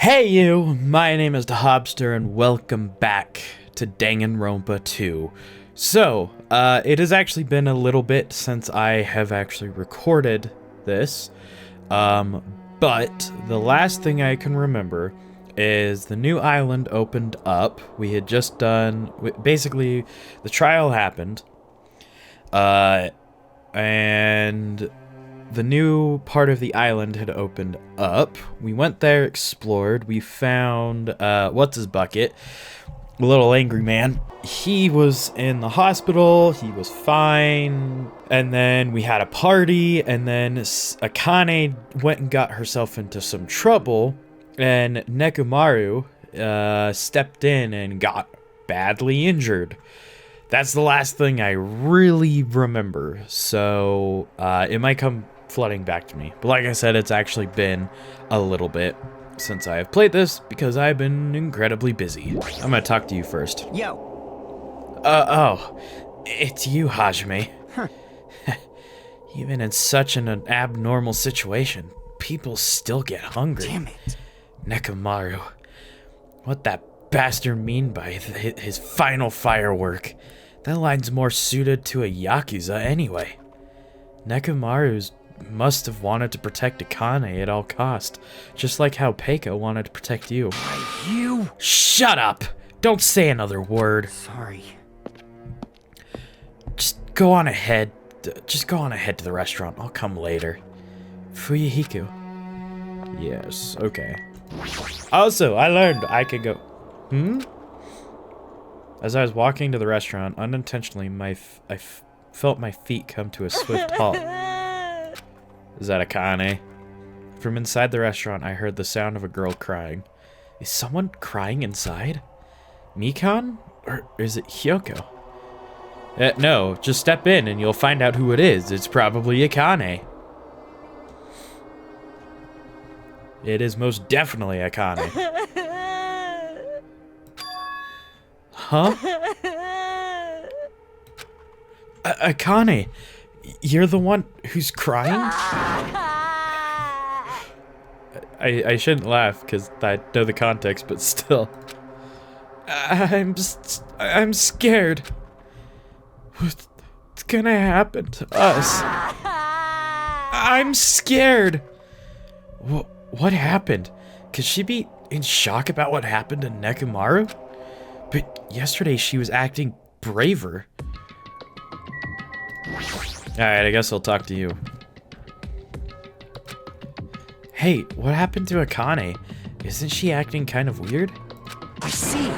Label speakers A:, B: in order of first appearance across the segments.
A: Hey you, my name is the Hobster and welcome back to Danganronpa 2. So, it has actually been a little bit since I have actually recorded this, but the last thing I can remember is the new island opened up. We had just done, basically, the trial happened, and the new part of the island had opened up. We went there, explored, we found, what's-his-bucket, a little angry man. He was in the hospital, he was fine, and then we had a party, and then Akane went and got herself into some trouble, and Nekomaru stepped in and got badly injured. That's the last thing I really remember, so it might come flooding back to me. But like I said, it's actually been a little bit since I have played this because I've been incredibly busy. I'm gonna talk to you first.
B: Yo.
A: Oh, it's you, Hajime.
B: Huh.
A: Even in such an abnormal situation, people still get hungry.
B: Damn it.
A: Nekomaru. What that bastard mean by his final firework? That line's more suited to a Yakuza anyway. Nekomaru's must have wanted to protect Akane at all cost, just like how Peika wanted to protect you.
B: You?
A: Shut up! Don't say another word.
B: Sorry.
A: Just go on ahead. Just go on ahead to the restaurant. I'll come later. Fuyuhiku. Yes, okay. Also, I learned I could go... As I was walking to the restaurant, unintentionally, I felt my feet come to a swift halt. Is that Akane? From inside the restaurant, I heard the sound of a girl crying. Is someone crying inside? Mikan? Or is it Hyoko? No, just step in and you'll find out who it is. It's probably Akane. It is most definitely Akane. Huh? Akane, you're the one who's crying? I shouldn't laugh because I know the context, but still. I'm scared. What's gonna happen to us? I'm scared. What happened? Could she be in shock about what happened to Nekomaru? But yesterday she was acting braver. Alright, I guess I'll talk to you. Hey, what happened to Akane? Isn't she acting kind of weird?
B: I see.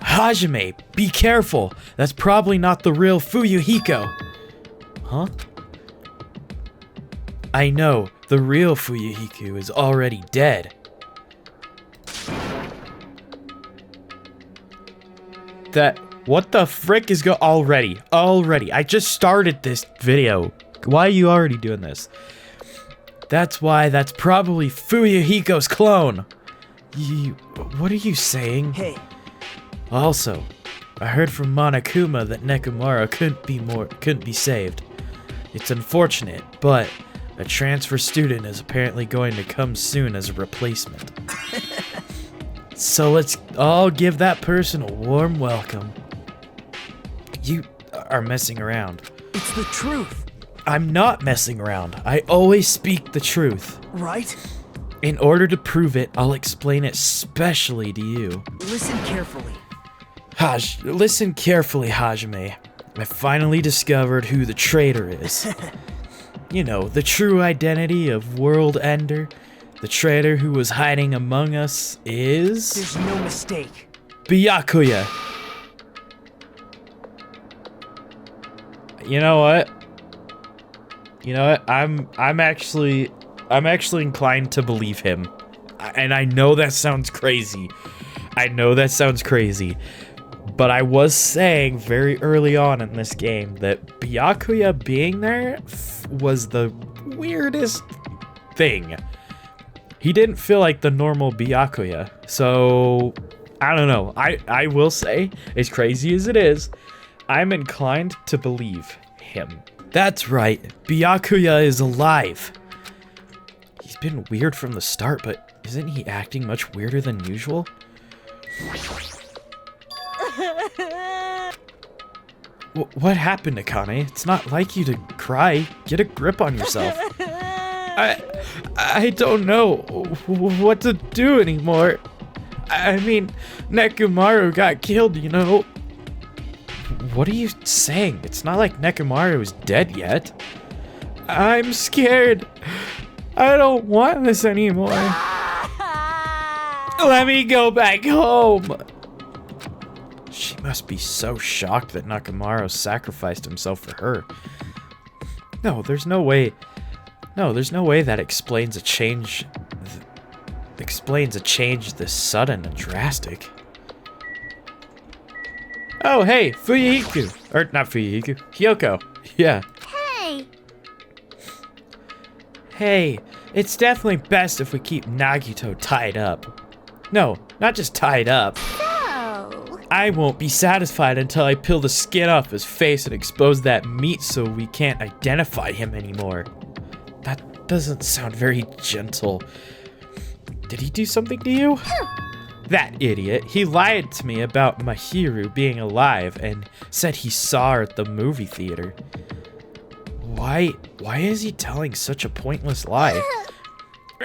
A: Hajime, be careful! That's probably not the real Fuyuhiko! Huh? I know, the real Fuyuhiko is already dead. What the frick is already, I just started this video. Why are you already doing this? That's probably Fuyuhiko's clone. What are you saying?
B: Hey.
A: Also, I heard from Monokuma that Nekomaru couldn't be saved. It's unfortunate, but a transfer student is apparently going to come soon as a replacement. So let's all give that person a warm welcome. You are messing around.
B: It's the truth.
A: I'm not messing around. I always speak the truth.
B: Right?
A: In order to prove it, I'll explain it specially to you.
B: Listen carefully.
A: Listen carefully, Hajime. I finally discovered who the traitor is. You know, the true identity of World Ender. The traitor who was hiding among us is...
B: There's no mistake.
A: Byakuya. You know what? I'm actually inclined to believe him. And I know that sounds crazy. But I was saying very early on in this game that Byakuya being there was the weirdest thing. He didn't feel like the normal Byakuya, so I don't know. I will say, as crazy as it is, I'm inclined to believe him. That's right, Byakuya is alive. He's been weird from the start, but Isn't he acting much weirder than usual? What happened, Akane? It's not like you to cry. Get a grip on yourself. I don't know what to do anymore. I mean, Nekomaru got killed, you know. What are you saying? It's not like Nekomaru is dead yet. I'm scared. I don't want this anymore. Let me go back home. She must be so shocked that Nekomaru sacrificed himself for her. No, there's no way. No, there's no way that explains a change. Explains a change this sudden and drastic. Oh, hey, Fuyuhiku. Or, not Fuyuhiku. Kyoko. Yeah.
C: Hey!
A: Hey, it's definitely best if we keep Nagito tied up. No, not just tied up.
C: So...
A: I won't be satisfied until I peel the skin off his face and expose that meat so we can't identify him anymore. That doesn't sound very gentle. Did he do something to you? That idiot. He lied to me about Mahiru being alive and said he saw her at the movie theater. Why is he telling such a pointless lie?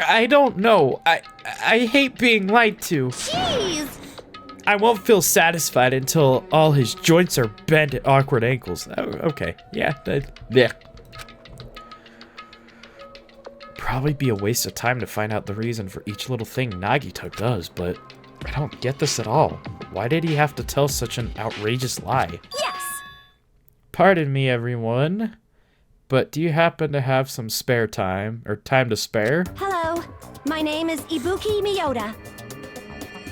A: I don't know. I hate being lied to.
C: Jeez!
A: I won't feel satisfied until all his joints are bent at awkward ankles. Oh, okay. Yeah. Yeah. Probably be a waste of time to find out the reason for each little thing Nagito does, but I don't get this at all. Why did he have to tell such an outrageous lie?
C: Yes!
A: Pardon me, everyone, but do you happen to have some spare time, or time to spare?
C: Hello, my name is Ibuki Miyota.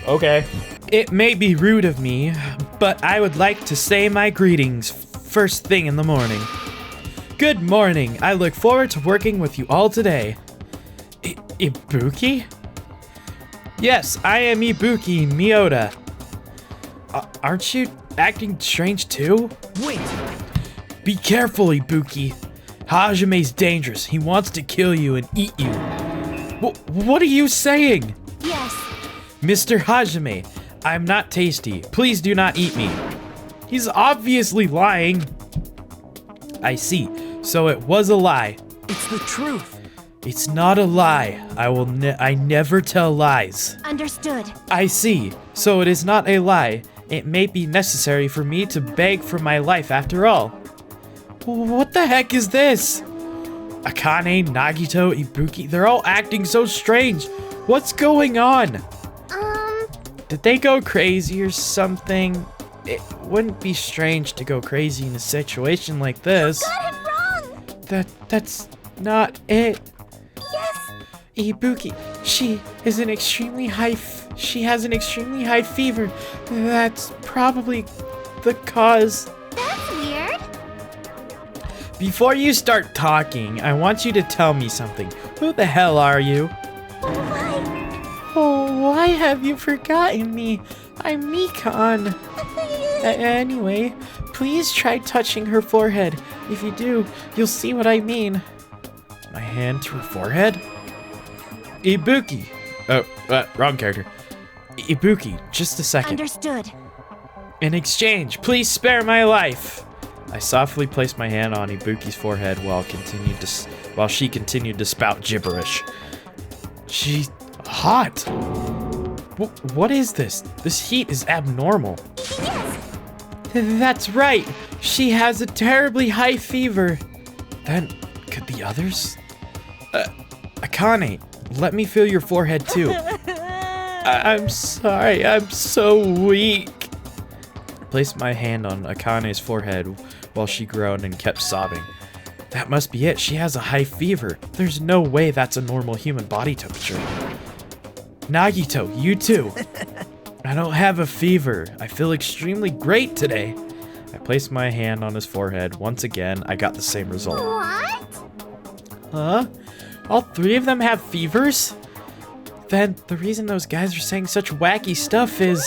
A: Okay. It may be rude of me, but I would like to say my greetings first thing in the morning. Good morning. I look forward to working with you all today. Ibuki? Yes, I am Ibuki Miyota. Aren't you acting strange too?
B: Wait!
A: Be careful, Ibuki. Hajime's dangerous. He wants to kill you and eat you. What are you saying?
C: Yes.
A: Mr. Hajime, I'm not tasty. Please do not eat me. He's obviously lying. I see. So it was a lie.
B: It's the truth.
A: It's not a lie. I never tell lies.
C: Understood.
A: I see. So it is not a lie. It may be necessary for me to beg for my life after all. What the heck is this? Akane, Nagito, Ibuki, they're all acting so strange. What's going on? Did they go crazy or something? It wouldn't be strange to go crazy in a situation like this.
C: Got it wrong!
A: That's not it.
C: Yes!
A: Ibuki, she has an extremely high fever. That's probably the cause.
C: That's weird.
A: Before you start talking, I want you to tell me something. Who the hell are you?
C: Why?
A: Oh, why have you forgotten me? I'm Mikan. Anyway, please try touching her forehead. If you do, you'll see what I mean. My hand to her forehead? Ibuki. Oh, wrong character. Ibuki, just a second.
C: Understood.
A: In exchange, please spare my life. I softly placed my hand on Ibuki's forehead while she continued to spout gibberish. She's hot. What is this? This heat is abnormal.
C: Yes!
A: That's right. She has a terribly high fever. Then, could the others? Akane, let me feel your forehead too. I'm sorry, I'm so weak. I placed my hand on Akane's forehead while she groaned and kept sobbing. That must be it. She has a high fever. There's no way that's a normal human body temperature. Nagito, you too. I don't have a fever. I feel extremely great today. I placed my hand on his forehead. Once again, I got the same result.
C: What?
A: Huh? All three of them have fevers? Then the reason those guys are saying such wacky stuff is...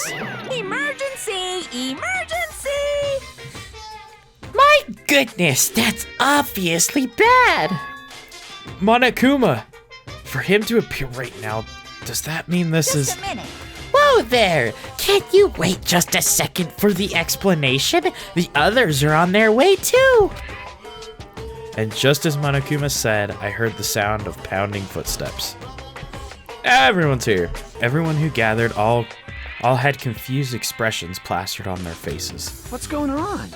C: Emergency! Emergency!
A: My goodness, that's obviously bad! Monokuma! For him to appear right now, does that mean this is...
C: Just a minute.
D: Whoa there! Can't you wait just a second for the explanation? The others are on their way too!
A: And just as Monokuma said, I heard the sound of pounding footsteps. Everyone's here. Everyone who gathered all had confused expressions plastered on their faces.
B: What's going on?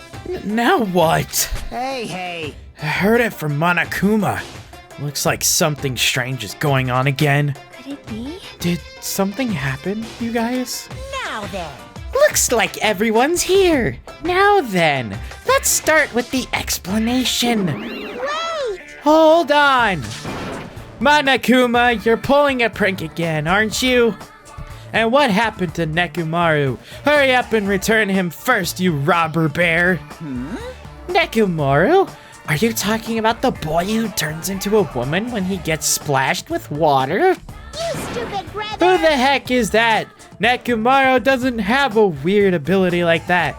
A: Now what?
B: Hey.
A: I heard it from Monokuma. Looks like something strange is going on again.
C: Could it be?
A: Did something happen, you guys?
C: Now then.
D: Looks like everyone's here. Now then, let's start with the explanation.
C: Wait!
A: Hold on! Monokuma, you're pulling a prank again, aren't you? And what happened to Nekomaru? Hurry up and return him first, you robber bear!
D: Nekomaru? Are you talking about the boy who turns into a woman when he gets splashed with water?
C: You stupid brother!
A: Who the heck is that? Nekomaru doesn't have a weird ability like that.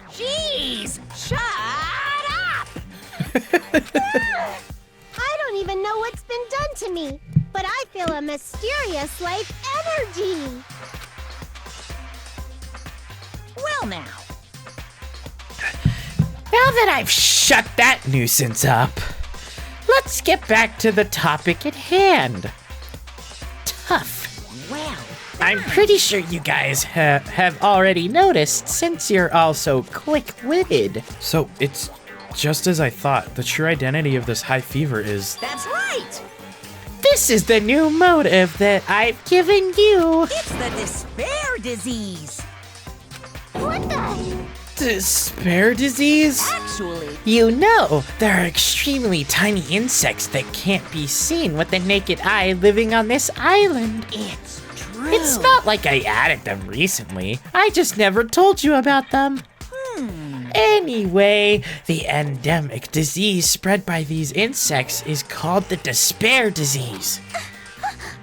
C: Jeez! Shut up!
E: I don't even know what's been done to me, but I feel a mysterious life energy.
C: Well now.
D: Now that I've shut that nuisance up, let's get back to the topic at hand. Tough.
C: Well.
D: I'm pretty sure you guys have already noticed since you're all so quick-witted.
A: So it's just as I thought. The true identity of this high fever is...
C: That's right!
D: This is the new motive that I've given you.
C: It's the despair disease.
E: What the?
A: despair disease?
C: Actually,
D: You know, there are extremely tiny insects that can't be seen with the naked eye living on this island.
C: it's true.
D: It's not like I added them recently. I just never told you about them. Anyway, the endemic disease spread by these insects is called the despair disease.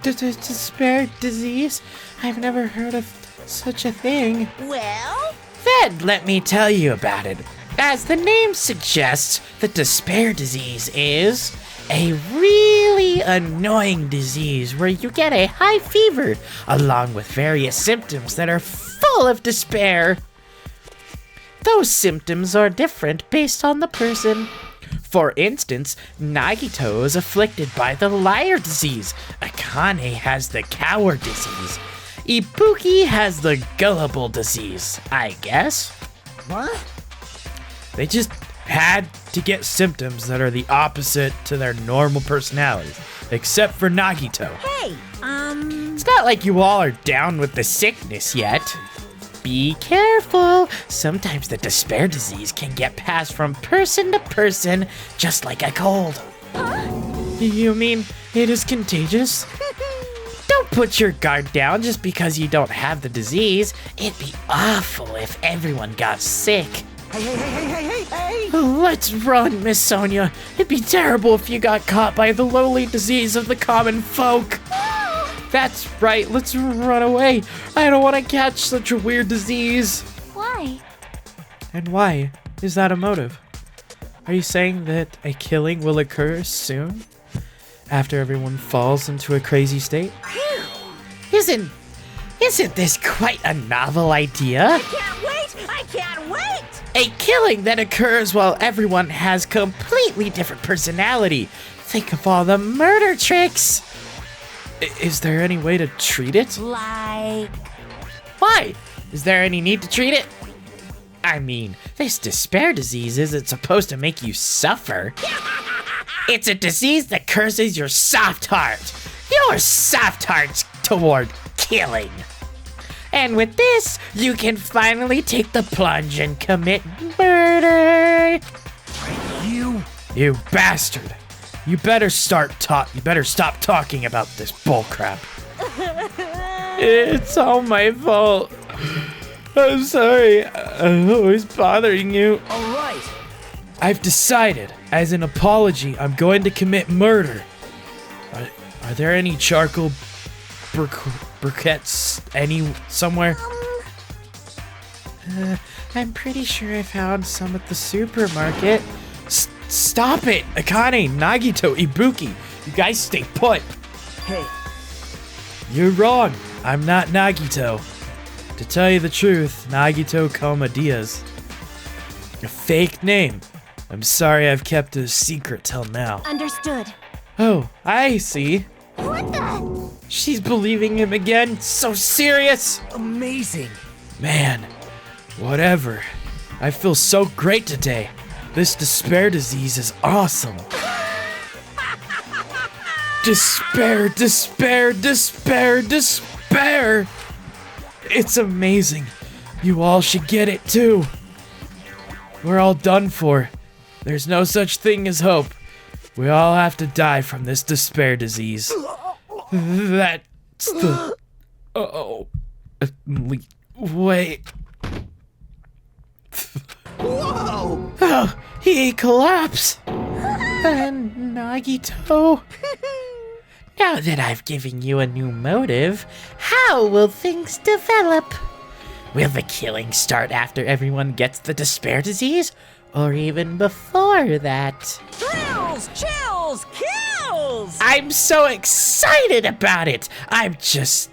A: Despair disease? I've never heard of such a thing.
C: Well,
D: Then let me tell you about it. As the name suggests, the despair disease is a really annoying disease where you get a high fever along with various symptoms that are full of despair. Those symptoms are different based on the person. For instance, Nagito is afflicted by the liar disease. Akane has the coward disease. Ibuki has the gullible disease, I guess.
B: What?
A: They just had to get symptoms that are the opposite to their normal personalities, except for Nagito.
C: hey,
D: It's not like you all are down with the sickness yet. Be careful. Sometimes the despair disease can get passed from person to person, just like a cold.
A: You mean it is contagious?
D: Don't put your guard down just because you don't have the disease. It'd be awful if everyone got sick.
B: Hey!
D: Let's run, Miss Sonia. It'd be terrible if you got caught by the lowly disease of the common folk.
A: That's right, let's run away. I don't want to catch such a weird disease.
E: Why?
A: And why? Is that a motive? Are you saying that a killing will occur soon? After everyone falls into a crazy state?
D: Isn't this quite a novel idea?
C: I can't wait!
D: A killing that occurs while everyone has completely different personality. Think of all the murder tricks.
A: Is there any way to treat it?
C: Like,
D: Why? Is there any need to treat it? I mean, this despair disease isn't supposed to make you suffer. It's a disease that curses your soft heart. Your soft heart's toward killing. And with this, you can finally take the plunge and commit murder.
A: You bastard! You better stop talking about this bullcrap. It's all my fault. I'm sorry. I'm always bothering you.
B: All right.
A: I've decided, as an apology, I'm going to commit murder. Are there any charcoal briquettes somewhere? I'm pretty sure I found some at the supermarket. Stop it! Akane, Nagito, Ibuki, You guys stay put.
B: Hey,
A: You're wrong. I'm not Nagito. To tell you the truth, Nagito Koma Diaz. A fake name. I'm sorry I've kept it a secret till now.
E: Understood.
A: Oh, I see.
E: What the?
A: She's believing him again. So serious.
B: amazing.
A: Man, whatever. I feel so great today. This despair disease is awesome. Despair, despair, despair, despair. It's amazing. You all should get it too. We're all done for. There's no such thing as hope. We all have to die from this despair disease. That's the... Oh. Wait.
B: Whoa!
A: Oh, he collapsed. And Nagito.
D: Now that I've given you a new motive, how will things develop? Will the killing start after everyone gets the despair disease? Or even before that?
C: Thrills, chills, kills!
D: I'm so excited about it! I'm just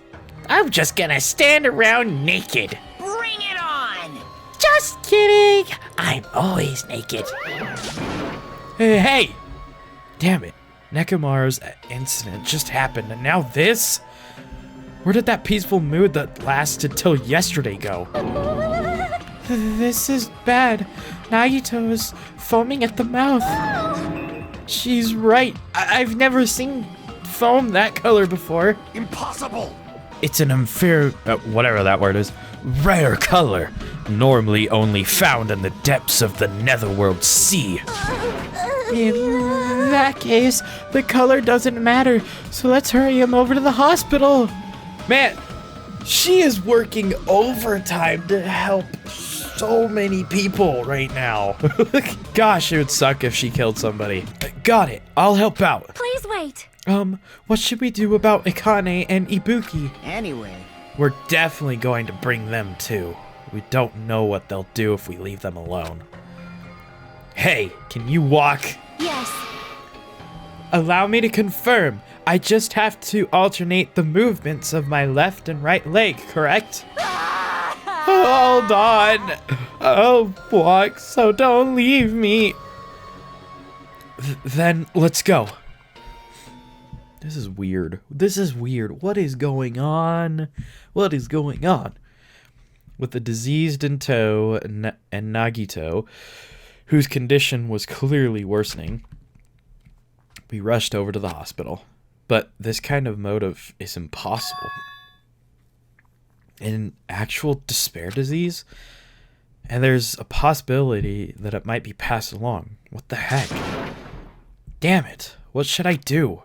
D: gonna stand around naked.
C: Bring it on!
D: Just kidding! I'm always naked.
A: Hey! Damn it. Nekomaru's incident just happened, and now this? Where did that peaceful mood that lasted till yesterday go? This is bad. Nagito is foaming at the mouth. She's right. I've never seen foam that color before.
B: Impossible!
A: It's an unfair, whatever that word is, rare color. Normally only found in the depths of the netherworld sea. In that case, the color doesn't matter, so let's hurry him over to the hospital. Man, she is working overtime to help so many people right now. Gosh, it would suck if she killed somebody. Got it. I'll help out.
E: Please wait.
A: What should we do about Akane and Ibuki?
B: Anyway,
A: We're definitely going to bring them too. We don't know what they'll do if we leave them alone. Hey, can you walk?
E: Yes.
A: Allow me to confirm. I just have to alternate the movements of my left and right leg, correct? Hold on. I'll walk, so don't leave me. Then let's go. This is weird. This is weird. What is going on? What is going on? With the diseased in tow and Nagito, whose condition was clearly worsening, we rushed over to the hospital. But this kind of motive is impossible. An actual despair disease? And there's a possibility that it might be passed along. What the heck? Damn it. What should I do?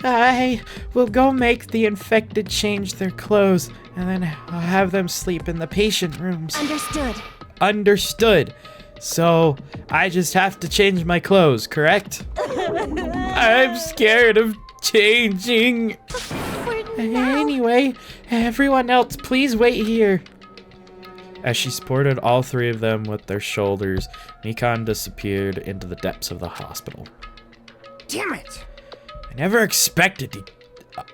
A: I will go make the infected change their clothes, and then I'll have them sleep in the patient rooms.
E: Understood.
A: Understood. So, I just have to change my clothes, correct? I'm scared of changing. Anyway, everyone else, please wait here. As she supported all three of them with their shoulders, Mikan disappeared into the depths of the hospital.
B: damn it!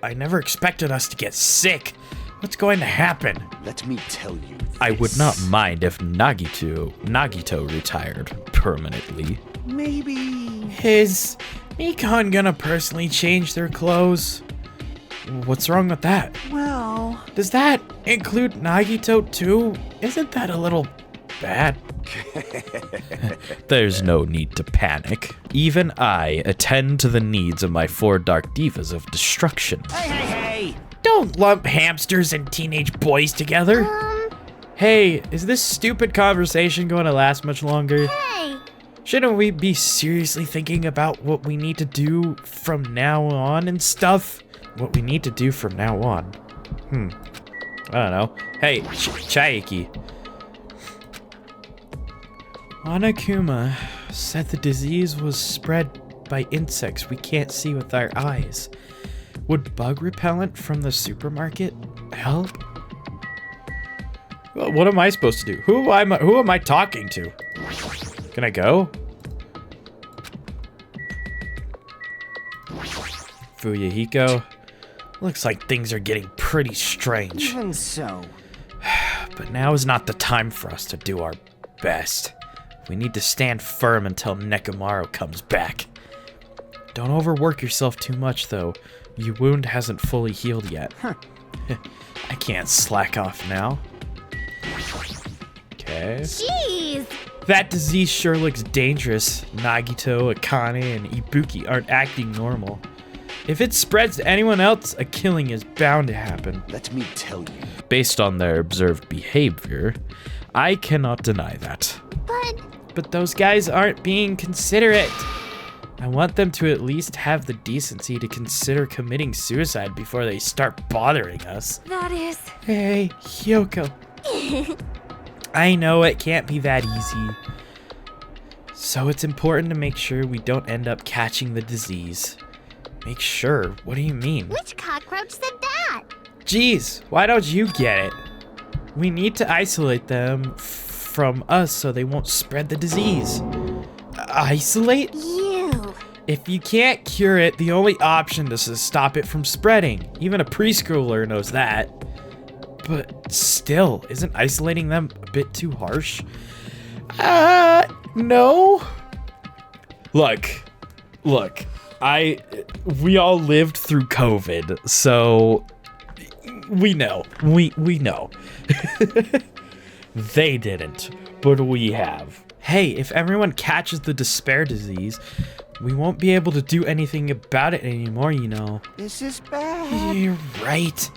A: I never expected us to get sick. What's going to happen?
F: Let me tell you.
A: I would not mind if Nagito retired permanently.
B: Maybe.
A: Is Mikan gonna personally change their clothes? What's wrong with that?
B: Well,
A: Does that include Nagito too? Isn't that a little bad? There's no need to panic. Even I attend to the needs of my four dark divas of destruction.
B: hey, hey, hey!
A: Don't lump hamsters and teenage boys together. Hey, is this stupid conversation going to last much longer?
E: Hey.
A: Shouldn't we be seriously thinking about what we need to do from now on and stuff? What we need to do from now on? I don't know. Hey, Chaiki. Monokuma said the disease was spread by insects we can't see with our eyes. Would bug repellent from the supermarket help? What am I supposed to do? Who am I talking to? Can I go? Fuyahiko. Looks like things are getting pretty strange.
B: Even so.
A: But now is not the time for us to do our best. We need to stand firm until Nekomaru comes back. Don't overwork yourself too much, though. Your wound hasn't fully healed yet. I can't slack off now. Okay.
E: Jeez!
A: That disease sure looks dangerous. Nagito, Akane, and Ibuki aren't acting normal. If it spreads to anyone else, a killing is bound to happen.
B: Let me tell you.
A: Based on their observed behavior, I cannot deny that. But those guys aren't being considerate. I want them to at least have the decency to consider committing suicide before they start bothering us.
E: That is...
A: Hey, Hyoko. I know it can't be that easy. So it's important to make sure we don't end up catching the disease. Make sure? What do you mean?
E: Which cockroach said that?
A: Jeez, why don't you get it? We need to isolate them from us so they won't spread the disease. Isolate?
E: You.
A: If you can't cure it, the only option is to stop it from spreading. Even a preschooler knows that. But still, isn't isolating them a bit too harsh? No. Look, we all lived through COVID, so we know. We know. They didn't, but we have. Hey, if everyone catches the despair disease, we won't be able to do anything about it anymore, you know.
B: This is bad.
A: You're right.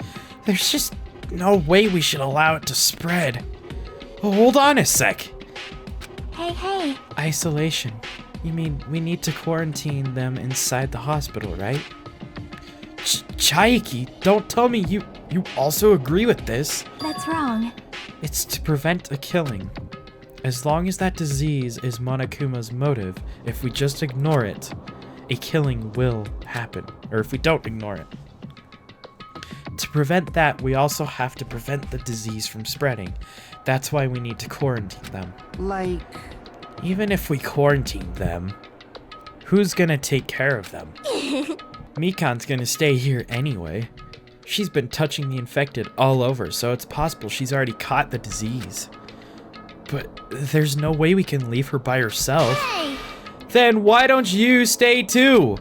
A: There's just no way we should allow it to spread. Oh, hold on a sec.
E: Hey.
A: Isolation. You mean we need to quarantine them inside the hospital, right? Chaiki, don't tell me you also agree with this.
E: That's wrong.
A: It's to prevent a killing. As long as that disease is Monokuma's motive, if we just ignore it, a killing will happen. Or if we don't ignore it. To prevent that, we also have to prevent the disease from spreading. That's why we need to quarantine them.
B: Like...
A: Even if we quarantine them, who's gonna take care of them? Mikan's gonna stay here anyway. She's been touching the infected all over, so it's possible she's already caught the disease. But there's no way we can leave her by herself.
E: Hey!
A: Then why don't you stay too?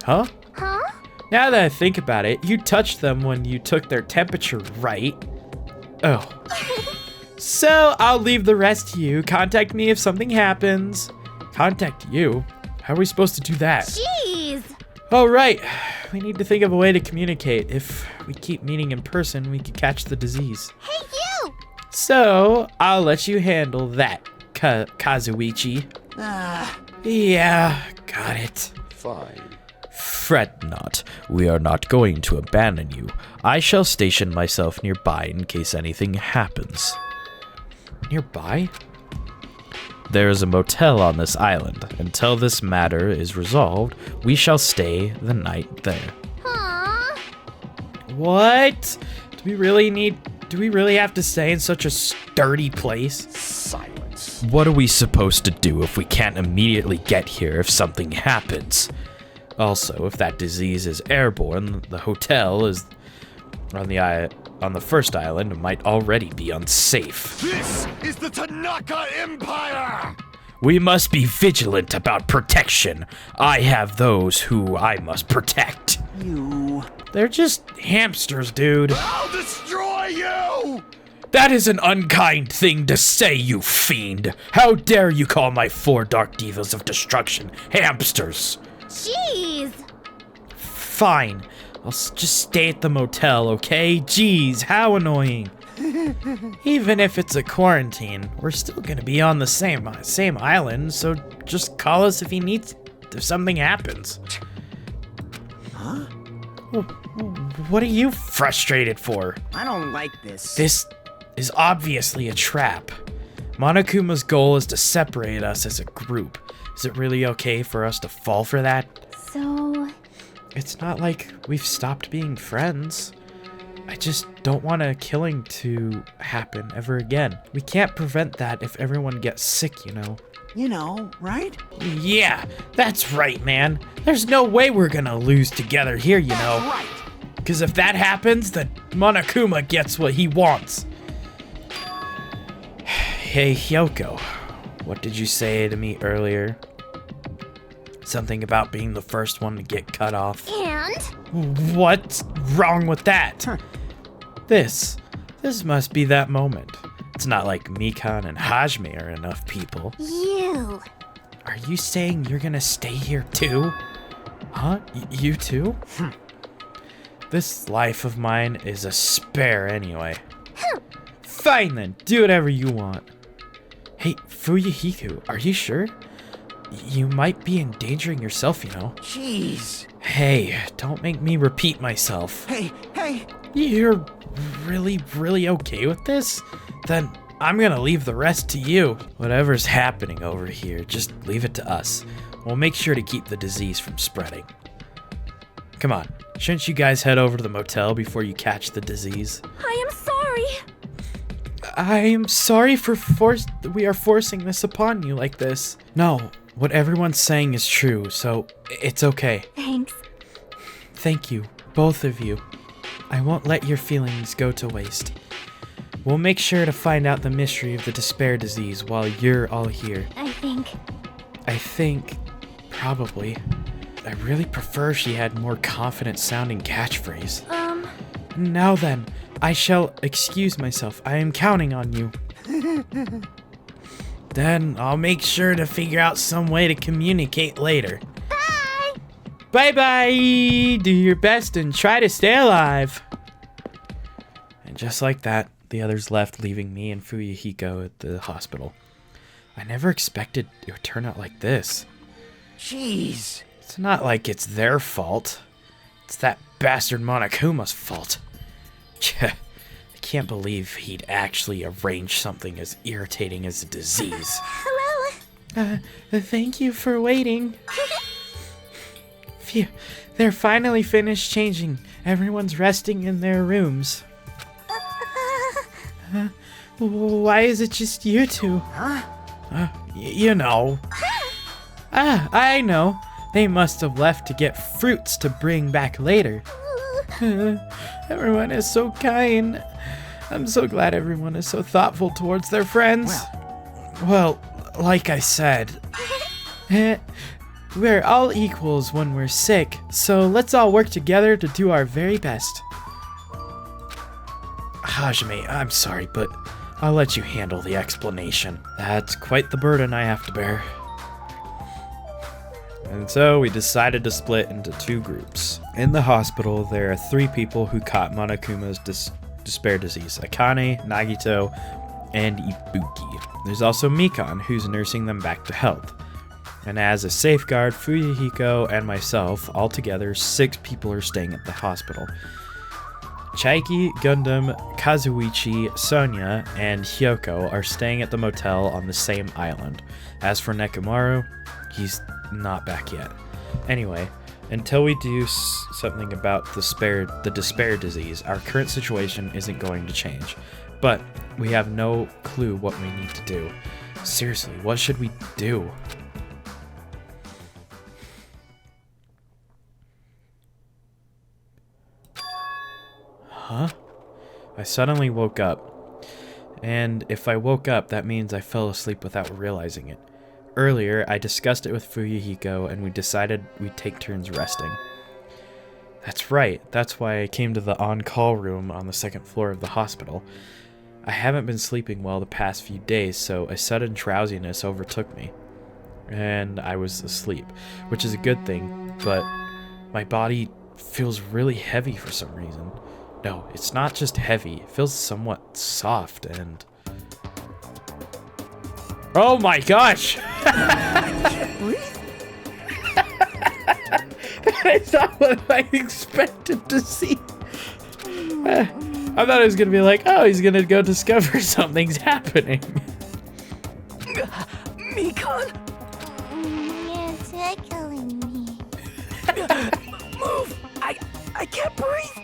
A: Huh?
E: Huh?
A: Now that I think about it, you touched them when you took their temperature, right? Oh. So I'll leave the rest to you. Contact me if something happens. Contact you? How are we supposed to do that?
E: Jeez!
A: Oh, right. We need to think of a way to communicate. If we keep meeting in person, we could catch the disease.
E: Hey, you!
A: So I'll let you handle that, Kazuichi. Yeah, got it.
F: Fine.
A: Fret not. We are not going to abandon you. I shall station myself nearby in case anything happens. Nearby? There is a motel on this island. Until this matter is resolved, we shall stay the night there.
E: Aww.
A: What? Do we really have to stay in such a sturdy place?
F: Silence.
A: What are we supposed to do if we can't immediately get here if something happens? Also, if that disease is airborne, the hotel is on the first island might already be unsafe.
F: This is the Tanaka Empire!
A: We must be vigilant about protection. I have those who I must protect.
B: You...
A: They're just hamsters, dude.
F: I'll destroy you!
A: That is an unkind thing to say, you fiend. How dare you call my 4 dark divas of destruction hamsters?
E: Jeez!
A: Fine. I'll just stay at the motel, okay? Jeez, how annoying. Even if it's a quarantine, we're still gonna be on the same island, so just call us if something happens.
B: Huh?
A: What are you frustrated for?
B: I don't like this.
A: This is obviously a trap. Monokuma's goal is to separate us as a group. Is it really okay for us to fall for that?
E: So...
A: It's not like we've stopped being friends. I just don't want a killing to happen ever again. We can't prevent that if everyone gets sick, you know.
B: You know, right?
A: Yeah, that's right, man. There's no way we're gonna lose together here, you know.
B: Right.
A: Because if that happens, then Monokuma gets what he wants. Hey, Hyoko, what did you say to me earlier? Something about being the first one to get cut off.
E: And?
A: What's wrong with that? This must be that moment. It's not like Mikan and Hajime are enough people.
E: You.
A: Are you saying you're gonna stay here too? Huh? You too? This life of mine is a spare anyway. Fine then, do whatever you want. Hey, Fuyahiku, are you sure? You might be endangering yourself, you know.
B: Jeez.
A: Hey, don't make me repeat myself.
B: Hey.
A: You're really okay with this? Then I'm gonna leave the rest to you. Whatever's happening over here, just leave it to us. We'll make sure to keep the disease from spreading. Come on, shouldn't you guys head over to the motel before you catch the disease?
E: I am sorry.
A: I am sorry for we are forcing this upon you like this. No, what everyone's saying is true, so it's okay.
E: Thanks.
A: Thank you, both of you. I won't let your feelings go to waste. We'll make sure to find out the mystery of the despair disease while you're all here. I think, probably. I really prefer she had more confident sounding catchphrase. Now then, I shall excuse myself. I am counting on you. Then I'll make sure to figure out some way to communicate later.
E: Bye.
A: Bye-bye! Do your best and try to stay alive. And just like that, the others left, leaving me and Fuyahiko at the hospital. I never expected it would turn out like this.
B: Jeez.
A: It's not like it's their fault. It's that bastard Monokuma's fault. I can't believe he'd actually arrange something as irritating as a disease.
E: Hello.
A: Thank you for waiting. Phew, they're finally finished changing. Everyone's resting in their rooms. Why is it just you two?
B: Huh?
A: You know. I know. They must have left to get fruits to bring back later. Everyone is so kind. I'm so glad everyone is so thoughtful towards their friends. Well, like I said, we're all equals when we're sick, so let's all work together to do our very best. Hajime, I'm sorry, but I'll let you handle the explanation. That's quite the burden I have to bear. And so we decided to split into two groups. In the hospital, there are 3 people who caught Monokuma's despair disease: Akane, Nagito, and Ibuki. There's also Mikan, who's nursing them back to health. And as a safeguard, Fuyahiko and myself, altogether 6 people are staying at the hospital. Chaiki, Gundam, Kazuichi, Sonia, and Hyoko are staying at the motel on the same island. As for Nekomaru, he's not back yet. Anyway, until we do something about the despair disease, our current situation isn't going to change. But we have no clue what we need to do. Seriously, what should we do? Huh? I suddenly woke up. And if I woke up, that means I fell asleep without realizing it. Earlier, I discussed it with Fuyahiko, and we decided we'd take turns resting. That's right, that's why I came to the on-call room on the 2nd floor of the hospital. I haven't been sleeping well the past few days, so a sudden drowsiness overtook me. And I was asleep, which is a good thing, but my body feels really heavy for some reason. No, it's not just heavy, it feels somewhat soft and... Oh my gosh! That is not what I expected to see. I thought it was gonna be like, oh, he's gonna go discover something's happening.
B: Mikan!
E: You're tickling me.
B: Move! I can't breathe!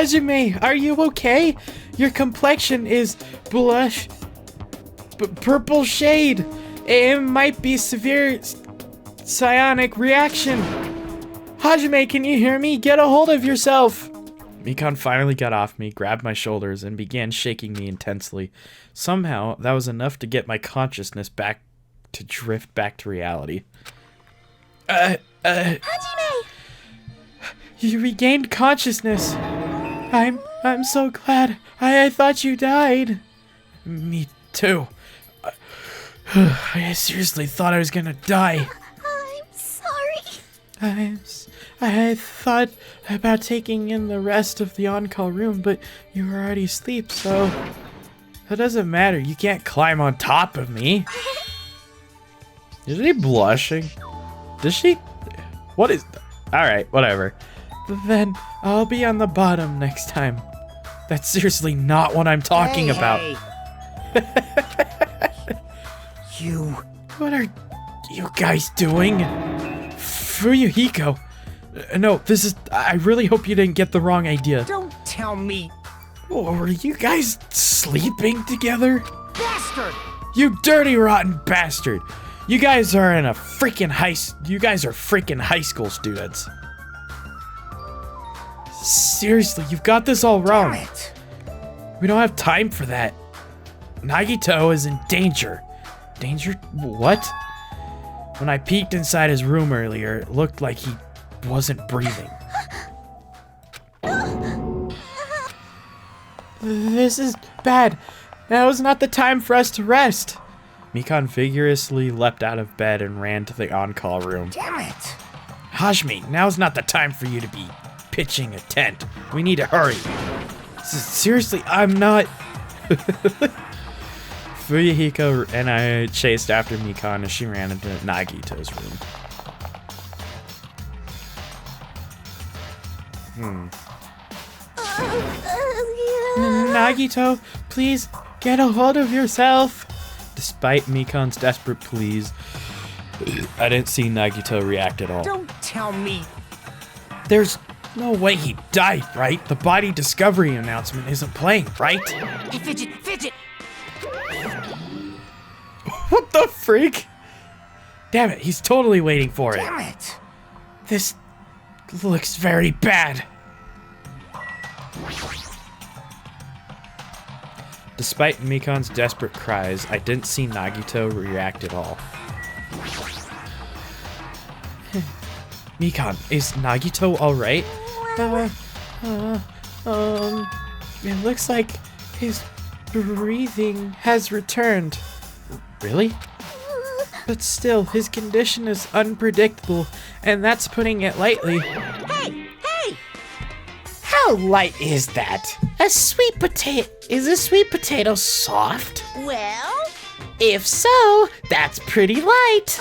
A: Hajime, are you okay? Your complexion is blush, purple shade. It might be severe psionic reaction. Hajime, can you hear me? Get a hold of yourself. Mikan finally got off me, grabbed my shoulders, and began shaking me intensely. Somehow, that was enough to get my consciousness back to drift back to reality.
E: Hajime!
A: You regained consciousness. I'm so glad. I thought you died. Me too. I seriously thought I was gonna die.
E: I'm sorry.
A: I thought about taking in the rest of the on-call room, but you were already asleep, so that doesn't matter. You can't climb on top of me. Is she blushing? Does she? What is? All right, whatever. Then I'll be on the bottom next time. That's seriously not what I'm talking about.
B: You.
A: What are you guys doing? Fuyuhiko. No, this is. I really hope you didn't get the wrong idea.
B: Don't tell me.
A: Oh, are you guys sleeping together?
B: Bastard!
A: You dirty, rotten bastard! You guys are in a freaking You guys are freaking high school students. Seriously, you've got this all wrong.
B: Damn it.
A: We don't have time for that. Nagito is in danger. Danger? What? When I peeked inside his room earlier, it looked like he wasn't breathing. This is bad. Now is not the time for us to rest. Mikan vigorously leapt out of bed and ran to the on-call room.
B: Damn it.
A: Hajime, now's not the time for you to be pitching a tent. We need to hurry. Seriously, I'm not... Fuyuhiko and I chased after Mikan as she ran into Nagito's room. Nagito, please get a hold of yourself. Despite Mikan's desperate pleas, I didn't see Nagito react at all.
B: Don't tell me.
A: There's no way he died, right? The body discovery announcement isn't playing, right?
B: Hey, Fidget, Fidget!
A: What the freak? Damn it, he's totally waiting for it.
B: Damn it!
A: This looks very bad. Despite Mikan's desperate cries, I didn't see Nagito react at all. Mikan, is Nagito alright? It looks like his breathing has returned. Really? But still, his condition is unpredictable, and that's putting it lightly.
C: Hey! Hey!
D: How light is that? Is a sweet potato soft?
C: Well?
D: If so, that's pretty light.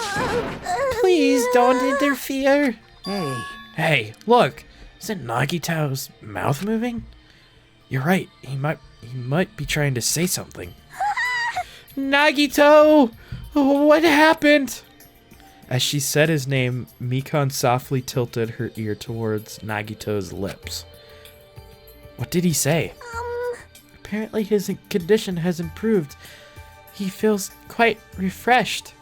D: Please don't interfere.
B: Hey.
A: Hey, look! Isn't Nagito's mouth moving? You're right, he might be trying to say something. Nagito! What happened? As she said his name, Mikan softly tilted her ear towards Nagito's lips. What did he say? Apparently his condition has improved. He feels quite refreshed.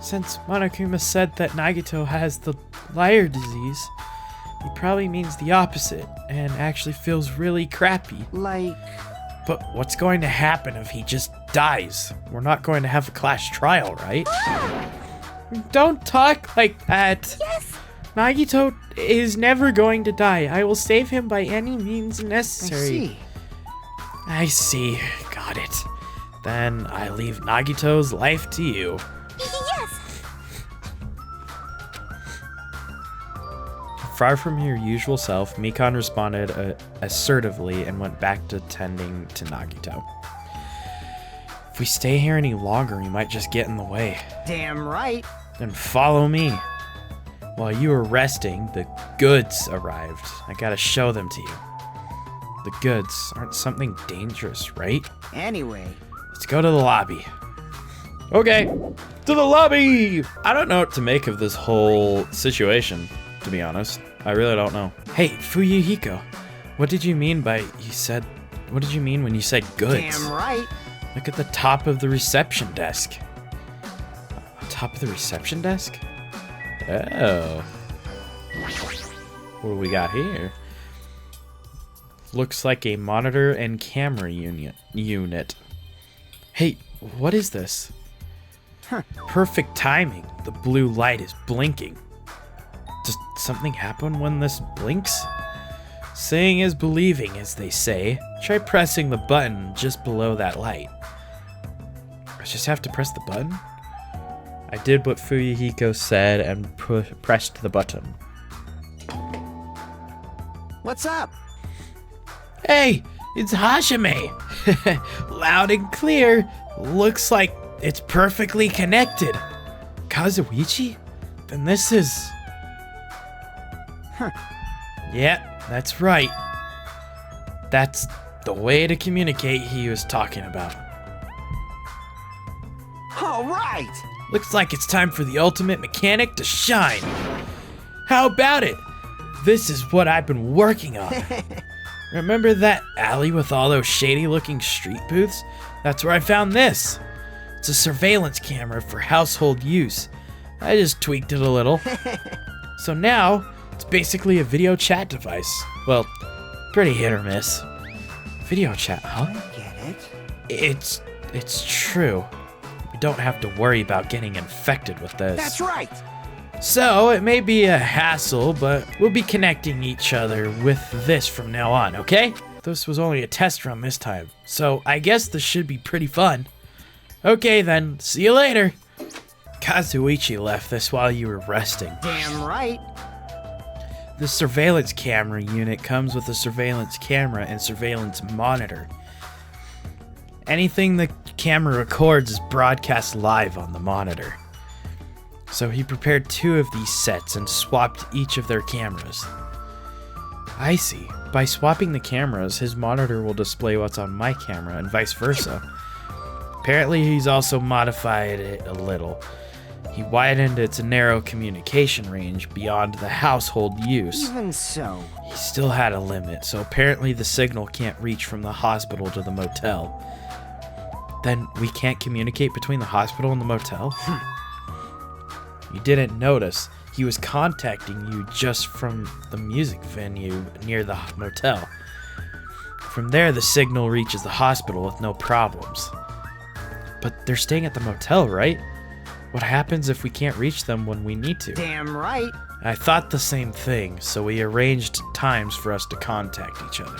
A: Since Monokuma said that Nagito has the liar disease, he probably means the opposite and actually feels really crappy.
B: Like...
A: But what's going to happen if he just dies? We're not going to have a class trial, right? Don't talk like that.
E: Yes.
A: Nagito is never going to die. I will save him by any means necessary. I see. Got it. Then I leave Nagito's life to you.
E: Yes.
A: Far from her usual self, Mikan responded assertively and went back to tending to Nagito. If we stay here any longer, we might just get in the way.
B: Damn right.
A: Then follow me. While you were resting, the goods arrived. I gotta show them to you. The goods aren't something dangerous, right?
B: Anyway.
A: Let's go to the lobby. Okay, to the lobby! I don't know what to make of this whole situation, to be honest. I really don't know. Hey, Fuyuhiko, what did you mean by what did you mean when you said goods?
B: Damn right.
A: Look at the top of the reception desk. Top of the reception desk? Oh. What do we got here? Looks like a monitor and camera unit. Hey, what is this? Perfect timing. The blue light is blinking. Does something happen when this blinks? Seeing is believing, as they say. Try pressing the button just below that light. I just have to press the button? I did what Fuyuhiko said and pressed the button.
B: What's up?
A: Hey, it's Hajime! Loud and clear. Looks like it's perfectly connected. Kazuichi? Then this is... Yeah, that's right. That's the way to communicate he was talking about.
B: All right.
A: Looks like it's time for the ultimate mechanic to shine. How about it? This is what I've been working on. Remember that alley with all those shady-looking street booths? That's where I found this. It's a surveillance camera for household use. I just tweaked it a little. So now, it's basically a video chat device. Well, pretty hit or miss. Video chat, huh?
B: Get it?
A: It's true. We don't have to worry about getting infected with this.
B: That's right.
A: So, it may be a hassle, but we'll be connecting each other with this from now on, okay? This was only a test run this time, so I guess this should be pretty fun. Okay then, see you later. Kazuichi left this while you were resting.
B: Damn right.
A: The surveillance camera unit comes with a surveillance camera and surveillance monitor. Anything the camera records is broadcast live on the monitor. So he prepared 2 of these sets and swapped each of their cameras. I see. By swapping the cameras, his monitor will display what's on my camera and vice versa. Apparently he's also modified it a little. He widened its narrow communication range beyond the household use.
B: Even so.
A: He still had a limit, so apparently the signal can't reach from the hospital to the motel. Then we can't communicate between the hospital and the motel? You didn't notice. He was contacting you just from the music venue near the motel. From there, the signal reaches the hospital with no problems. But they're staying at the motel, right? What happens if we can't reach them when we need to?
B: Damn right.
A: I thought the same thing, so we arranged times for us to contact each other.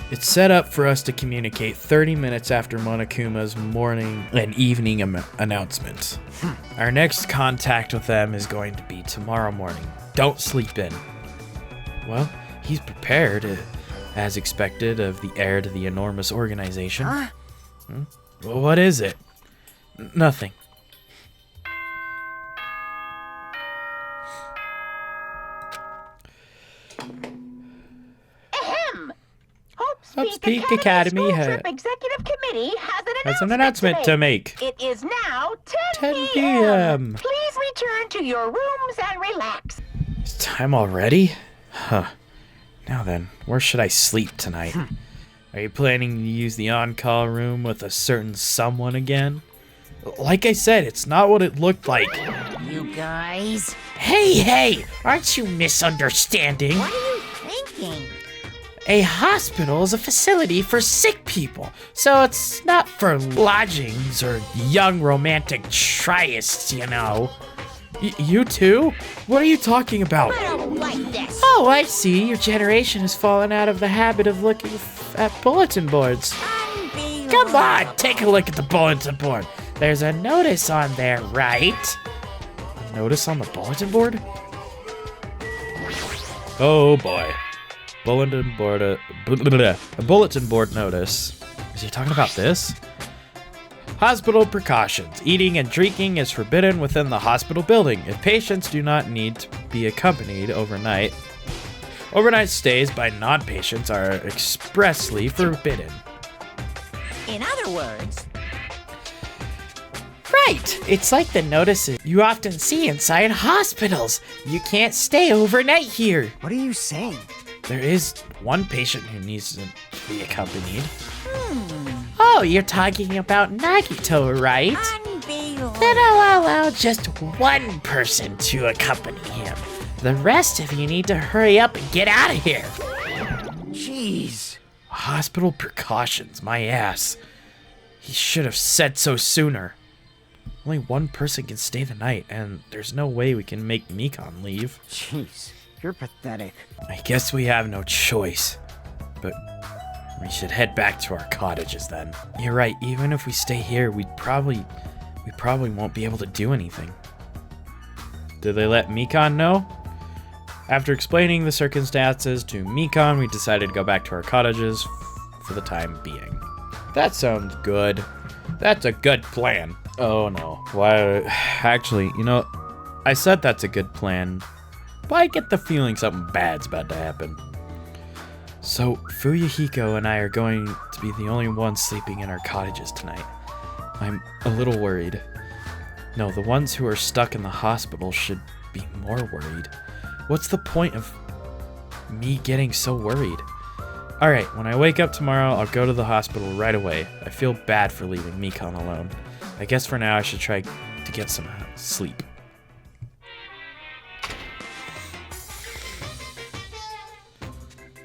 A: It's set up for us to communicate 30 minutes after Monokuma's morning and evening announcement. Our next contact with them is going to be tomorrow morning. Don't sleep in. Well, he's prepared, as expected of the heir to the enormous organization. Well, what is it? Nothing.
C: Ahem!
A: Hope Speak Academy
C: School
A: has
C: Trip Executive Committee has
A: an announcement
C: today.
A: to make.
C: It is now
A: 10
C: 10
A: p.m.
C: Please return to your rooms and relax.
A: It's time already? Huh. Now then, where should I sleep tonight? Are you planning to use the on-call room with a certain someone again? Like I said, it's not what it looked like.
B: You guys.
D: Hey, aren't you misunderstanding?
E: What are you thinking?
D: A hospital is a facility for sick people, so it's not for lodgings or young romantic tryists, you know.
A: You too? What are you talking about?
E: I don't like this.
D: Oh, I see. Your generation has fallen out of the habit of looking at bulletin boards. Come on, take a look at the bulletin board. There's a notice on there, right?
A: A notice on the bulletin board? Oh boy. Bulletin board, a bulletin board notice. Is he talking about this? Hospital precautions. Eating and drinking is forbidden within the hospital building. If patients do not need to be accompanied overnight, overnight stays by non-patients are expressly forbidden.
C: In other words,
D: Right, it's like the notices you often see inside hospitals. You can't stay overnight here.
B: What are you saying?
A: There is one patient who needs to be accompanied.
D: Oh, you're talking about Nagito, right?
C: Unbelievable.
D: Then I'll allow just one person to accompany him. The rest of you need to hurry up and get out of here.
B: Jeez.
A: Hospital precautions, my ass. He should have said so sooner. Only one person can stay the night, and there's no way we can make Mikon leave.
B: Jeez. You're pathetic.
A: I guess we have no choice. But we should head back to our cottages then. You're right, even if we stay here, we probably won't be able to do anything. Did they let Mikon know? After explaining the circumstances to Mikon, we decided to go back to our cottages for the time being. That sounds good. That's a good plan. Oh no. Why? Actually, I said that's a good plan, but I get the feeling something bad's about to happen. So, Fuyuhiko and I are going to be the only ones sleeping in our cottages tonight. I'm a little worried. No, the ones who are stuck in the hospital should be more worried. What's the point of me getting so worried? Alright, when I wake up tomorrow, I'll go to the hospital right away. I feel bad for leaving Mikon alone. I guess for now I should try to get some sleep.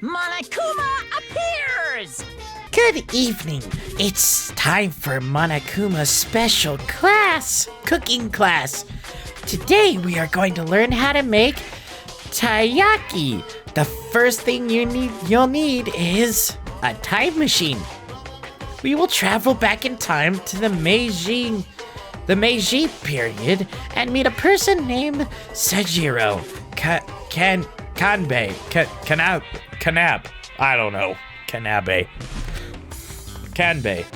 C: Monokuma appears!
D: Good evening. It's time for Monokuma's special class, cooking class. Today we are going to learn how to make taiyaki. The first thing you'll need is a time machine. We will travel back in time to the Meiji period and meet a person named Sejiro Kanab. I don't know. Kanbei.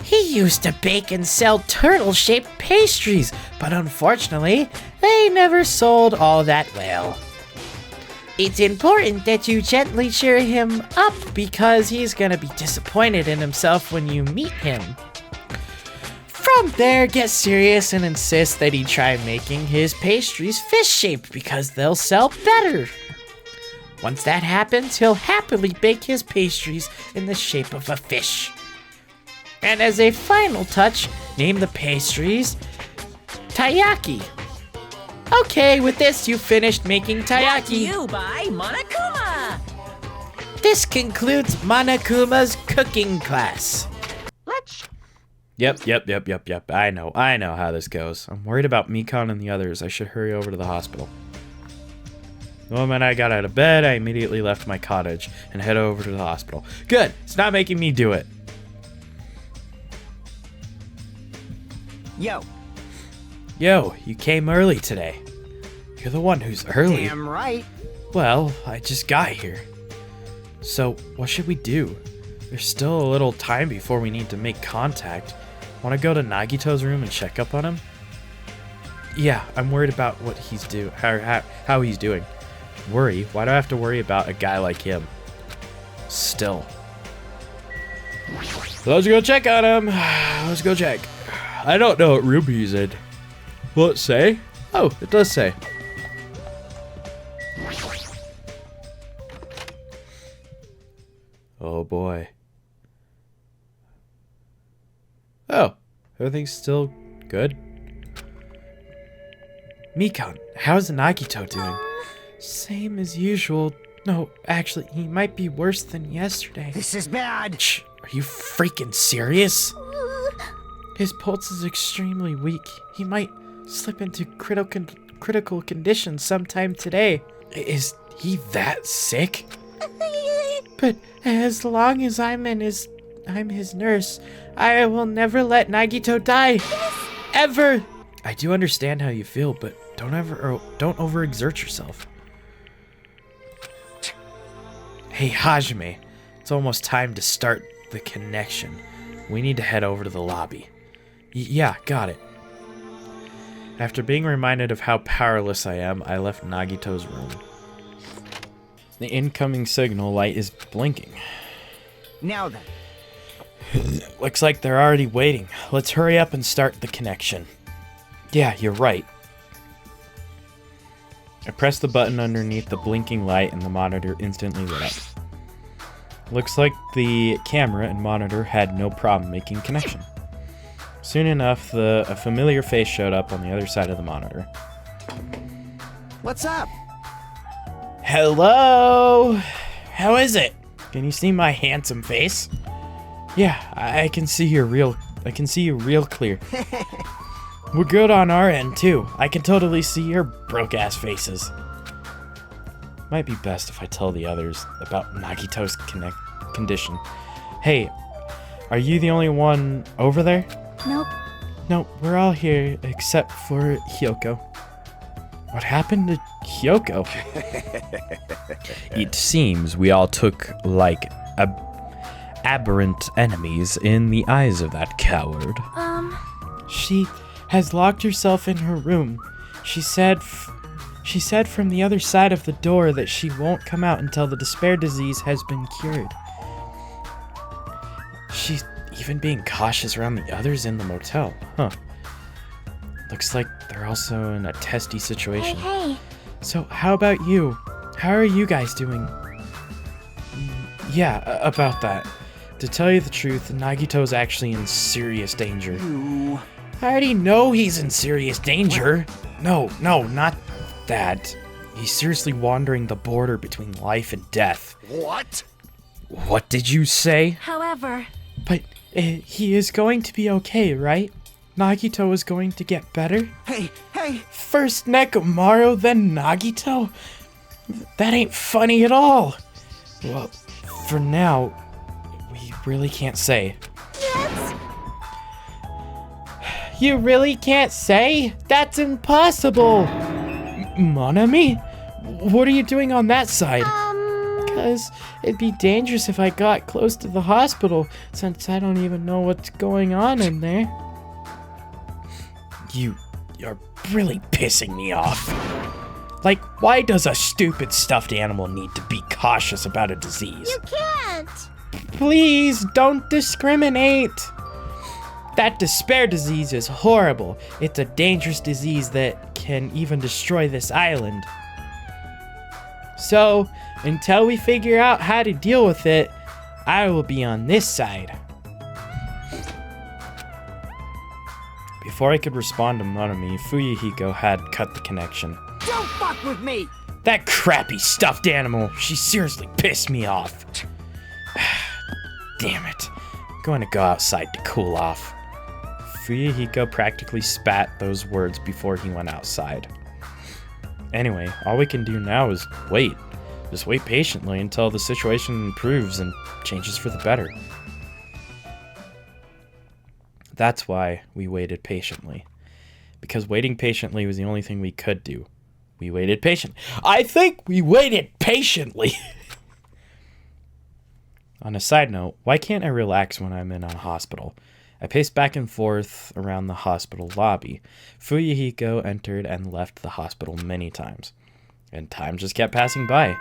D: He used to bake and sell turtle-shaped pastries, but unfortunately, they never sold all that well. It's important that you gently cheer him up because he's gonna be disappointed in himself when you meet him. From there, get serious and insist that he try making his pastries fish-shaped because they'll sell better. Once that happens, he'll happily bake his pastries in the shape of a fish. And as a final touch, name the pastries taiyaki. Okay, with this, you've finished making
C: Brought to
D: taiyaki.
C: you by Monokuma!
D: This concludes Monokuma's cooking class.
C: Let's
A: Yep. I know how this goes. I'm worried about Mikon and the others. I should hurry over to the hospital. The moment I got out of bed, I immediately left my cottage and head over to the hospital. Good, it's not making me do it.
B: Yo.
A: Yo, you came early today. You're the one who's early.
B: Damn right.
A: Well, I just got here. So, what should we do? There's still a little time before we need to make contact. Want to go to Nagito's room and check up on him? Yeah, I'm worried about what he's how he's doing. Worry? Why do I have to worry about a guy like him? Still. So let's go check on him. Let's go check. I don't know what room he's in. Will it say? Oh, it does say. Oh boy. Oh, everything's still good? Mikon, how's Nagito doing? Same as usual. No, actually, he might be worse than yesterday.
B: This is bad.
A: Shh, are you freaking serious? His pulse is extremely weak. He might slip into critical condition sometime today. Is he that sick? But as long as I'm his nurse, I will never let Nagito die. Ever. I do understand how you feel, but don't overexert yourself. Hey, Hajime, it's almost time to start the connection. We need to head over to the lobby. Yeah, got it. After being reminded of how powerless I am, I left Nagito's room. The incoming signal light is blinking.
B: Now then.
A: Looks like they're already waiting. Let's hurry up and start the connection. Yeah, you're right. I pressed the button underneath the blinking light and the monitor instantly lit up. Looks like the camera and monitor had no problem making connection. Soon enough, a familiar face showed up on the other side of the monitor.
B: What's up?
A: Hello? How is it? Can you see my handsome face? Yeah, I can see you real clear. We're good on our end too. I can totally see your broke-ass faces. Might be best if I tell the others about Nagito's condition. Hey, are you the only one over there?
E: Nope.
A: No, we're all here except for Hyoko. What happened to Hyoko? It seems we all took, like, aberrant enemies in the eyes of that coward. She has locked herself in her room. She said from the other side of the door that she won't come out until the despair disease has been cured. She's even being cautious around the others in the motel, huh? Looks like they're also in a testy situation.
E: Hey.
A: So how about you? How are you guys doing? Yeah, about that. To tell you the truth, Nagito's actually in serious danger.
B: You.
A: I already know he's in serious danger. No, not that. He's seriously wandering the border between life and death.
F: What?
A: What did you say?
E: However,
A: But he is going to be okay, right? Nagito is going to get better?
B: Hey.
A: First Nekomaru, then Nagito? That ain't funny at all. Well, for now, we really can't say.
E: yes.
A: You really can't say? That's impossible! Monami? What are you doing on that side? Because it'd be dangerous if I got close to the hospital, since I don't even know what's going on in there. You're really pissing me off. Like, why does a stupid stuffed animal need to be cautious about a disease?
E: You can't.
A: Please don't discriminate. That despair disease is horrible. It's a dangerous disease that can even destroy this island. So, until we figure out how to deal with it, I will be on this side. Before I could respond to Monami, Fuyuhiko had cut the connection.
B: Don't fuck with me.
A: That crappy stuffed animal, she seriously pissed me off. Damn it. I'm going to go outside to cool off. Fuyuhiko practically spat those words before he went outside. Anyway, all we can do now is wait. Just wait patiently until the situation improves and changes for the better. That's why we waited patiently. Because waiting patiently was the only thing we could do. We waited patiently. I think we waited patiently! On a side note, why can't I relax when I'm in a hospital? I paced back and forth around the hospital lobby. Fuyuhiko entered and left the hospital many times. And time just kept passing by.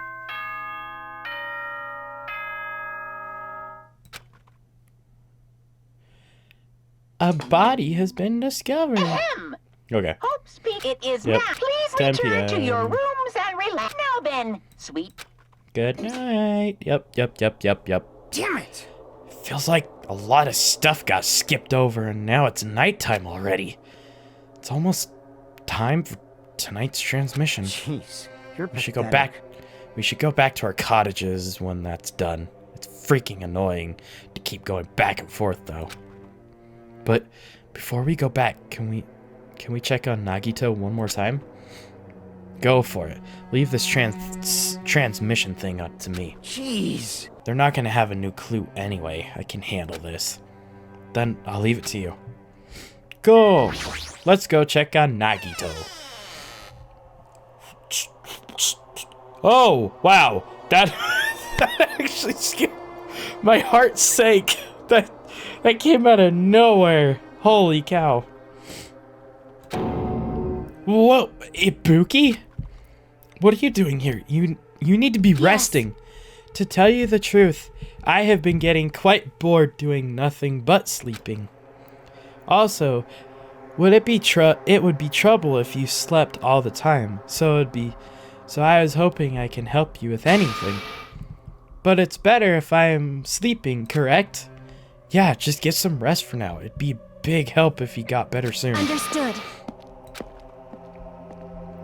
A: A body has been discovered. Okay.
C: Hope speak. It is
A: Yep.
C: now. Please
A: 10
C: return to your
A: p.m.
C: rooms and relax. Now then, sweet.
A: Good night. Yep.
B: Damn it.
A: Feels like a lot of stuff got skipped over and now it's nighttime already. It's almost time for tonight's transmission.
B: Jeez, you're
A: We should go
B: pathetic.
A: back. We should go back to our cottages when that's done. It's freaking annoying to keep going back and forth though. But before we go back, can we check on Nagito one more time? Go for it. Leave this transmission thing up to me.
B: Jeez.
A: They're not gonna have a new clue anyway. I can handle this. Then I'll leave it to you. Go! Let's go check on Nagito. Oh, wow. That actually scared my heart sank. That came out of nowhere. Holy cow. Whoa, Ibuki? What are you doing here? You need to be resting. To tell you the truth, I have been getting quite bored doing nothing but sleeping. Also, It would be trouble if you slept all the time. So I was hoping I can help you with anything. But it's better if I am sleeping, correct? Yeah, just get some rest for now. It'd be a big help if you got better soon.
E: Understood.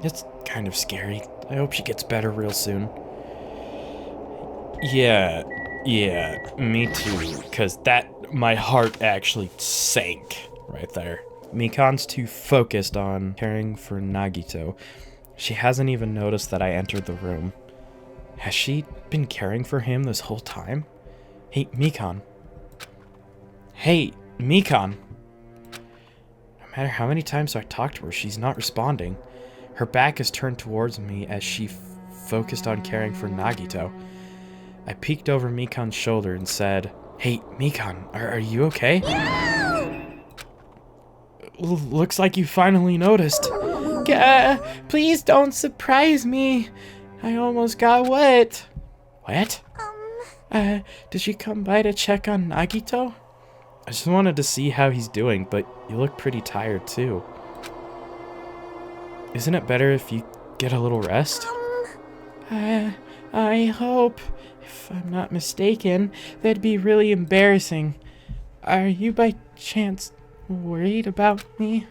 A: It's kind of scary. I hope she gets better real soon. Yeah, me too. Cause my heart actually sank right there. Mikan's too focused on caring for Nagito. She hasn't even noticed that I entered the room. Has she been caring for him this whole time? Hey, Mikan. No matter how many times I talk to her, she's not responding. Her back is turned towards me as she focused on caring for Nagito. I peeked over Mikan's shoulder and said, "Hey, Mikan, are you okay?" Looks like you finally noticed. Please don't surprise me. I almost got wet. What? Did you come by to check on Nagito? I just wanted to see how he's doing, but you look pretty tired too. Isn't it better if you get a little rest? I hope. If I'm not mistaken, that'd be really embarrassing. Are you by chance worried about me?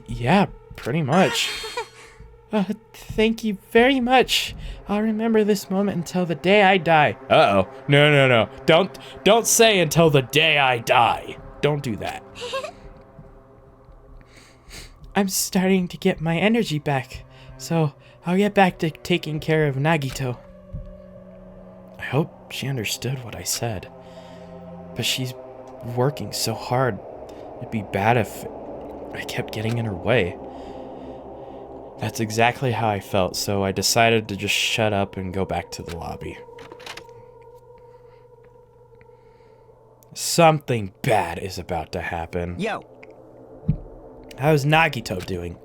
A: Yeah, pretty much. Thank you very much. I'll remember this moment until the day I die. Uh-oh. No. Don't say until the day I die. Don't do that. I'm starting to get my energy back, so I'll get back to taking care of Nagito. I hope she understood what I said. But she's working so hard. It'd be bad if I kept getting in her way. That's exactly how I felt, so I decided to just shut up and go back to the lobby. Something bad is about to happen.
B: Yo.
A: How's Nagito doing?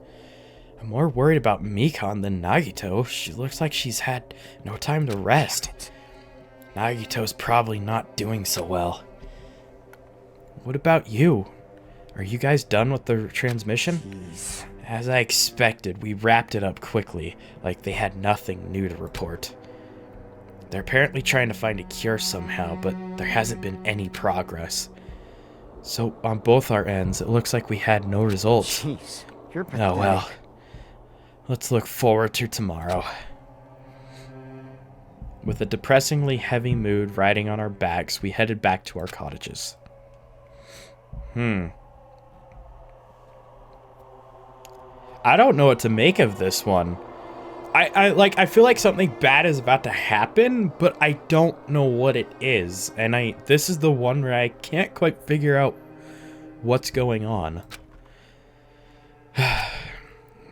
A: I'm more worried about Mikan than Nagito. She looks like she's had no time to rest. Nagito's probably not doing so well. What about you? Are you guys done with the transmission?
B: Jeez.
A: As I expected, we wrapped it up quickly, like they had nothing new to report. They're apparently trying to find a cure somehow, but there hasn't been any progress. So, on both our ends, it looks like we had no results.
B: Jeez. You're
A: Oh
B: pathetic.
A: well. Let's look forward to tomorrow. With a depressingly heavy mood riding on our backs, we headed back to our cottages. I don't know what to make of this one. I feel like something bad is about to happen, but I don't know what it is. And this is the one where I can't quite figure out what's going on.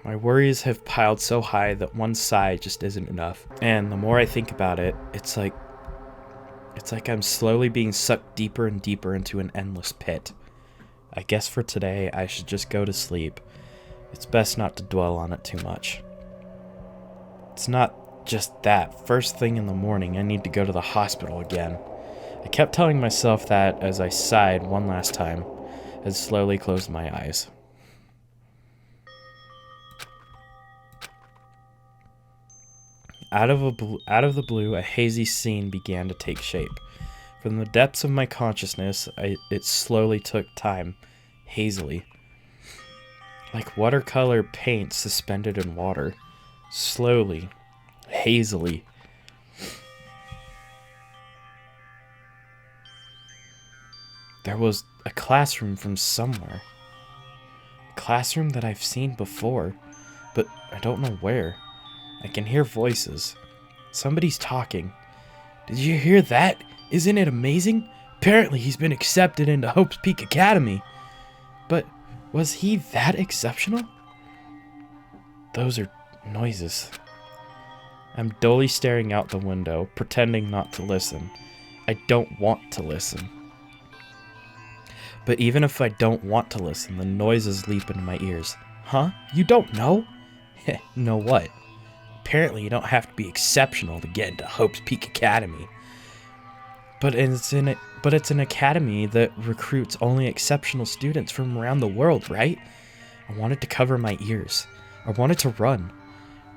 A: My worries have piled so high that one sigh just isn't enough. And the more I think about it, it's like I'm slowly being sucked deeper and deeper into an endless pit. I guess for today, I should just go to sleep. It's best not to dwell on it too much. It's not just that. First thing in the morning, I need to go to the hospital again. I kept telling myself that as I sighed one last time, and slowly closed my eyes. Out of the blue, a hazy scene began to take shape. From the depths of my consciousness, it slowly took time, hazily. Like watercolor paint suspended in water. Slowly, hazily. There was a classroom from somewhere. A classroom that I've seen before, but I don't know where. I can hear voices. Somebody's talking. Did you hear that? Isn't it amazing? Apparently he's been accepted into Hope's Peak Academy. But was he that exceptional? Those are noises. I'm dully staring out the window, pretending not to listen. I don't want to listen. But even if I don't want to listen, the noises leap into my ears. Huh? You don't know? Know what? Apparently you don't have to be exceptional to get into Hope's Peak Academy. But it's an academy that recruits only exceptional students from around the world, right? I wanted to cover my ears. I wanted to run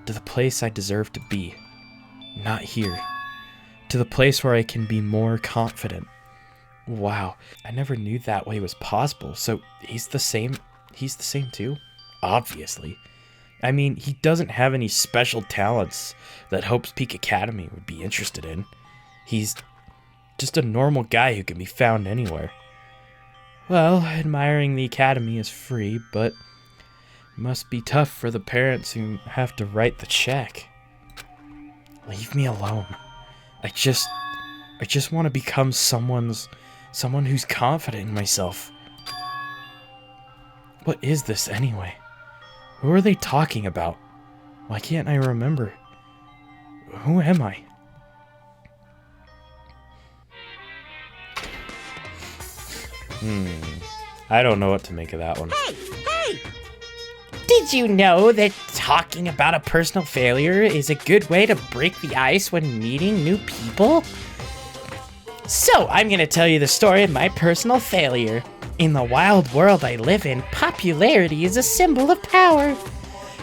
A: to the place I deserve to be. Not here. To the place where I can be more confident. Wow, I never knew that way was possible. So he's the same too? Obviously. I mean, he doesn't have any special talents that Hope's Peak Academy would be interested in. He's just a normal guy who can be found anywhere. Well, admiring the academy is free, but it must be tough for the parents who have to write the check. Leave me alone. I just want to become someone who's confident in myself. What is this anyway? Who are they talking about? Why can't I remember? Who am I? I don't know what to make of that one.
D: Hey! Did you know that talking about a personal failure is a good way to break the ice when meeting new people? So, I'm gonna tell you the story of my personal failure. In the wild world I live in, popularity is a symbol of power.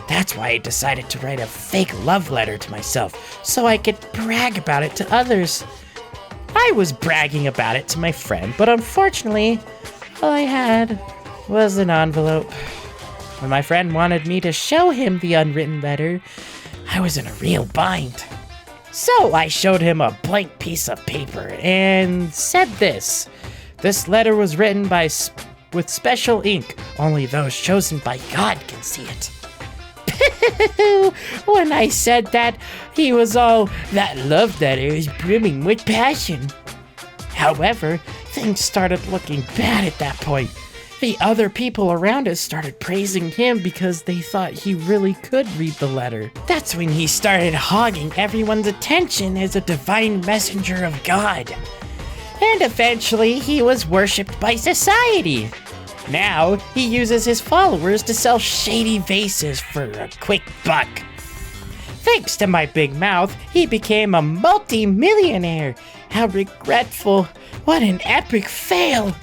D: That's why I decided to write a fake love letter to myself, so I could brag about it to others. I was bragging about it to my friend, but unfortunately, all I had was an envelope. When my friend wanted me to show him the unwritten letter, I was in a real bind. So I showed him a blank piece of paper and said this. This letter was written with special ink. Only those chosen by God can see it. When I said that, he was all, that love letter is brimming with passion. However, things started looking bad at that point. The other people around us started praising him because they thought he really could read the letter. That's when he started hogging everyone's attention as a divine messenger of God. And eventually, he was worshipped by society. Now, he uses his followers to sell shady vases for a quick buck. Thanks to my big mouth, he became a multi-millionaire. How regretful. What an epic fail.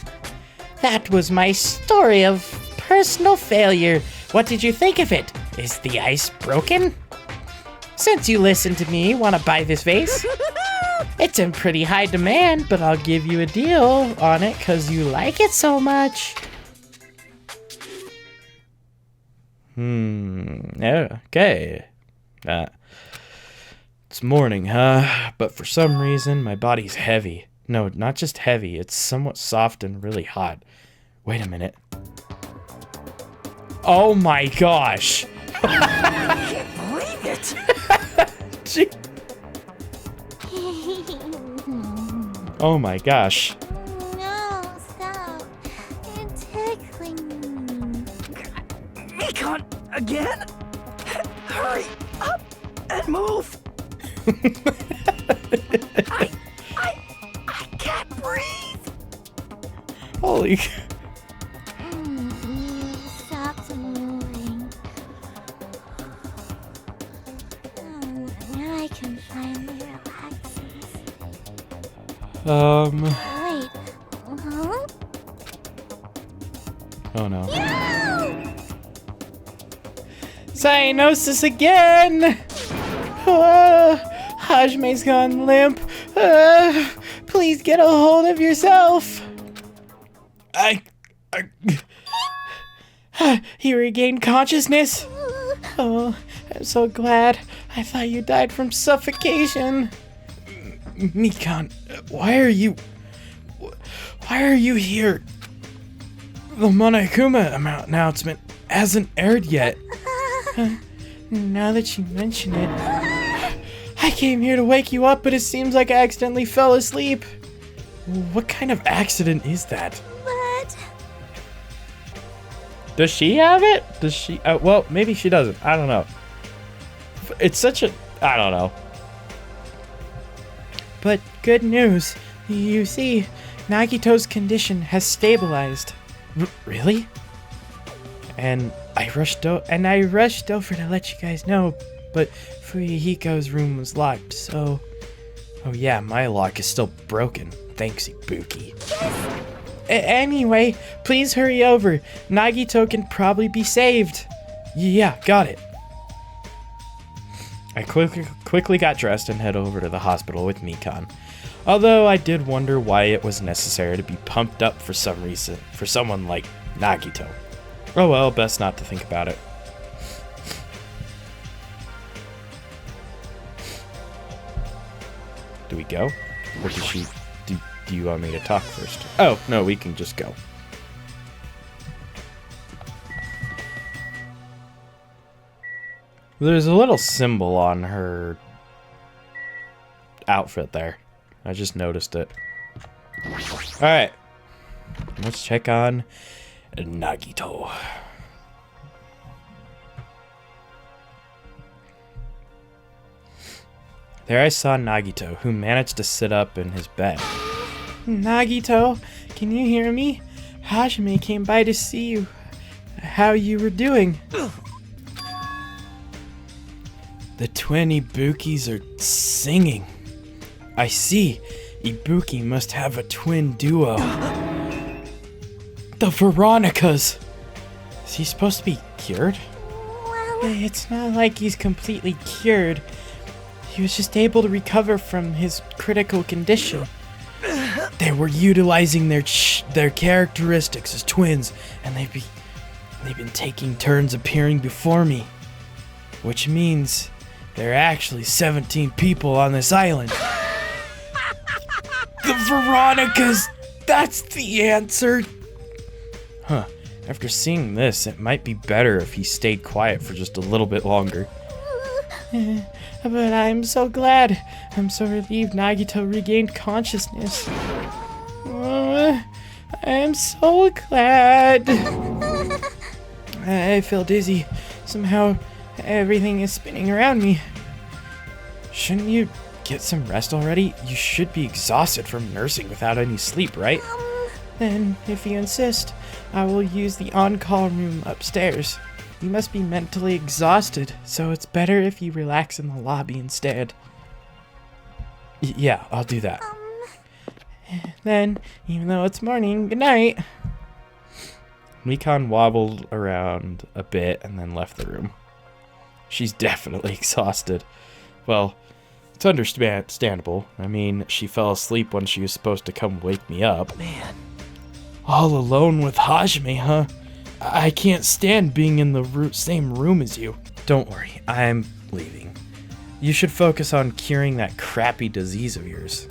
D: That was my story of personal failure. What did you think of it? Is the ice broken? Since you listened to me, want to buy this vase? It's in pretty high demand, but I'll give you a deal on it because you like it so much.
A: Okay. It's morning, huh? But for some reason, my body's heavy. No, not just heavy, it's somewhat soft and really hot. Wait a minute. Oh my gosh!
B: Believe it!
A: Gee. Oh my gosh.
E: No, stop. You're tickling me.
B: Nikon, again? Hurry up and move! I can't breathe!
A: Holy...
E: You stopped moving. Now I can finally relax. Wait. Huh?
A: Oh no.
E: No!
A: Cyanosis again! Hajime's gone limp. Please get a hold of yourself. He regained consciousness. Oh, I'm so glad. I thought you died from suffocation. Mikan, why are you here? The Monokuma announcement hasn't aired yet. Now that you mention it, I came here to wake you up, but it seems like I accidentally fell asleep. What kind of accident is that?
E: But
A: Does she have it? Does she? Well, maybe she doesn't. I don't know. It's such a... I don't know. But good news. You see, Nagito's condition has stabilized. Really? And I rushed over to let you guys know, but Fuyuhiko's room was locked, so... Oh yeah, my lock is still broken. Thanks, Ibuki. Anyway, please hurry over. Nagito can probably be saved. Yeah, got it. I quickly got dressed and head over to the hospital with Mikan. Although I did wonder why it was necessary to be pumped up for some reason for someone like Nagito. Oh well, best not to think about it. Do we go? Or does she... Do you want me to talk first? Oh, no, we can just go. There's a little symbol on her outfit there. I just noticed it. Alright. Let's check on Nagito. There I saw Nagito, who managed to sit up in his bed. Nagito, can you hear me? Hajime came by to see you. How you were doing? The twin Ibukis are singing. I see. Ibuki must have a twin duo. The Veronicas! Is he supposed to be cured? It's not like he's completely cured. He was just able to recover from his critical condition. They were utilizing their characteristics as twins, and they've been taking turns appearing before me. Which means there are actually 17 people on this island. The Veronicas! That's the answer! Huh. After seeing this, it might be better if he stayed quiet for just a little bit longer. But I'm so glad. I'm so relieved Nagito regained consciousness. I'm so glad. I feel dizzy. Somehow, everything is spinning around me. Shouldn't you get some rest already? You should be exhausted from nursing without any sleep, right? Then, if you insist, I will use the on-call room upstairs. You must be mentally exhausted, so it's better if you relax in the lobby instead. Yeah, I'll do that. Then, even though it's morning, good night. Mikan wobbled around a bit and then left the room. She's definitely exhausted. Well, it's understandable. I mean, she fell asleep when she was supposed to come wake me up.
B: Man.
A: All alone with Hajime, huh? I can't stand being in the same room as you. Don't worry, I'm leaving. You should focus on curing that crappy disease of yours.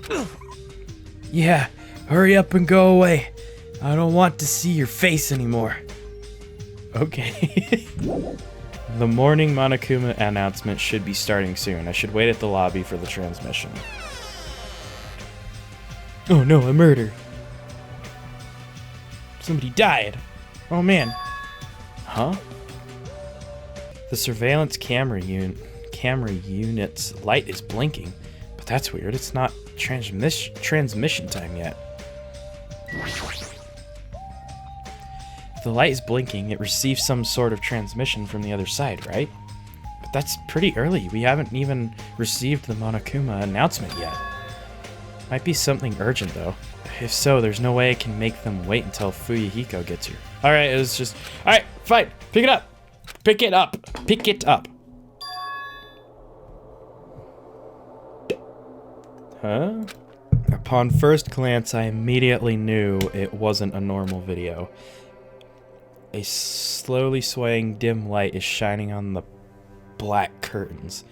A: Yeah, hurry up and go away. I don't want to see your face anymore. Okay. The morning Monokuma announcement should be starting soon. I should wait at the lobby for the transmission. Oh no, a murder. Somebody died. Oh man. Huh? The surveillance camera unit's light is blinking, but that's weird. It's not transmission time yet. If the light is blinking, it receives some sort of transmission from the other side, right? But that's pretty early. We haven't even received the Monokuma announcement yet. Might be something urgent though. If so, there's no way I can make them wait until Fuyuhiko gets here. Alright, it was just... Alright, fine. Pick it up. Pick it up. Pick it up. Huh? Upon first glance, I immediately knew it wasn't a normal video. A slowly swaying dim light is shining on the black curtains.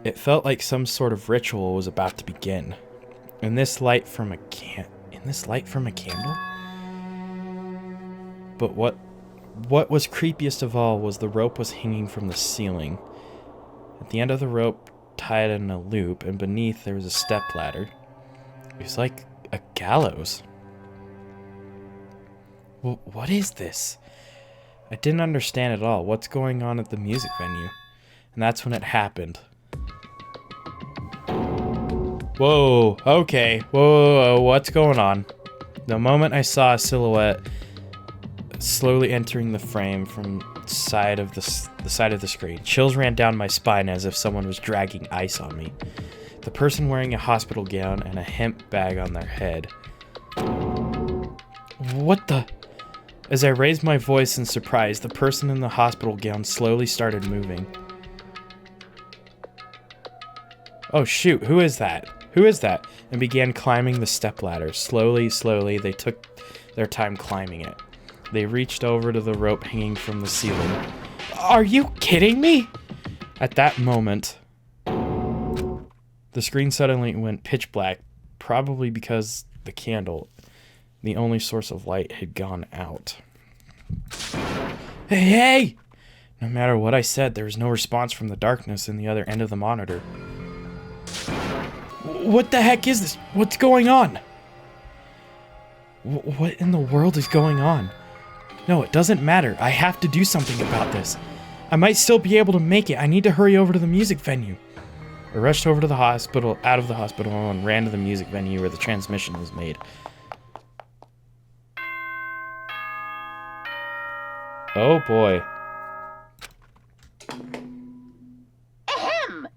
A: It felt like some sort of ritual was about to begin. And this light from a candle? But what was creepiest of all was the rope was hanging from the ceiling. At the end of the rope, tied in a loop, and beneath there was a stepladder. It was like a gallows. Well, what is this? I didn't understand at all. What's going on at the music venue? And that's when it happened. Whoa, okay. Whoa, what's going on? The moment I saw a silhouette slowly entering the frame from the side of the screen, chills ran down my spine as if someone was dragging ice on me. The person wearing a hospital gown and a hemp bag on their head. What the? As I raised my voice in surprise, the person in the hospital gown slowly started moving. Oh shoot, who is that? Who is that? And began climbing the stepladder. Slowly, they took their time climbing it. They reached over to the rope hanging from the ceiling. Are you kidding me? At that moment, the screen suddenly went pitch black, probably because the candle, the only source of light, had gone out. Hey! No matter what I said, there was no response from the darkness in the other end of the monitor. What the heck is this? What's going on? What in the world is going on? No, it doesn't matter. I have to do something about this. I might still be able to make it. I need to hurry over to the music venue. I rushed over to the hospital, out of the hospital, and ran to the music venue where the transmission was made. Oh boy.
C: Ahem!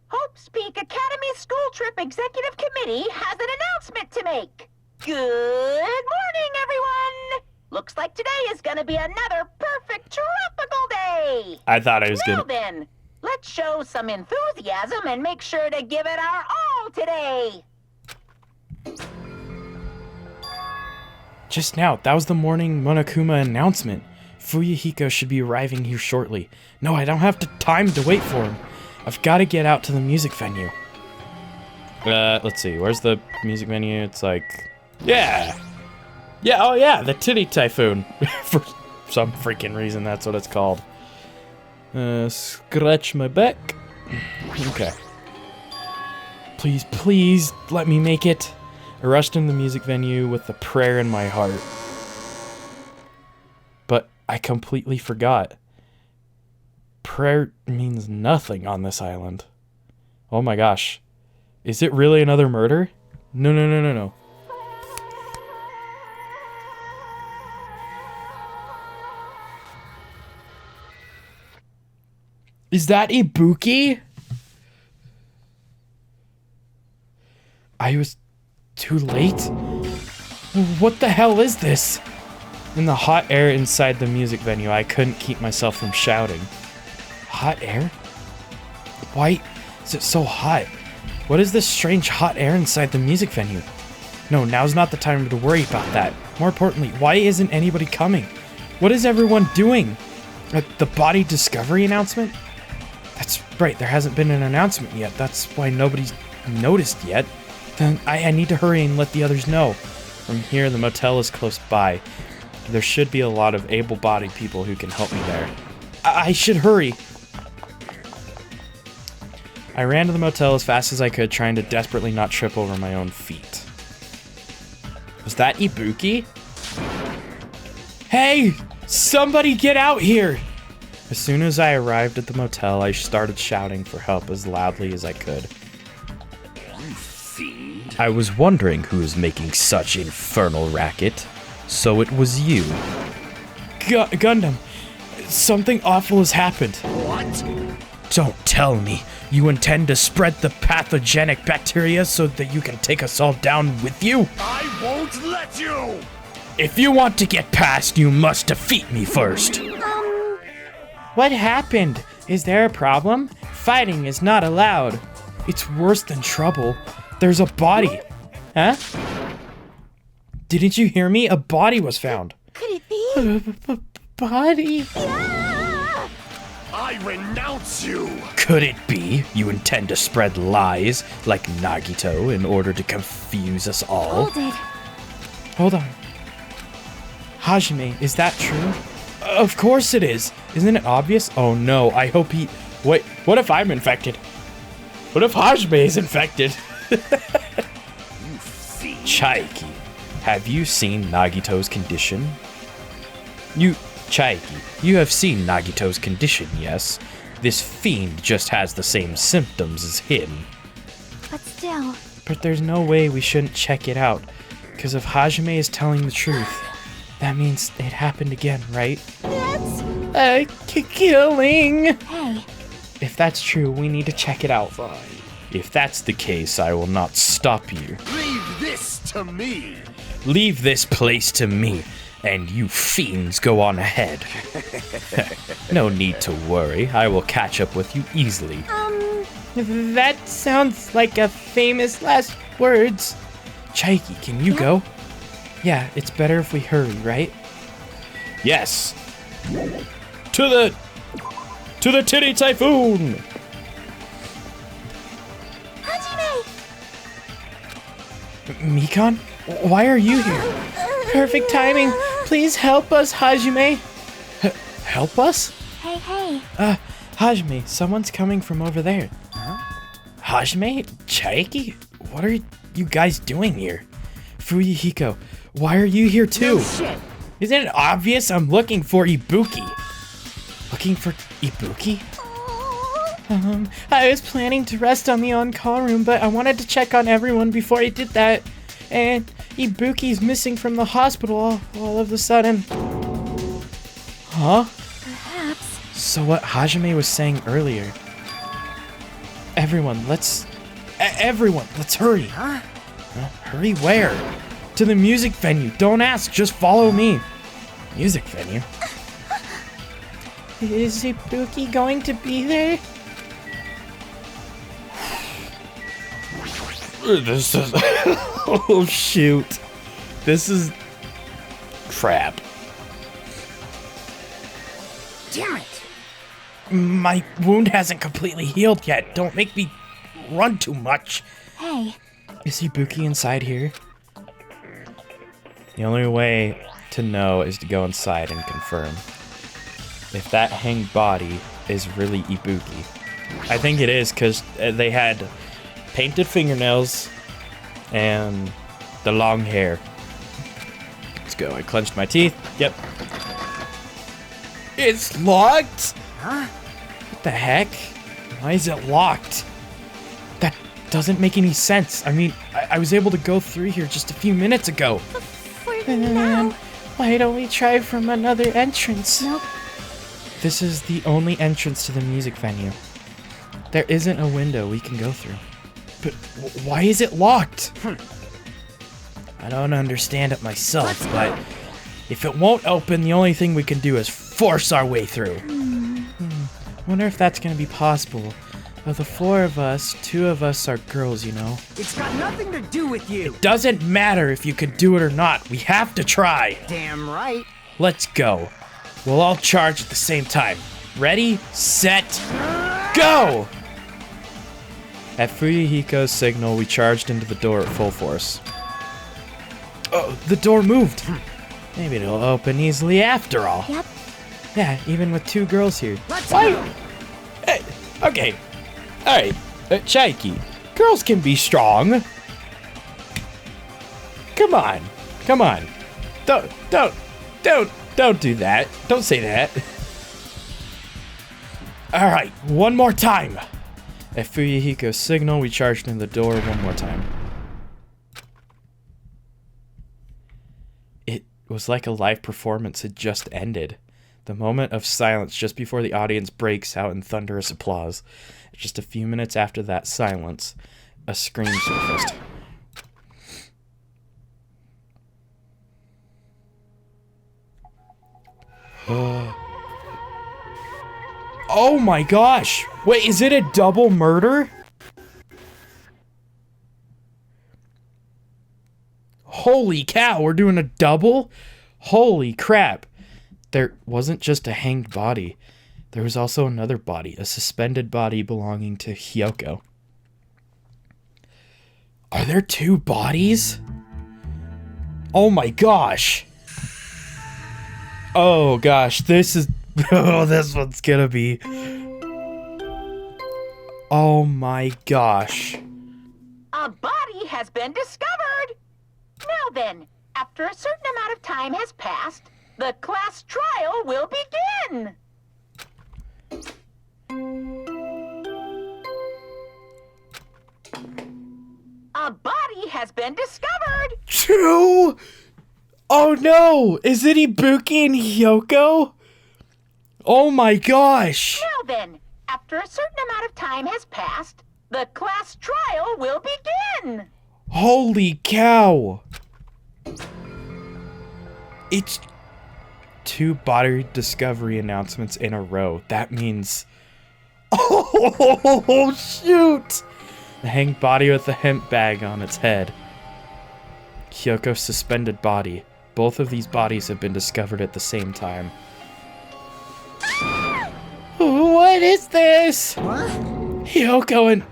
C: Hope's Peak Academy School Trip Executive Committee has an announcement to make. Good morning, everyone! Looks like today is gonna be another perfect tropical day!
A: I thought I was
C: Now
A: gonna...
C: then, let's show some enthusiasm and make sure to give it our all today!
A: Just now, that was the morning Monokuma announcement. Fuyuhiko should be arriving here shortly. No, I don't have time to wait for him. I've got to get out to the music venue. Let's see. Where's the music venue? It's like... Yeah! Yeah, oh yeah, the Titty Typhoon. For some freaking reason, that's what it's called. Scratch my back. Okay. Please, please, let me make it. I rushed into the music venue with a prayer in my heart. But I completely forgot. Prayer means nothing on this island. Oh my gosh. Is it really another murder? No, no, no, no, no. Is that Ibuki? I was too late? What the hell is this? In the hot air inside the music venue, I couldn't keep myself from shouting. Hot air? Why is it so hot? What is this strange hot air inside the music venue? No, now's not the time to worry about that. More importantly, why isn't anybody coming? What is everyone doing? The body discovery announcement? That's right, there hasn't been an announcement yet. That's why nobody's noticed yet. Then I need to hurry and let the others know. From here, the motel is close by. There should be a lot of able-bodied people who can help me there. I should hurry. I ran to the motel as fast as I could, trying to desperately not trip over my own feet. Was that Ibuki? Hey! Somebody get out here! As soon as I arrived at the motel, I started shouting for help as loudly as I could. I was wondering who was making such infernal racket. So it was you. Gundam, something awful has happened.
F: What?
A: Don't tell me you intend to spread the pathogenic bacteria so that you can take us all down with you?
F: I won't let you!
A: If you want to get past, you must defeat me first. What happened? Is there a problem? Fighting is not allowed. It's worse than trouble. There's a body. Huh? Didn't you hear me? A body was found.
E: Could it be?
A: Body?
E: Ah!
F: I renounce you!
A: Could it be you intend to spread lies like Nagito in order to confuse us all?
E: Hold it.
A: Hold on. Hajime, is that true? Of course it is. Isn't it obvious? Oh no, I hope he... Wait, what if I'm infected? What if Hajime is infected? Chaiki, have you seen Nagito's condition? Chaiki, you have seen Nagito's condition, yes? This fiend just has the same symptoms as him.
E: But still.
A: But there's no way we shouldn't check it out. Because if Hajime is telling the truth, that means it happened again, right?
E: That's...
A: Killing!
E: Hey.
A: If that's true, we need to check it out. If that's the case, I will not stop you.
F: Leave this to me!
A: Leave this place to me, and you fiends go on ahead. No need to worry. I will catch up with you easily.
D: That sounds like a famous last words.
A: Chaiki, can you go? Yeah, it's better if we hurry, right? Yes. To the titty typhoon.
E: Hajime!
A: Mikan, why are you here?
D: Perfect timing. Please help us, Hajime.
A: Help us?
E: Hey.
A: Hajime, someone's coming from over there. Hajime? Chaiki? What are you guys doing here? Fuyuhiko, why are you here too? Isn't it obvious I'm looking for Ibuki? Looking for Ibuki?
D: I was planning to rest on the on-call room, but I wanted to check on everyone before I did that. And Ibuki's missing from the hospital all of a sudden.
A: Huh?
E: Perhaps.
A: So what Hajime was saying earlier. Everyone, let's hurry.
B: Huh?
A: Hurry where? To the music venue. Don't ask, just follow me. Music venue?
D: Is Ibuki going to be there?
A: This is... oh, shoot. This is... crap.
B: Damn it!
A: My wound hasn't completely healed yet. Don't make me run too much.
E: Hey.
A: Is Ibuki inside here? The only way to know is to go inside and confirm. If that hanged body is really Ibuki. I think it is, because they had painted fingernails and the long hair. Let's go. I clenched my teeth. Yep. It's locked?
B: Huh?
A: What the heck? Why is it locked? That doesn't make any sense. I mean, I was able to go through here just a few minutes ago.
E: For now.
D: Why don't we try from another entrance?
E: Nope.
A: This is the only entrance to the music venue. There isn't a window we can go through. But why is it locked? I don't understand it myself, but if it won't open, the only thing we can do is force our way through. Wonder if that's gonna be possible. Of the 4 of us, 2 of us are girls, you know.
B: It's got nothing to do with you.
A: Doesn't matter if you could do it or not. We have to try.
B: Damn right.
A: Let's go. We'll all charge at the same time. Ready, set, go! At Fuyuhiko's signal, we charged into the door at full force. Oh, the door moved. Maybe it'll open easily after all.
E: Yep.
A: Yeah, even with 2 girls here.
B: Let's
A: Why?
B: go.
A: Hey, okay. Alright, Chaiki, girls can be strong. Come on. Don't do that. Don't say that. Alright, one more time. At Fuyuhiko's signal, we charged in the door one more time. It was like a live performance had just ended. The moment of silence just before the audience breaks out in thunderous applause. Just a few minutes after that silence, a scream surfaced. Oh my gosh! Wait, is it a double murder? Holy cow, we're doing a double? Holy crap. There wasn't just a hanged body. There was also another body, a suspended body belonging to Hyoko. Are there 2 bodies? Oh my gosh. Oh gosh, this is... oh, this one's gonna be... oh my gosh.
C: A body has been discovered! Now then, after a certain amount of time has passed, the class trial will begin! A body has been discovered!
A: 2? Oh no! Is it Ibuki and Hyoko? Oh my gosh!
C: Now then, after a certain amount of time has passed, the class trial will begin!
A: Holy cow! It's 2 body discovery announcements in a row. That means... Oh, shoot! The hanged body with the hemp bag on its head. Hyoko's suspended body. Both of these bodies have been discovered at the same time. What is this?
B: What?
A: Hyoko and...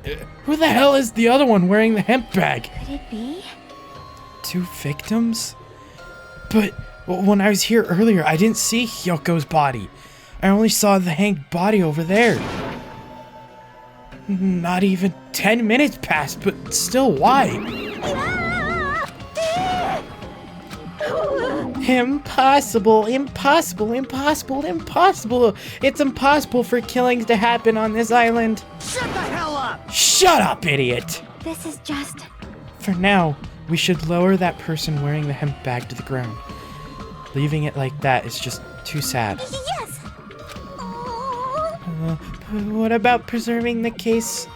A: who the hell is the other one wearing the hemp bag?
C: Could it be?
A: 2 victims? But when I was here earlier, I didn't see Hyoko's body. I only saw the hanged body over there. Not even 10 minutes passed, but still, why? Impossible, impossible, impossible, impossible. It's impossible for killings to happen on this island.
B: Shut the hell up!
A: Shut up, idiot!
E: This is just...
A: For now, we should lower that person wearing the hemp bag to the ground. Leaving it like that is just too sad.
E: Yes!
A: What about preserving the case?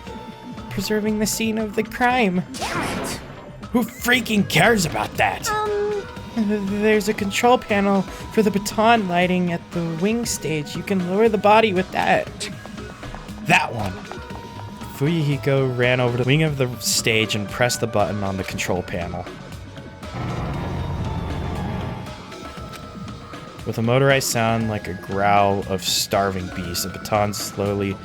A: Preserving the scene of the crime?
B: Damn it!
A: Who freaking cares about that? There's a control panel for the baton lighting at the wing stage. You can lower the body with that. That one. Fuyuhiko ran over to the wing of the stage and pressed the button on the control panel. With a motorized sound like a growl of starving beasts, the baton slowly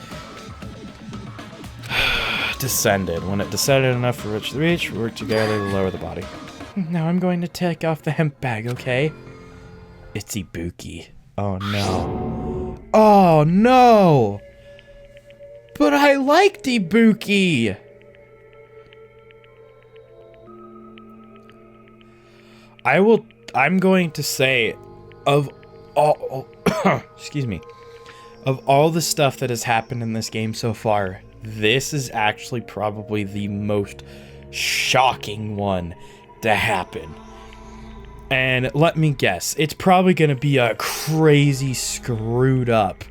A: descended. When it descended enough for it to reach, we worked together to lower the body. Now I'm going to take off the hemp bag, okay? It's Ibuki. Oh no. Oh no! But I liked Ibuki! I'm going to say, of all, excuse me, of all the stuff that has happened in this game so far, this is actually probably the most shocking one to happen. And let me guess, it's probably going to be a crazy screwed up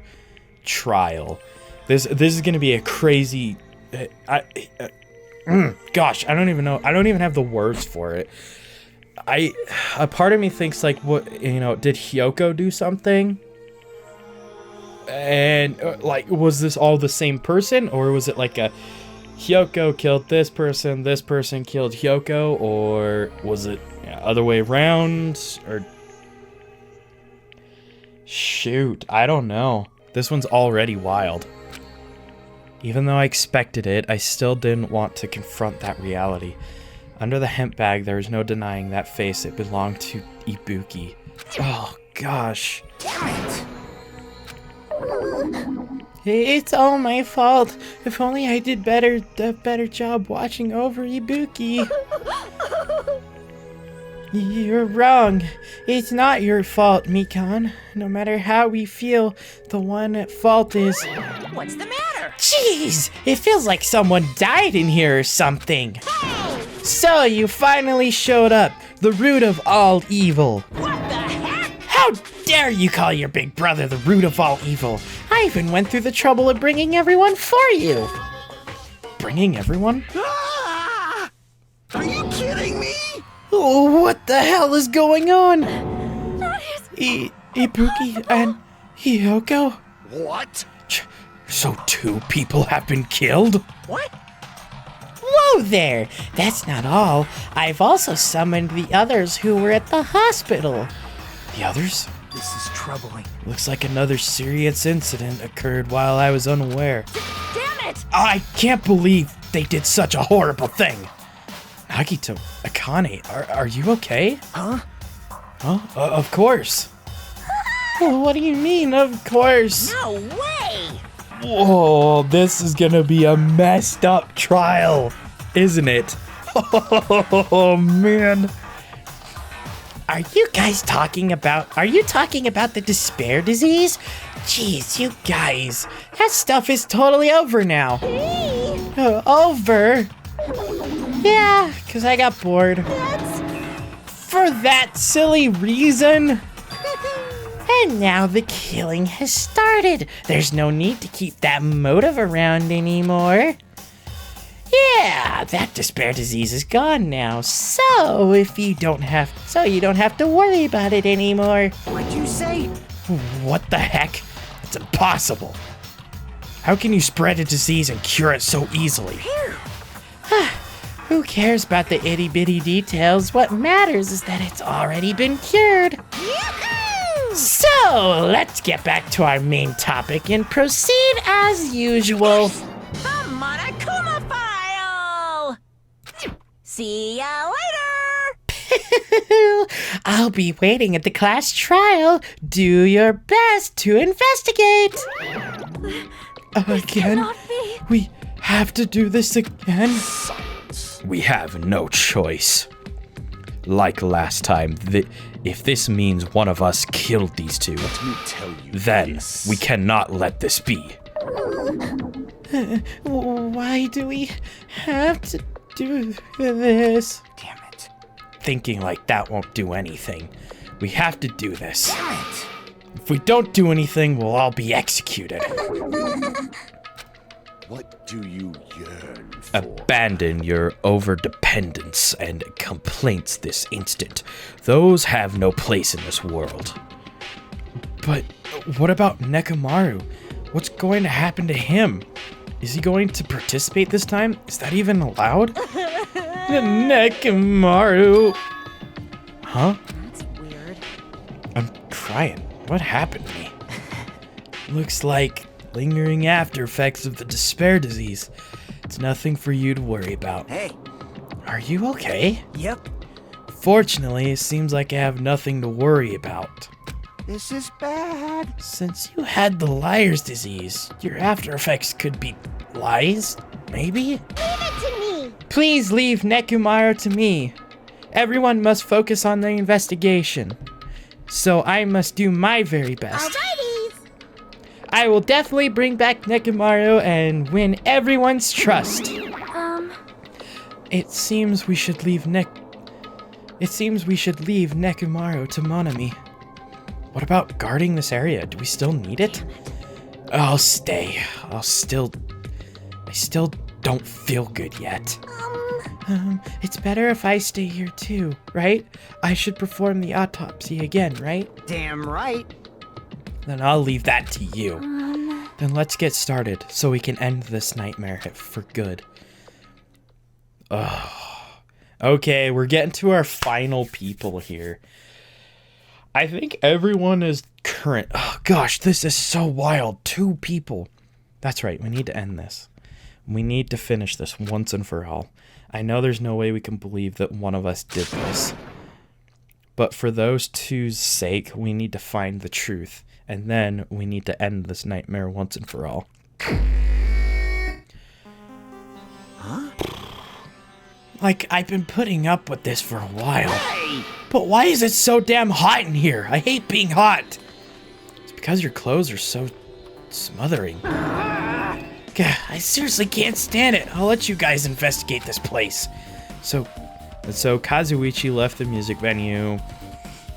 A: trial. This is going to be a crazy gosh, I don't even know. I don't even have the words for it. A part of me thinks like, what, you know, did Hyoko do something? And like, was this all the same person, or was it like a Hyoko killed this person killed Hyoko, or was it other way around? Or shoot, I don't know. This one's already wild. Even though I expected it, I still didn't want to confront that reality. Under the hemp bag, there was no denying that face. It belonged to Ibuki. Oh gosh.
B: Damn it!
A: It's all my fault. If only I did a better job watching over Ibuki. You're wrong. It's not your fault, Mikan. No matter how we feel, the one at fault is...
C: What's the matter?
D: Jeez, it feels like someone died in here or something. So you finally showed up, the root of all evil.
C: What the heck?
D: How dare you call your big brother the root of all evil? I even went through the trouble of bringing everyone for you.
A: Bringing everyone?
B: Ah! Are you kidding me?
A: Oh, what the hell is going on? Ibuki and Hyoko?
F: What?
A: So 2 people have been killed?
B: What?
D: Whoa there! That's not all. I've also summoned the others who were at the hospital.
A: The others?
B: This is troubling.
A: Looks like another serious incident occurred while I was unaware.
C: Damn it!
A: I can't believe they did such a horrible thing. Nagito, Akane, are you okay?
B: Huh?
A: Huh? Of course. What do you mean, of course?
C: No way!
A: Whoa, this is gonna be a messed up trial, isn't it? Oh, man.
D: Are you talking about the despair disease? Jeez, you guys. That stuff is totally over now. Over? Yeah, because I got bored. For that silly reason? And now the killing has started. There's no need to keep that motive around anymore. Yeah, that despair disease is gone now. So you don't have to worry about it anymore.
B: What'd you say?
A: What the heck? It's impossible. How can you spread a disease and cure it so easily?
D: Who cares about the itty bitty details? What matters is that it's already been cured. So let's get back to our main topic and proceed as usual.
C: The Monokuma file! See ya later!
D: I'll be waiting at the class trial. Do your best to investigate.
A: Again? We have to do this again? We have no choice. Like last time, if this means one of us killed these two, then we cannot let this be.
D: Why do we have to do this?
B: Damn it.
A: Thinking like that won't do anything. We have to do this.
B: Damn it.
A: If we don't do anything, we'll all be executed.
F: What do you yearn for?
A: Abandon your overdependence and complaints this instant. Those have no place in this world. But what about Nekomaru? What's going to happen to him? Is he going to participate this time? Is that even allowed? Nekomaru! Huh?
C: That's weird.
A: I'm crying. What happened to me? Looks like lingering after effects of the despair disease. It's nothing for you to worry about.
B: Hey.
A: Are you okay?
B: Yep.
A: Fortunately, it seems like I have nothing to worry about.
B: This is bad.
A: Since you had the liar's disease, your after effects could be lies? Maybe?
E: Leave it to me.
D: Please leave Nekomaru to me. Everyone must focus on the investigation. So I must do my very best.
E: Alrighties.
D: I will definitely bring back Nekomaru and win everyone's trust. It seems we should leave Nekomaru to Monami. What about guarding this area? Do we still need it? I'll stay. I still don't feel good yet. It's better if I stay here too, right? I should perform the autopsy again, right?
B: Damn right.
A: Then I'll leave that to you. Then let's get started so we can end this nightmare for good. Okay, we're getting to our final people here. I think everyone is current. Oh gosh, this is so wild. 2 people. That's right, we need to end this. We need to finish this once and for all. I know there's no way we can believe that one of us did this. But for those two's sake, we need to find the truth. And then we need to end this nightmare once and for all.
B: Huh?
A: Like, I've been putting up with this for a while. But why is it so damn hot in here? I hate being hot. It's because your clothes are so smothering. God, I seriously can't stand it. I'll let you guys investigate this place. So Kazuichi left the music venue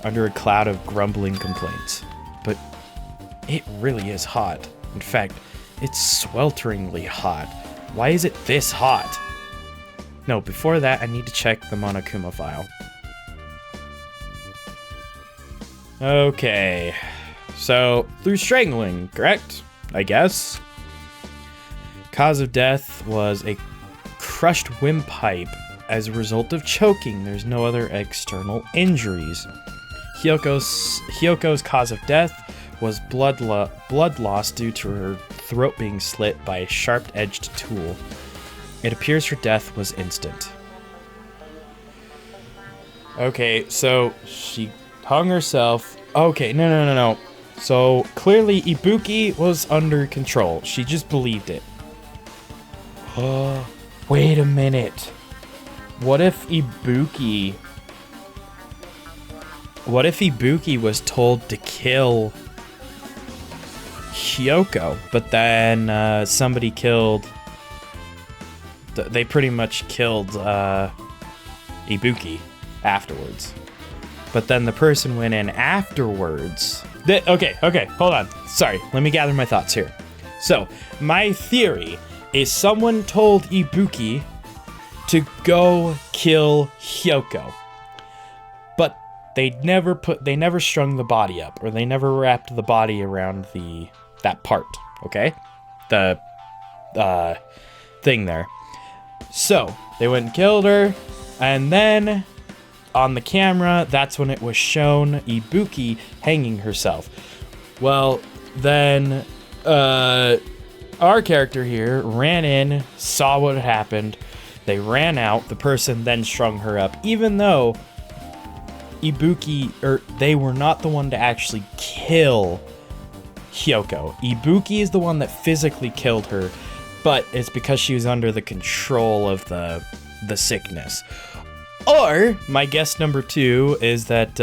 A: under a cloud of grumbling complaints. But it really is hot. In fact, it's swelteringly hot. Why is it this hot? No, before that, I need to check the Monokuma file. Okay. So, through strangling, correct? I guess? Cause of death was a crushed windpipe as a result of choking. There's no other external injuries. Hyoko's cause of death was blood loss due to her throat being slit by a sharp-edged tool. It appears her death was instant. Okay, so she hung herself. Okay, no. So clearly Ibuki was under control. She just believed it. Wait a minute. What if Ibuki was told to kill Hyoko, but then somebody killed... They pretty much killed Ibuki afterwards. But then the person went in afterwards. Okay, hold on. Sorry, let me gather my thoughts here. So, my theory is someone told Ibuki to go kill Hyoko. But they never strung the body up, or they never wrapped the body around that part, okay? The thing there. So, they went and killed her, and then on the camera, that's when it was shown Ibuki hanging herself. Well, then our character here ran in, saw what had happened. They ran out. The person then strung her up, even though they were not the one to actually kill Hyoko. Ibuki is the one that physically killed her, but it's because she was under the control of the sickness. Or, my guess number 2 is that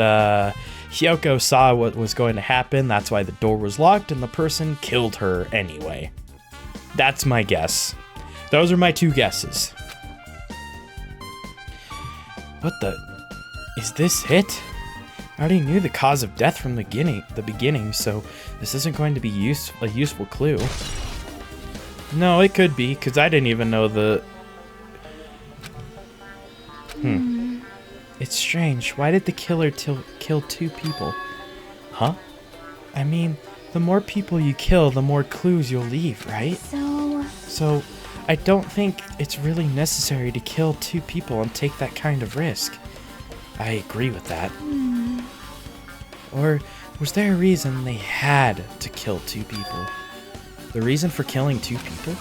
A: Hyoko saw what was going to happen, that's why the door was locked, and the person killed her anyway. That's my guess. Those are my 2 guesses. What the... Is this it? I already knew the cause of death from the beginning, so this isn't going to be a useful clue. No, it could be, because I didn't even know the... It's strange. Why did the killer kill 2 people? Huh? I mean, the more people you kill, the more clues you'll leave, right? So, I don't think it's really necessary to kill 2 people and take that kind of risk. I agree with that. Or was there a reason they had to kill 2 people? The reason for killing 2 people?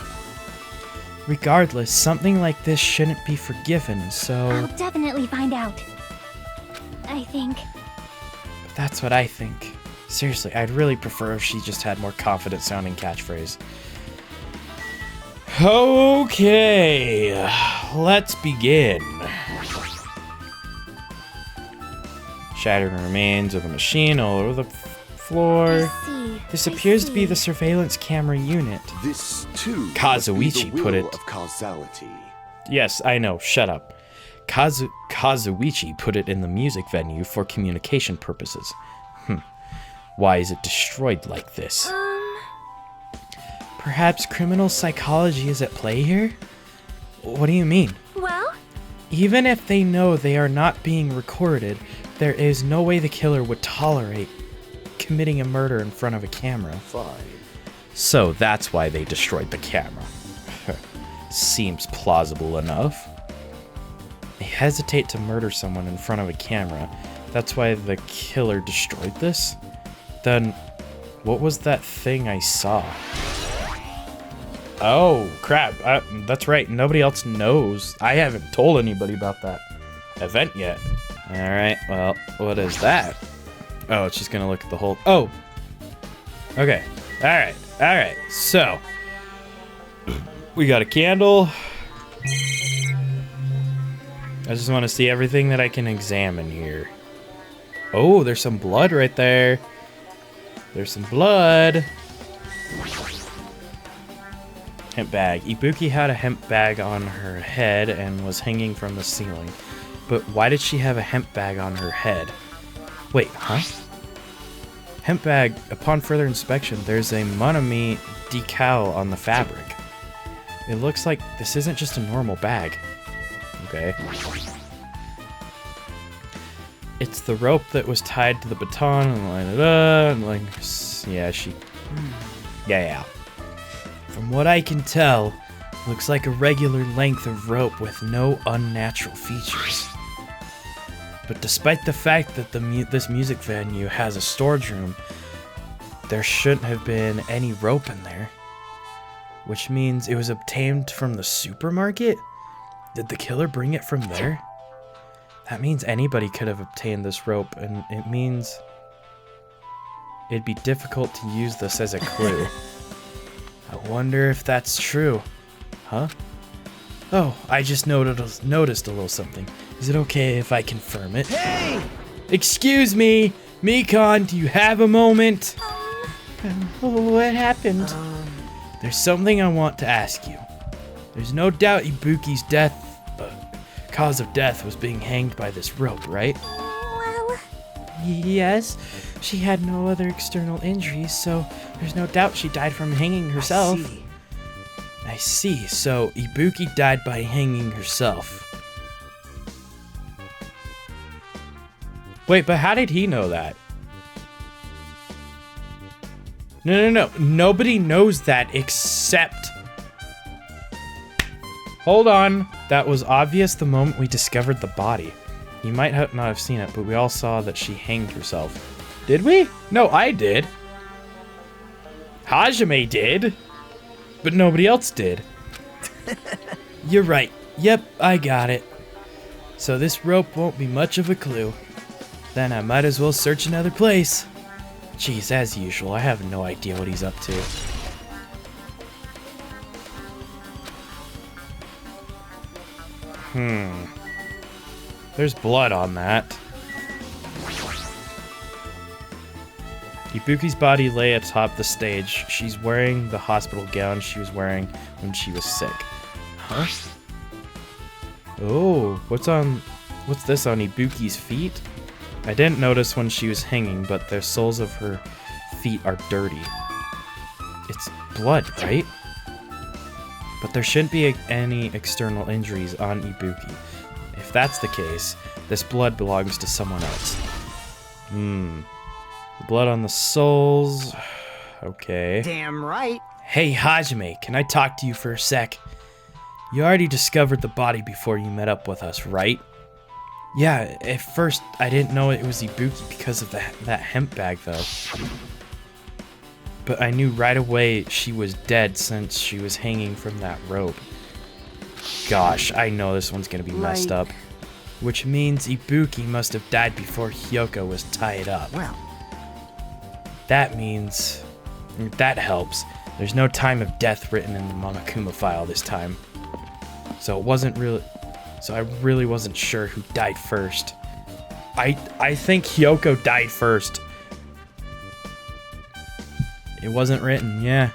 A: Regardless, something like this shouldn't be forgiven, so...
E: I'll definitely find out. I think.
A: That's what I think. Seriously, I'd really prefer if she just had more confident sounding catchphrase. Okay, let's begin. Shattered remains of a machine all over the floor. This appears to be the surveillance camera unit.
F: This too
A: Kazuichi
F: must be the
A: put
F: will
A: it.
F: of causality.
A: Yes, I know. Shut up. Kazuichi put it in the music venue for communication purposes. Why is it destroyed like this? Perhaps criminal psychology is at play here? What do you mean?
E: Well?
A: Even if they know they are not being recorded, there is no way the killer would tolerate committing a murder in front of a camera.
F: Fine.
A: So that's why they destroyed the camera. Seems plausible enough. They hesitate to murder someone in front of a camera. That's why the killer destroyed this? Then, what was that thing I saw? Oh, crap. That's right. Nobody else knows. I haven't told anybody about that event yet. Alright, well, what is that? Oh, it's just gonna look at the whole... Oh! Okay. Alright. So, we got a candle. I just want to see everything that I can examine here. Oh, there's some blood right there. There's some blood. Hemp bag. Ibuki had a hemp bag on her head and was hanging from the ceiling. But why did she have a hemp bag on her head? Wait, huh? Hemp bag. Upon further inspection, there's a Monami decal on the fabric. It looks like this isn't just a normal bag. Okay. It's the rope that was tied to the baton and line it up and like, yeah, yeah. From what I can tell, looks like a regular length of rope with no unnatural features. But despite the fact that this music venue has a storage room, there shouldn't have been any rope in there. Which means it was obtained from the supermarket? Did the killer bring it from there? That means anybody could have obtained this rope, and it means it'd be difficult to use this as a clue. I wonder if that's true. Huh? Oh, I just noticed a little something. Is it okay if I confirm it? Hey! Excuse me! Mikon, do you have a moment? What happened? There's something I want to ask you. There's no doubt Ibuki's cause of death was being hanged by this rope, right?
E: Well...
A: Yes, she had no other external injuries, so there's no doubt she died from hanging herself. I see. So Ibuki died by hanging herself. Wait, but how did he know that? No. Nobody knows that except... Hold on. That was obvious the moment we discovered the body. You might not have seen it, but we all saw that she hanged herself. Did we? No, I did. Hajime did. But nobody else did. You're right. Yep, I got it. So this rope won't be much of a clue. Then I might as well search another place. Jeez, as usual, I have no idea what he's up to. There's blood on that. Ibuki's body lay atop the stage. She's wearing the hospital gown she was wearing when she was sick. Huh? Oh, what's this on Ibuki's feet? I didn't notice when she was hanging, but the soles of her feet are dirty. It's blood, right? But there shouldn't be any external injuries on Ibuki. If that's the case, this blood belongs to someone else. The blood on the soles. Okay.
B: Damn right.
A: Hey, Hajime, can I talk to you for a sec? You already discovered the body before you met up with us, right? Yeah, at first I didn't know it was Ibuki because of that hemp bag, though. But I knew right away she was dead since she was hanging from that rope. Gosh, I know this one's gonna be messed up. Which means Ibuki must have died before Hyoko was tied up.
B: Well,
A: that means... that helps. There's no time of death written in the Monokuma file this time. So I really wasn't sure who died first. I think Hyoko died first. It wasn't written, yeah.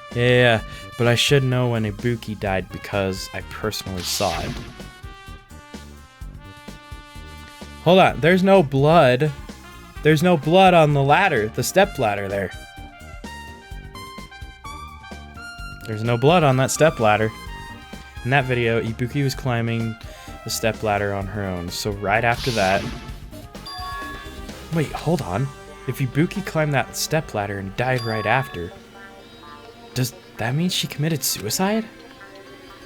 A: But I should know when Ibuki died because I personally saw it. Hold on, there's no blood. There's no blood on the ladder, the step ladder there. There's no blood on that step ladder. In that video, Ibuki was climbing the step ladder on her own, so right after that... Wait, hold on. If Ibuki climbed that step ladder and died right after, does that mean she committed suicide?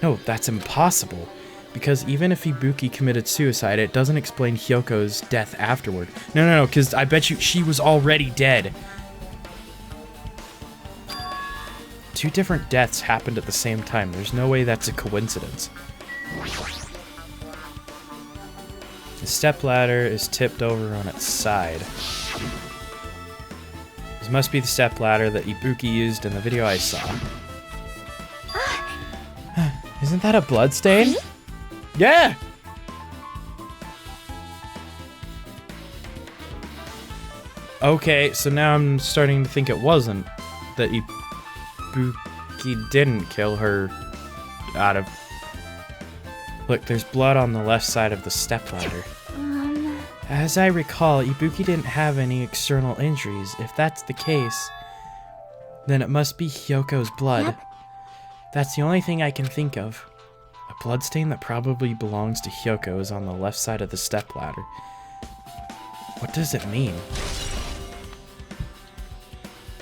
A: No, that's impossible. Because even if Ibuki committed suicide, it doesn't explain Hyoko's death afterward. No, because I bet you she was already dead. Two different deaths happened at the same time. There's no way that's a coincidence. The stepladder is tipped over on its side. This must be the stepladder that Ibuki used in the video I saw. Isn't that a bloodstain? Yeah! Okay, so now I'm starting to think it wasn't. That Ibuki didn't kill her out of... Look, there's blood on the left side of the stepladder. As I recall, Ibuki didn't have any external injuries. If that's the case, then it must be Hyoko's blood.
E: Yep.
A: That's the only thing I can think of. A bloodstain that probably belongs to Hyoko is on the left side of the stepladder. What does it mean?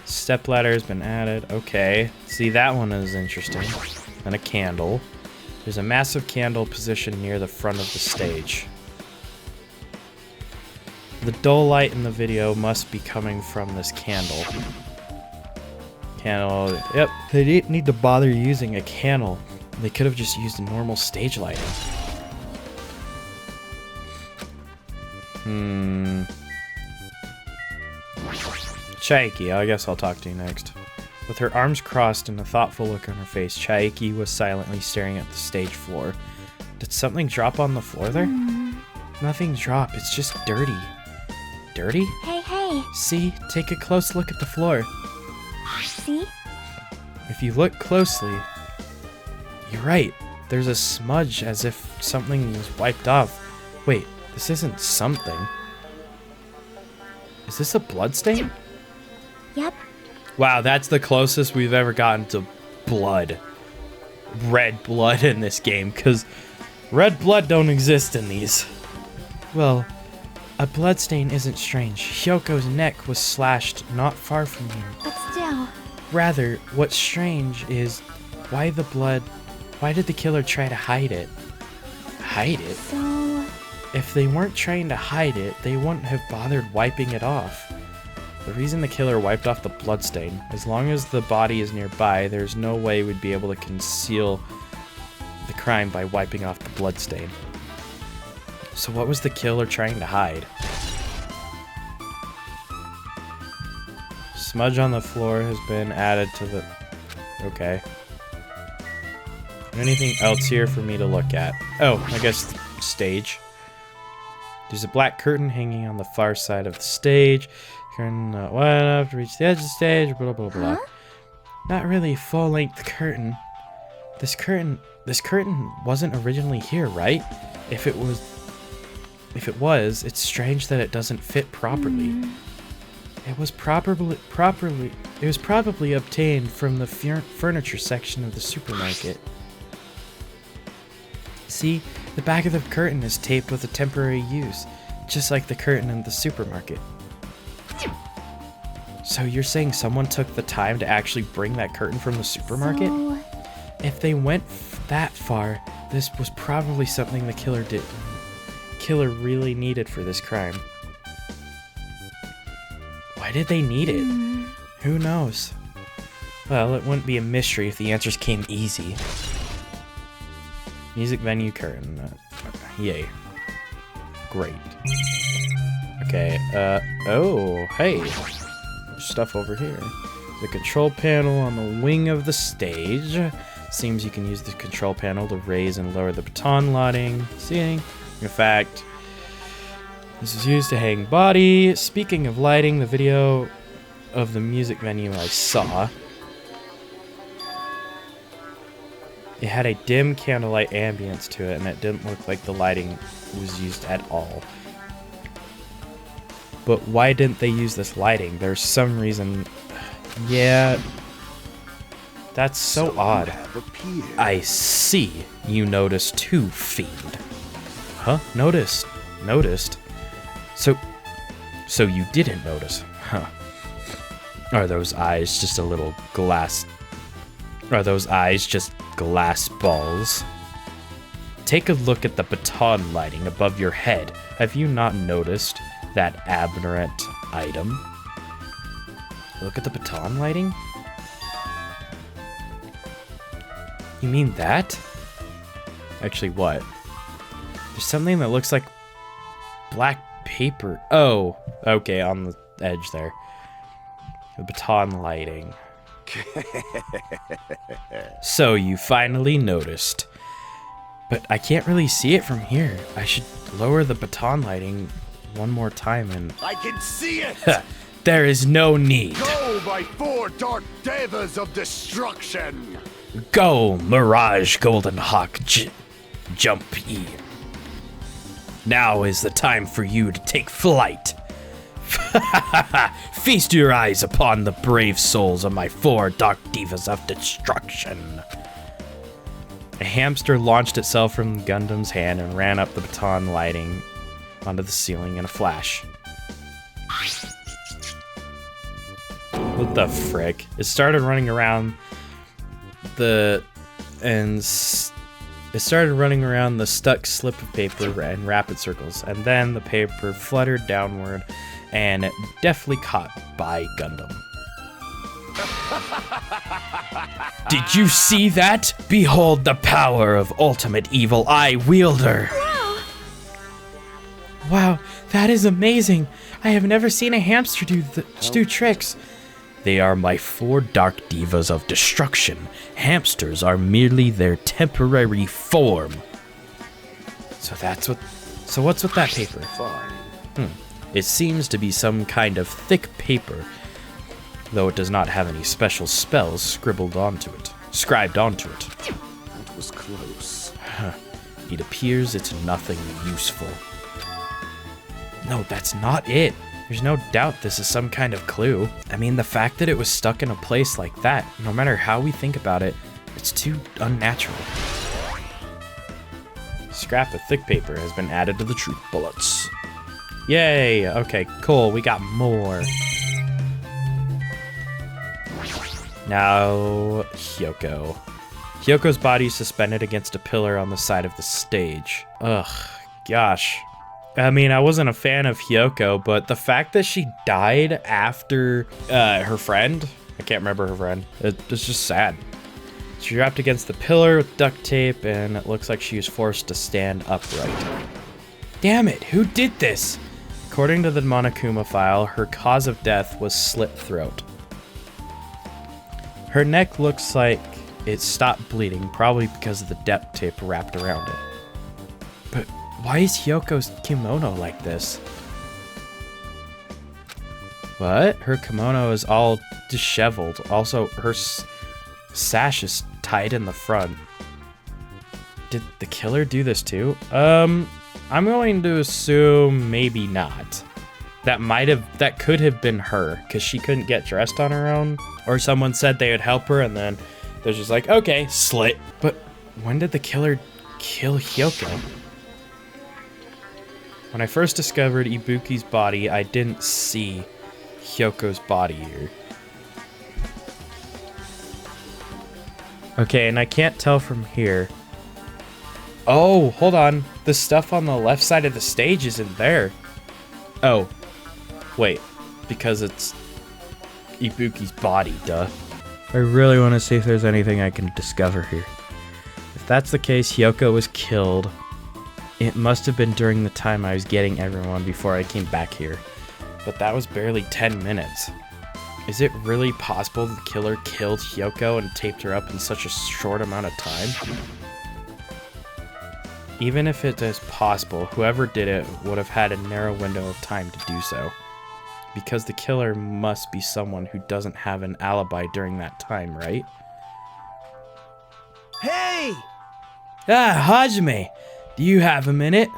A: Stepladder has been added. Okay. See, that one is interesting. And a candle. There's a massive candle positioned near the front of the stage. The dull light in the video must be coming from this candle. Candle. Yep. They didn't need to bother using a candle. They could have just used a normal stage lighting. Chaiki, I guess I'll talk to you next. With her arms crossed and a thoughtful look on her face, Chaiki was silently staring at the stage floor. Did something drop on the floor there? Nothing dropped, it's just dirty. Dirty?
E: Hey.
A: See? Take a close look at the floor.
E: See?
A: If you look closely, you're right. There's a smudge as if something was wiped off. Wait, this isn't something. Is this a bloodstain?
E: Yep.
A: Wow, that's the closest we've ever gotten to blood. red blood in this game, because red blood don't exist in these.
D: Well, a bloodstain isn't strange. Hyoko's neck was slashed not far from here.
E: But still,
D: Rather, what's strange is why did the killer try to hide it? Hide it?
E: so...
D: If they weren't trying to hide it, they wouldn't have bothered wiping it off.
A: The reason the killer wiped off the bloodstain, as long as the body is nearby, there's no way we'd be able to conceal the crime by wiping off the bloodstain. So what was the killer trying to hide? Smudge on the floor has been added to the... Okay. Anything else here for me to look at? Oh, I guess stage. There's a black curtain hanging on the far side of the stage. Curtain not wide enough to reach the edge of the stage, blah, blah, blah.
D: Not really full-length curtain. This curtain wasn't originally here, right? If it was, it's strange that it doesn't fit properly. It was probably obtained from the furniture section of the supermarket. See, the back of the curtain is taped with a temporary use, just like the curtain in the supermarket. So you're saying someone took the time to actually bring that curtain from the supermarket?
E: So...
D: If they went that far, this was probably something the killer really needed for this crime. Why did they need it? Who knows? Well, it wouldn't be a mystery if the answers came easy.
A: Music venue curtain. Yay. Great. Okay, oh, hey. Stuff over here. The control panel on the wing of the stage. Seems you can use the control panel to raise and lower the baton lighting. Seeing. In fact, this is used to hang body. Speaking of lighting, the video of the music venue I saw, it had a dim candlelight ambience to it, and it didn't look like the lighting was used at all. But why didn't they use this lighting? There's some reason. Yeah. That's so odd.
F: Have appeared.
A: I see. You noticed too, fiend. Huh? Noticed. So you didn't notice. Huh. Are those eyes just a little glass? Are those eyes just glass balls? Take a look at the baton lighting above your head. Have you not noticed that aberrant item? Look at the baton lighting? You mean that? Actually, what? There's something that looks like black paper. Oh, okay, on the edge there. The baton lighting. So you finally noticed. But I can't really see it from here. I should lower the baton lighting one more time and...
F: I can see it!
A: There is no need.
F: Go, my 4 dark devas of destruction!
A: Go, Mirage Golden Hawk Jump E. Now is the time for you to take flight. Feast your eyes upon the brave souls of my 4 dark divas of destruction. A hamster launched itself from Gundam's hand and ran up the baton lighting onto the ceiling in a flash. What the frick? It started running around the stuck slip of paper in rapid circles, and then the paper fluttered downward and deftly caught by Gundam. Did you see that? Behold the power of Ultimate Evil Eye Wielder!
D: Wow, that is amazing. I have never seen a hamster do tricks.
A: They are my 4 dark divas of destruction. Hamsters are merely their temporary form. So what's with that paper?
F: Fine.
A: It seems to be some kind of thick paper, though it does not have any special spells scribbled onto it.
F: That was close.
A: It appears it's nothing useful. No, that's not it. There's no doubt this is some kind of clue. I mean, the fact that it was stuck in a place like that, no matter how we think about it, It's too unnatural. Scrap of thick paper has been added to the troop bullets. Yay! Okay, cool. We got more. Now, Hyoko. Hyoko's body is suspended against a pillar on the side of the stage. Ugh, gosh. I mean, I wasn't a fan of Hyoko, but the fact that she died after her friend, I can't remember her friend, it's just sad. She's wrapped against the pillar with duct tape, and it looks like she was forced to stand upright. Damn it, who did this? According to the Monokuma file, her cause of death was slit throat. Her neck looks like it stopped bleeding, probably because of the duct tape wrapped around it. But why is Hyoko's kimono like this? What? Her kimono is all disheveled. Also, her sash is tied in the front. Did the killer do this too? I'm going to assume maybe not. That could have been her, because she couldn't get dressed on her own. Or someone said they would help her, and then they're just like, okay, slit. But when did the killer kill Hyoko? When I first discovered Ibuki's body, I didn't see Hyoko's body here. Okay, and I can't tell from here. Oh, hold on. The stuff on the left side of the stage isn't there. Oh, wait, because it's Ibuki's body, duh. I really want to see if there's anything I can discover here. If that's the case, Hyoko was killed. It must have been during the time I was getting everyone before I came back here. But that was barely 10 minutes. Is it really possible the killer killed Hyoko and taped her up in such a short amount of time? Even if it is possible, whoever did it would have had a narrow window of time to do so. Because the killer must be someone who doesn't have an alibi during that time, right?
B: Hey!
A: Ah, Hajime! Do you have a minute?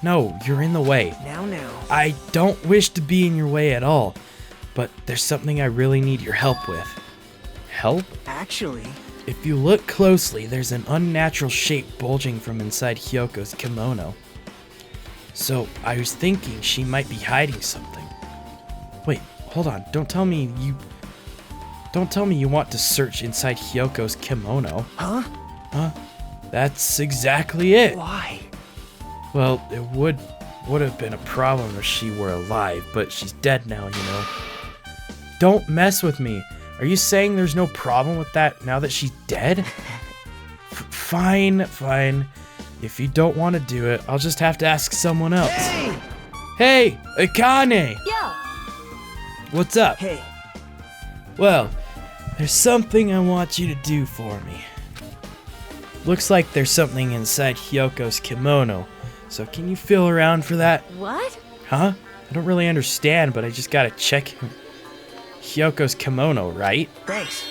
A: No, you're in the way.
B: Now.
A: I don't wish to be in your way at all, but there's something I really need your help with. Help?
B: Actually,
A: If you look closely, there's an unnatural shape bulging from inside Hyoko's kimono. So I was thinking she might be hiding something. Wait, hold on. Don't tell me you want to search inside Hyoko's kimono.
B: huh?
A: Huh? That's exactly it.
B: Why?
A: Well, it would have been a problem if she were alive, but she's dead now, you know. Don't mess with me. Are you saying there's no problem with that now that she's dead? Fine. If you don't want to do it, I'll just have to ask someone else. Hey, Akane!
E: Yo,
A: What's up?
B: Hey,
A: Well, there's something I want you to do for me. Looks like there's something inside Hyoko's kimono, so can you feel around for that?
E: what?
A: Huh? I don't really understand, but I just gotta check Hyoko's kimono, right?
B: thanks.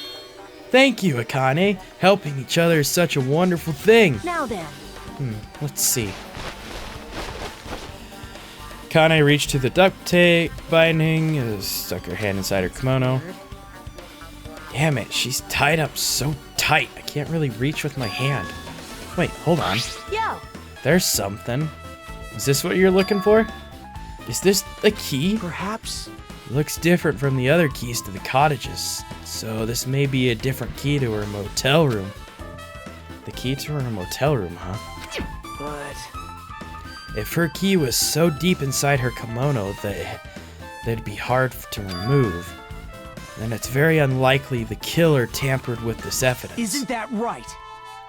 A: Thank you, Akane. Helping each other is such a wonderful thing.
E: Now then.
A: Let's see. Akane reached to the duct tape binding, stuck her hand inside her kimono. Damn it, she's tied up so tight. I can't really reach with my hand. Wait, hold on.
E: Yo,
A: There's something. Is this what you're looking for? Is this a key?
B: Perhaps.
A: Looks different from the other keys to the cottages, so this may be a different key to her motel room. The key to her motel room, huh?
B: But
A: If her key was so deep inside her kimono that it'd be hard to remove, then it's very unlikely the killer tampered with this evidence.
B: isn't that right?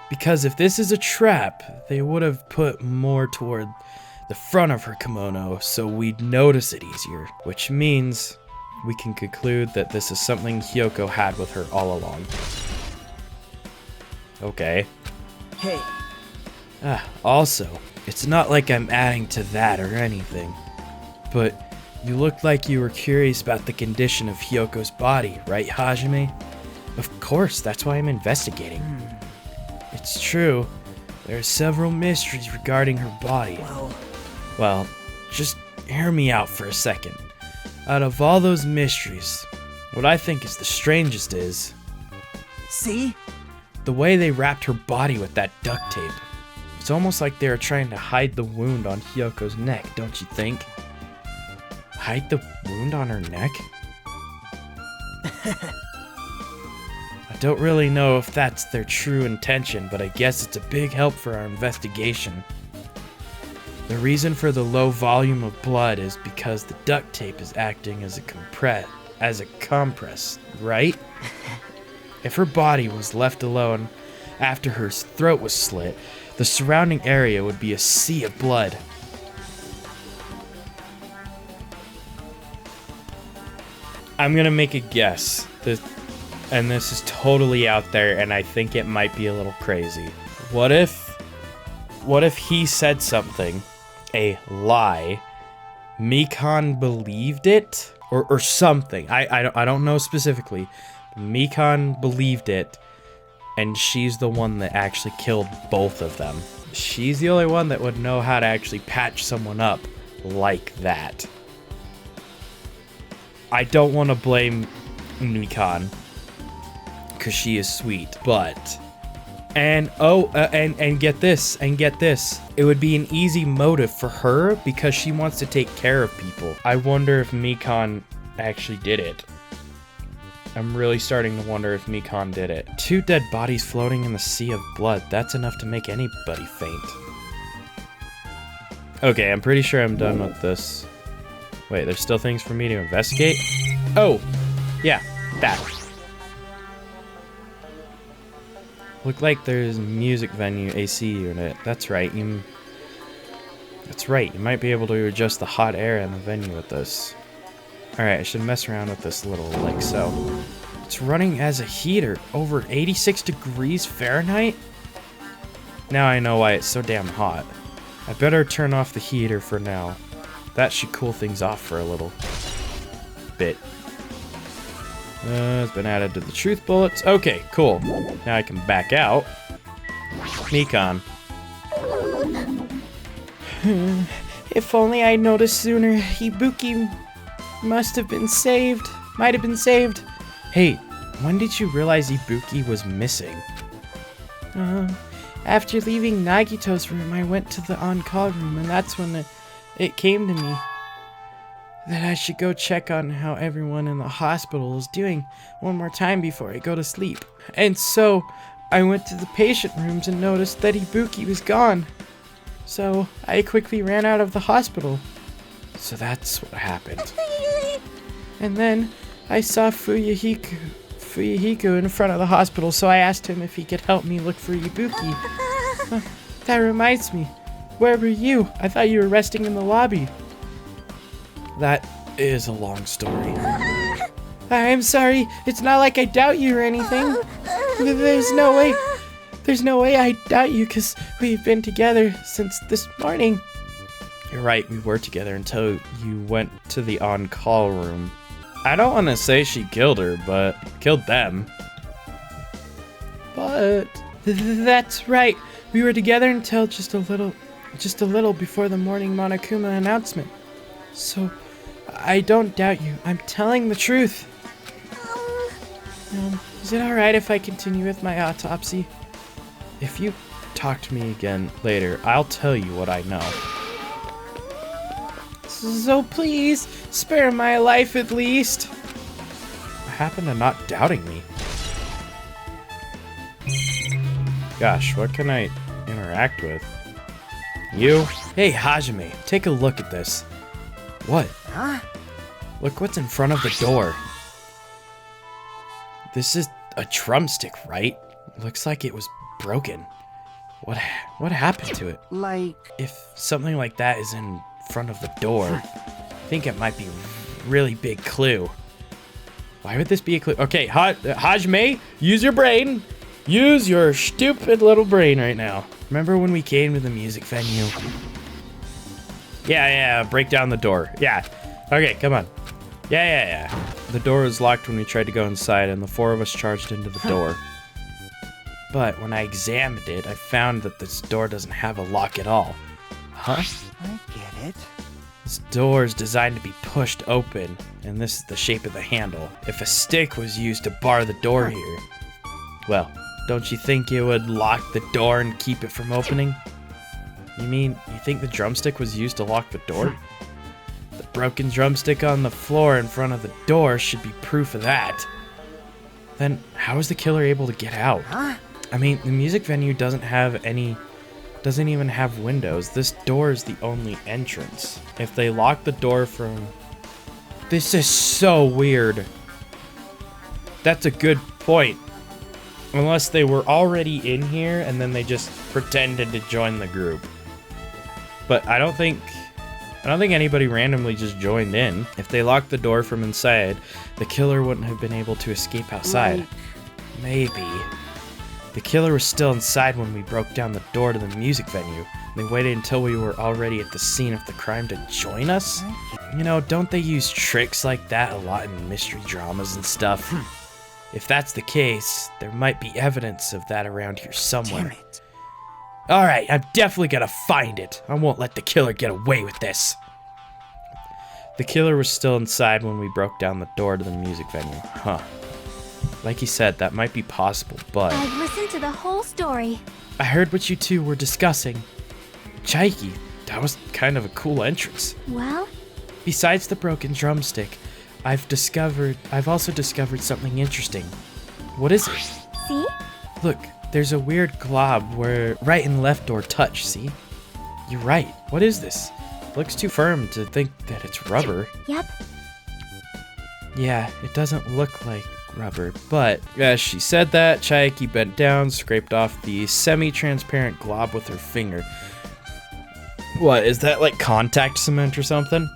A: Because if this is a trap, they would have put more toward the front of her kimono so we'd notice it easier, which means we can conclude that this is something Hyoko had with her all along. Okay.
B: Hey,
A: Also, it's not like I'm adding to that or anything, but you looked like you were curious about the condition of Hyoko's body, right, Hajime? Of course, that's why I'm investigating. It's true, there are several mysteries regarding her body. Well, just hear me out for a second. Out of all those mysteries, what I think is the strangest is
B: see?
A: the way they wrapped her body with that duct tape. It's almost like they were trying to hide the wound on Hiyoko's neck, don't you think? Hide the wound on her neck? I don't really know if that's their true intention, but I guess it's a big help for our investigation. The reason for the low volume of blood is because the duct tape is acting as a compress, right? If her body was left alone after her throat was slit, the surrounding area would be a sea of blood. I'm gonna make a guess, and this is totally out there, and I think it might be a little crazy. What if he said something, a lie, Mikan believed it, or something? I don't know specifically. Mikan believed it, and she's the one that actually killed both of them. She's the only one that would know how to actually patch someone up like that. I don't want to blame Mikan, because she is sweet, but... And get this, it would be an easy motive for her because she wants to take care of people. I wonder if Mikan actually did it. I'm really starting to wonder if Mikan did it. 2 dead bodies floating in the sea of blood. That's enough to make anybody faint. Okay, I'm pretty sure I'm done with this. Wait, there's still things for me to investigate? Oh, yeah, that. Look like there's a music venue AC unit. That's right. You might be able to adjust the hot air in the venue with this. Alright, I should mess around with this a little, like so. It's running as a heater, over 86 degrees Fahrenheit? Now I know why it's so damn hot. I better turn off the heater for now. That should cool things off for a little bit. It's been added to the truth bullets. Okay, cool. Now I can back out. Mikan.
D: If only I noticed sooner. Ibuki must have been saved. Might have been saved.
A: Hey, when did you realize Ibuki was missing?
D: After leaving Nagito's room, I went to the on-call room, and that's when it came to me that I should go check on how everyone in the hospital is doing one more time before I go to sleep. And so, I went to the patient rooms and noticed that Ibuki was gone. So, I quickly ran out of the hospital.
A: So that's what happened.
D: And then, I saw Fuyuhiko in front of the hospital, so I asked him if he could help me look for Ibuki. That reminds me. Where were you? I thought you were resting in the lobby.
A: That is a long story.
D: I'm sorry. It's not like I doubt you or anything. There's no way. There's no way I doubt you because we've been together since this morning.
A: You're right, we were together until you went to the on-call room. I don't want to say she killed her, but killed them.
D: But that's right. We were together until just a little before the morning Monokuma announcement. So, I don't doubt you. I'm telling the truth. Is it alright if I continue with my autopsy?
A: If you talk to me again later, I'll tell you what I know.
D: So please, spare my life at least.
A: What happened to not doubting me? Gosh, what can I interact with? You? Hey, Hajime, take a look at this. What?
B: Huh?
A: Look what's in front of the door. This is a drumstick, right? Looks like it was broken. What happened to it?
B: Like...
A: If something like that is in front of the door, I think it might be a really big clue. Why would this be a clue? Okay, Hajime, use your brain. Use your stupid little brain right now. Remember when we came to the music venue? Yeah, break down the door. Yeah. Okay, come on. Yeah. The door was locked when we tried to go inside, and the 4 of us charged into the door. But when I examined it, I found that this door doesn't have a lock at all. Huh?
B: I get it.
A: This door is designed to be pushed open, and this is the shape of the handle. If a stick was used to bar the door here, well, Don't you think it would lock the door and keep it from opening? You think the drumstick was used to lock the door? The broken drumstick on the floor in front of the door should be proof of that. Then how is the killer able to get out? I mean, the music venue doesn't even have windows. This door is the only entrance. If they lock the door from... This is so weird. That's a good point. Unless they were already in here and then they just pretended to join the group. But I don't think anybody randomly just joined in. If they locked the door from inside, the killer wouldn't have been able to escape outside. Right. Maybe. The killer was still inside when we broke down the door to the music venue. They waited until we were already at the scene of the crime to join us? You know, don't they use tricks like that a lot in mystery dramas and stuff? If that's the case, there might be evidence of that around here somewhere.
B: Damn it.
A: Alright, I'm definitely gonna find it. I won't let the killer get away with this. The killer was still inside when we broke down the door to the music venue. Huh. Like you said, that might be possible, but...
E: I've listened to the whole story.
A: I heard what you two were discussing. Chaiki, that was kind of a cool entrance.
E: Well?
A: Besides the broken drumstick, I've also discovered something interesting. What is it?
E: See?
A: Look, there's a weird glob where right and left door touch, see? You're right. What is this? Looks too firm to think that it's rubber.
E: Yep.
A: Yeah, it doesn't look like rubber, but as she said that, Chaiki bent down, scraped off the semi-transparent glob with her finger. What, is that like contact cement or something?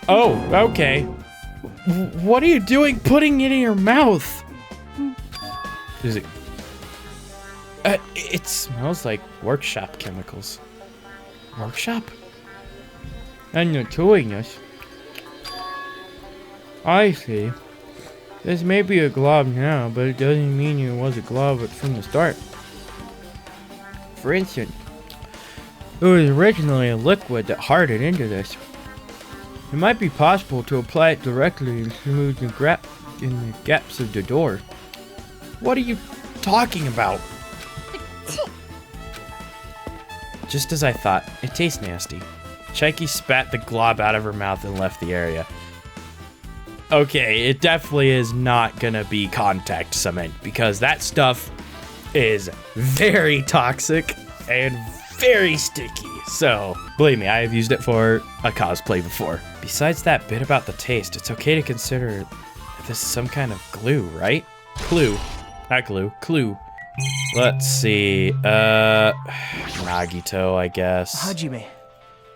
A: Oh, okay. What are you doing putting it in your mouth? Is it... it smells like workshop chemicals. Workshop? And you're doing this. I see. This may be a glob now, but it doesn't mean it was a glob from the start. For instance, it was originally a liquid that hardened into this. It might be possible to apply it directly and smooth the gaps of the door. What are you talking about? Just as I thought, it tastes nasty. Chaiki spat the glob out of her mouth and left the area. Okay, it definitely is not gonna be contact cement because that stuff is very toxic and very sticky. So, believe me, I have used it for a cosplay before. Besides that bit about the taste, it's okay to consider this is some kind of glue, right? Clue. Not glue. Clue. Let's see. Nagito, I guess.
B: Hajime.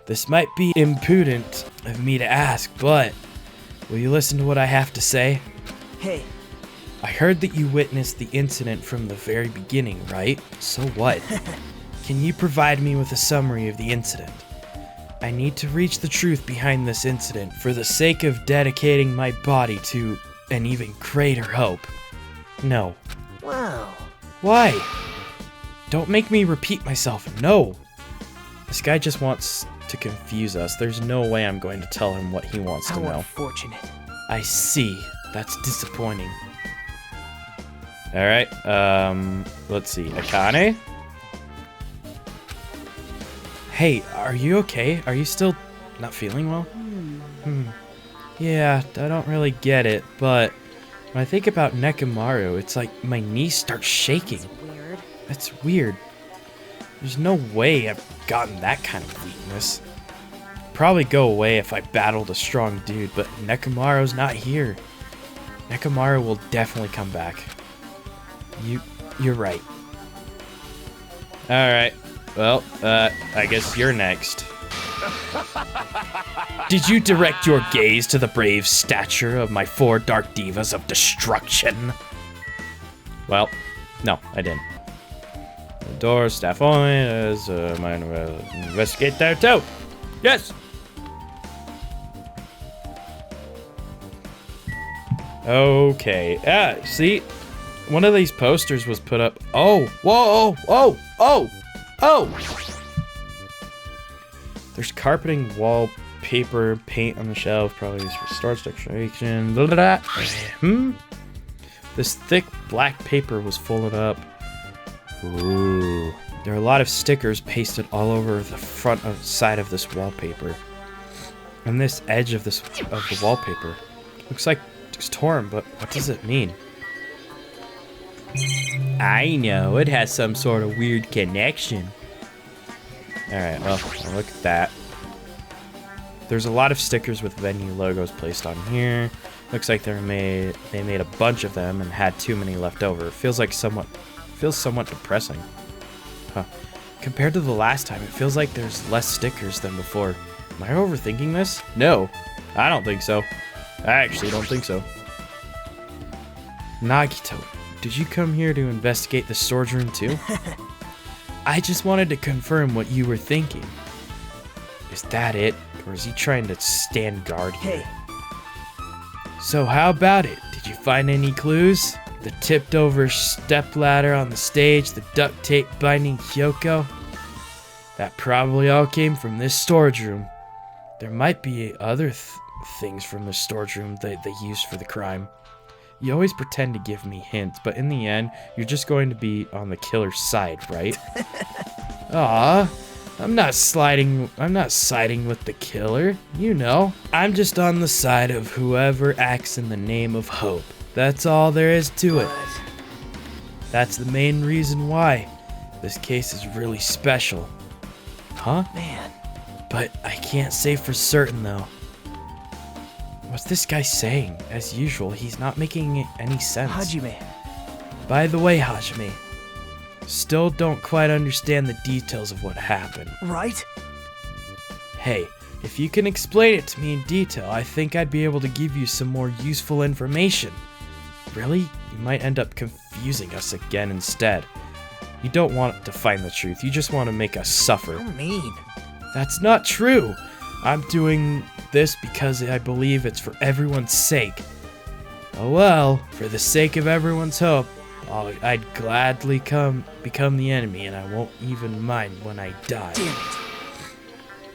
A: This might be impudent of me to ask, but will you listen to what I have to say?
B: Hey.
A: I heard that you witnessed the incident from the very beginning, right? So what? Can you provide me with a summary of the incident? I need to reach the truth behind this incident for the sake of dedicating my body to an even greater hope. No.
B: Wow.
A: Why? Don't make me repeat myself. No. This guy just wants to confuse us. There's no way I'm going to tell him what he wants to
B: How
A: know.
B: unfortunate.
A: I see. That's disappointing. Alright, let's see. Akane? Hey, are you okay? Are you still not feeling well? Yeah, I don't really get it, but when I think about Nekomaru, it's like my knees start shaking.
E: Weird.
A: That's weird. There's no way I've gotten that kind of weakness. Probably go away if I battled a strong dude, but Nekomaru's not here. Nekomaru will definitely come back. You're right. Alright. Well, I guess you're next. Did you direct your gaze to the brave stature of my 4 dark divas of destruction? Well, no, I didn't. The door staff only as my investigate there too. Yes. Okay. See, one of these posters was put up. Oh, whoa, oh, oh, oh. There's carpeting, wallpaper, paint on the shelf. Probably used for storage decoration. This thick black paper was folded up. Ooh. There are a lot of stickers pasted all over the front side of this wallpaper. And this edge of the wallpaper looks like it's torn, but what does it mean? I know, it has some sort of weird connection. Alright, well, look at that. There's a lot of stickers with venue logos placed on here. Looks like they made a bunch of them and had too many left over. Feels somewhat depressing. Huh. Compared to the last time, it feels like there's less stickers than before. Am I overthinking this? No, I don't think so. I actually don't think so. Nagito, did you come here to investigate the storage room too? I just wanted to confirm what you were thinking. Is that it? Or is he trying to stand guard here? Hey. So how about it? Did you find any clues? The tipped over stepladder on the stage, the duct tape binding Hyoko? That probably all came from this storage room. There might be other things from the storage room that they used for the crime. You always pretend to give me hints, but in the end, you're just going to be on the killer's side, right? Aw, I'm not siding with the killer, you know. I'm just on the side of whoever acts in the name of hope. That's all there is to it. That's the main reason why this case is really special. Huh? Man. But I can't say for certain, though. What's this guy saying? As usual, he's not making any sense.
B: Hajime.
A: By the way, Hajime, still don't quite understand the details of what happened.
B: Right?
A: Hey, if you can explain it to me in detail, I think I'd be able to give you some more useful information. Really? You might end up confusing us again instead. You don't want to find the truth, you just want to make us suffer.
B: How mean.
A: That's not true. I'm doing this because I believe it's for everyone's sake. Oh well, for the sake of everyone's hope, I'd gladly become the enemy, and I won't even mind when I die.
B: Damn it.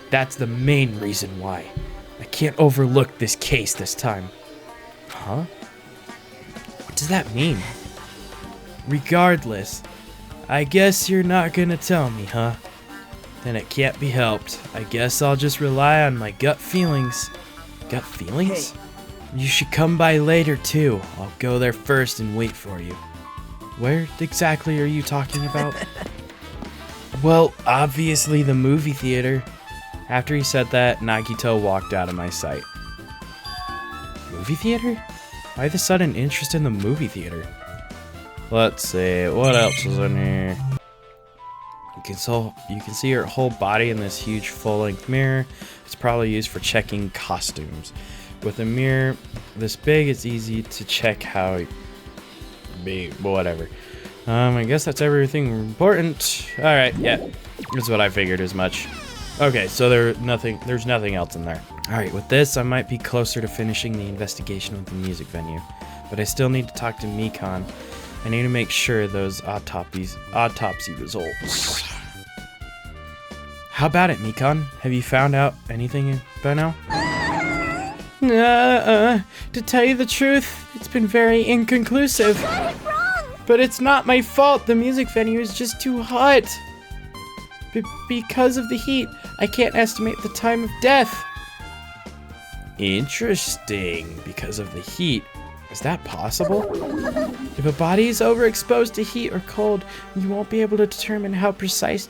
A: That's the main reason why. I can't overlook this case this time. Huh? What does that mean? Regardless, I guess you're not gonna tell me, huh? Then it can't be helped. I guess I'll just rely on my gut feelings. Gut feelings?
B: Hey.
A: You should come by later too. I'll go there first and wait for you. Where exactly are you talking about? Well, obviously the movie theater. After he said that, Nagito walked out of my sight. Movie theater? Why the sudden interest in the movie theater? Let's see, what else is in here? You can see her whole body in this huge full-length mirror. It's probably used for checking costumes. With a mirror this big, it's easy to check how big, whatever. I guess that's everything important. All right, yeah, that's what I figured as much. Okay, so there's nothing else in there. All right, with this, I might be closer to finishing the investigation of the music venue, but I still need to talk to Mikan. I need to make sure those autopsy results. How about it, Mikan? Have you found out anything by now? To tell you the truth, it's been very inconclusive.
E: I got it wrong!
A: But it's not my fault. The music venue is just too hot. Because of the heat, I can't estimate the time of death. Interesting. Because of the heat. Is that possible? If a body is overexposed to heat or cold, you won't be able to determine how precise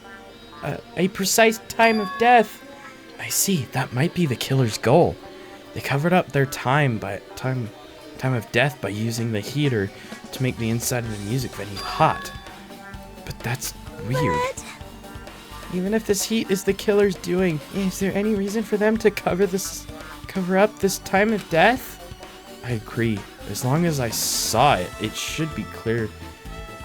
A: a precise time of death. I see. That might be the killer's goal. They covered up their time of death by using the heater to make the inside of the music venue hot. But that's weird.
E: What?
A: Even if this heat is the killer's doing, is there any reason for them to cover up this time of death? I agree. As long as I saw it, it should be clear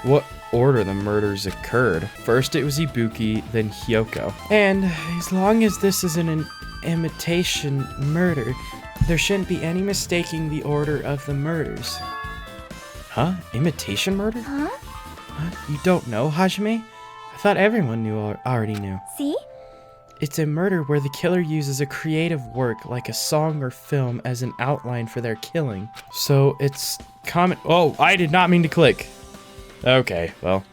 A: what order the murders occurred. First it was Ibuki, then Hyoko. And as long as this is an imitation murder, there shouldn't be any mistaking the order of the murders. Huh? Imitation murder?
E: Huh?
A: You don't know, Hajime? I thought everyone already knew.
E: See?
A: It's a murder where the killer uses a creative work like a song or film as an outline for their killing. So it's common. Oh, I did not mean to click. Okay, well.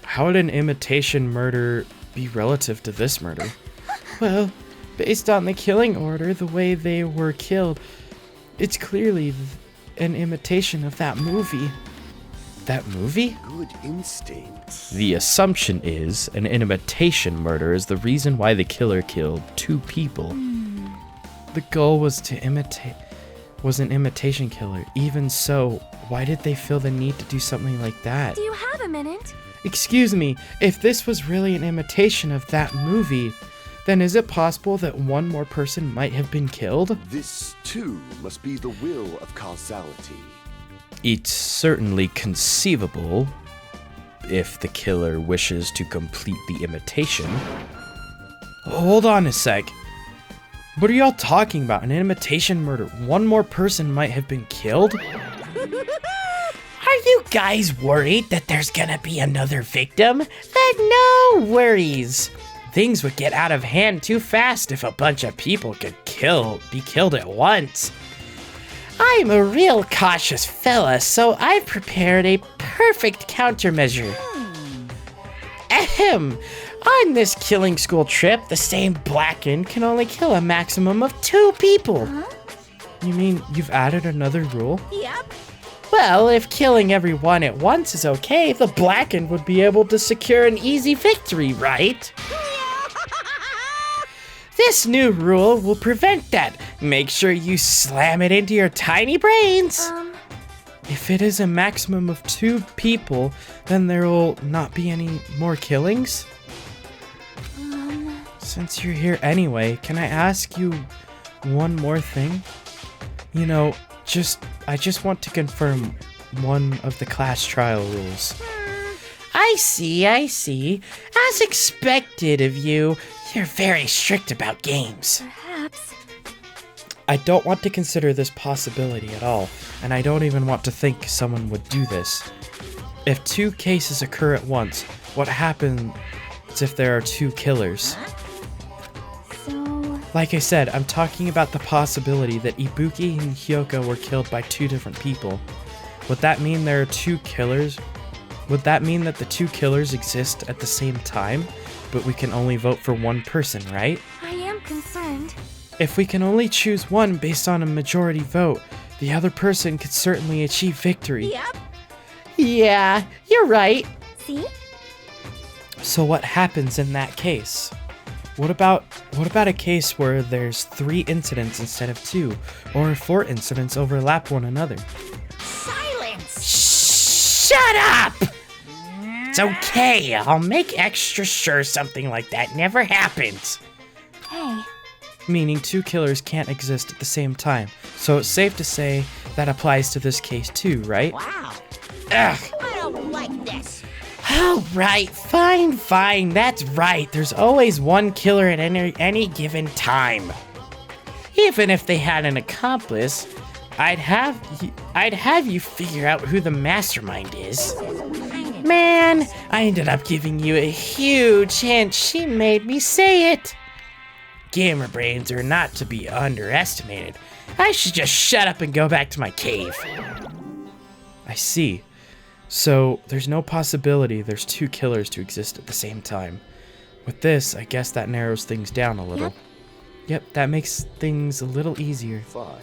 A: How would an imitation murder be relative to this murder? Well, based on the killing order, the way they were killed, it's clearly an imitation of that movie. That movie?
F: Good instinct.
A: The assumption is an imitation murder is the reason why the killer killed 2 people. The goal was an imitation killer. Even so, why did they feel the need to do something like that?
G: Do you have a minute?
A: Excuse me, if this was really an imitation of that movie, then is it possible that one more person might have been killed?
F: This, too, must be the will of causality.
A: It's certainly conceivable if the killer wishes to complete the imitation. Hold on a sec. What are y'all talking about? An imitation murder? One more person might have been killed?
D: Are you guys worried that there's gonna be another victim? Then no worries. Things would get out of hand too fast if a bunch of people could be killed at once. I'm a real cautious fella, so I've prepared a perfect countermeasure. Ahem. On this killing school trip, the same Blackened can only kill a maximum of 2 people.
A: You mean you've added another rule?
E: Yep.
D: Well, if killing everyone at once is okay, the Blackened would be able to secure an easy victory, right? This new rule will prevent that. Make sure you slam it into your tiny brains.
A: If it is a maximum of 2 people, then there will not be any more killings? Since you're here anyway, can I ask you one more thing? You know, I just want to confirm one of the class trial rules.
D: I see. As expected of you, you're very strict about games.
G: Perhaps.
A: I don't want to consider this possibility at all, and I don't even want to think someone would do this. If 2 cases occur at once, what happens if there are 2 killers?
G: So,
A: Like I said, I'm talking about the possibility that Ibuki and Hyoko were killed by 2 different people. Would that mean there are 2 killers? Would that mean that the 2 killers exist at the same time, but we can only vote for one person, right?
G: I am concerned.
A: If we can only choose one based on a majority vote, the other person could certainly achieve victory.
E: Yep.
D: Yeah, you're right.
G: See?
A: So what happens in that case? What about a case where there's 3 incidents instead of 2, or 4 incidents overlap one another?
E: Silence.
D: Shut up! It's okay. I'll make extra sure something like that never happens.
G: Hey,
A: Meaning 2 killers can't exist at the same time. So it's safe to say that applies to this case too, right?
E: Wow.
D: Ugh.
E: I don't like this.
D: All right, fine. That's right. There's always one killer at any given time. Even if they had an accomplice, I'd have you figure out who the mastermind is. Man, I ended up giving you a huge hint. She made me say it. Gamer brains are not to be underestimated. I should just shut up and go back to my cave.
A: I see. So there's no possibility there's 2 killers to exist at the same time. With this, I guess that narrows things down a little. Yep, that makes things a little easier.
F: Fine.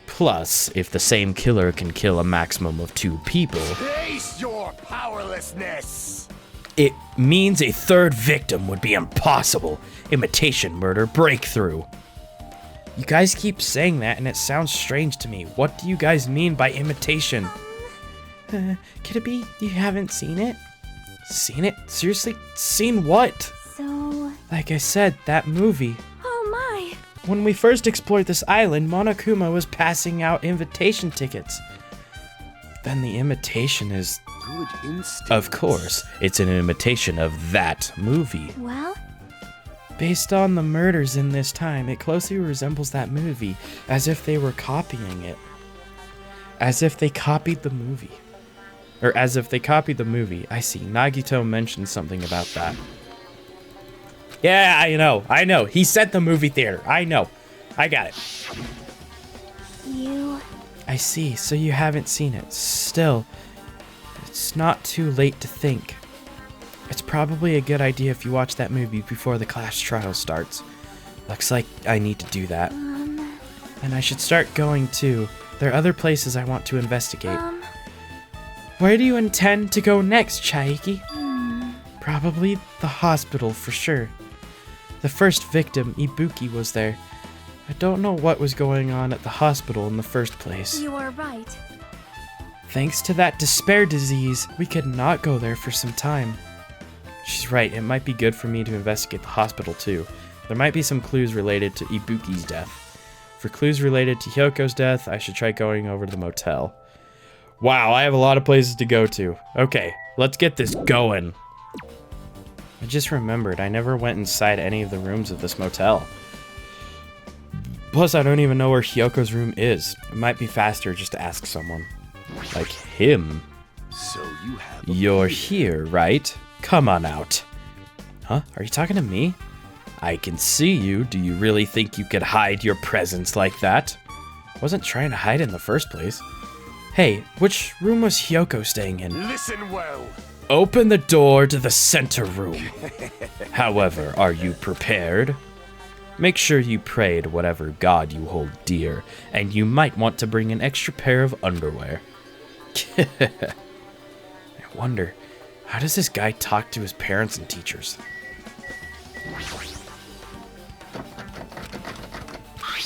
A: Plus, if the same killer can kill a maximum of 2 people,
F: Face your powerlessness!
A: it means a 3rd victim would be impossible. Imitation murder breakthrough. You guys keep saying that and it sounds strange to me. What do you guys mean by imitation? Could it be you haven't seen it? Seen it? Seriously? Seen what?
G: so...
A: Like I said, that movie.
G: Oh my!
A: When we first explored this island, Monokuma was passing out invitation tickets. Then the imitation is...
F: Good instinct.
A: Of course, it's an imitation of that movie.
G: Well,
A: Based on the murders in this time, it closely resembles that movie, as if they were copying it. As if they copied the movie. Or as if they copied the movie. I see. Nagito mentioned something about that. Yeah, I know. He sent the movie theater. I know. I got it.
G: You...
A: I see, so you haven't seen it. Still, it's not too late to think. It's probably a good idea if you watch that movie before the class trial starts. Looks like I need to do that. And I should start going too. There are other places I want to investigate. Where do you intend to go next, Chaiki? Probably the hospital for sure. The first victim, Ibuki, was there. I don't know what was going on at the hospital in the first place.
G: You are right.
A: Thanks to that despair disease, we could not go there for some time. She's right, it might be good for me to investigate the hospital too. There might be some clues related to Ibuki's death. For clues related to Hyoko's death, I should try going over to the motel. Wow, I have a lot of places to go to. Okay, let's get this going. I just remembered I never went inside any of the rooms of this motel. Plus, I don't even know where Hyoko's room is. It might be faster just to ask someone. Like him.
F: So you have.
A: You're here, right? Come on out. Huh? Are you talking to me? I can see you. Do you really think you could hide your presence like that? I wasn't trying to hide in the first place. Hey, which room was Hyoko staying in?
F: Listen well.
A: Open the door to the center room. However, are you prepared? Make sure you pray to whatever god you hold dear, and you might want to bring an extra pair of underwear. I wonder, how does this guy talk to his parents and teachers?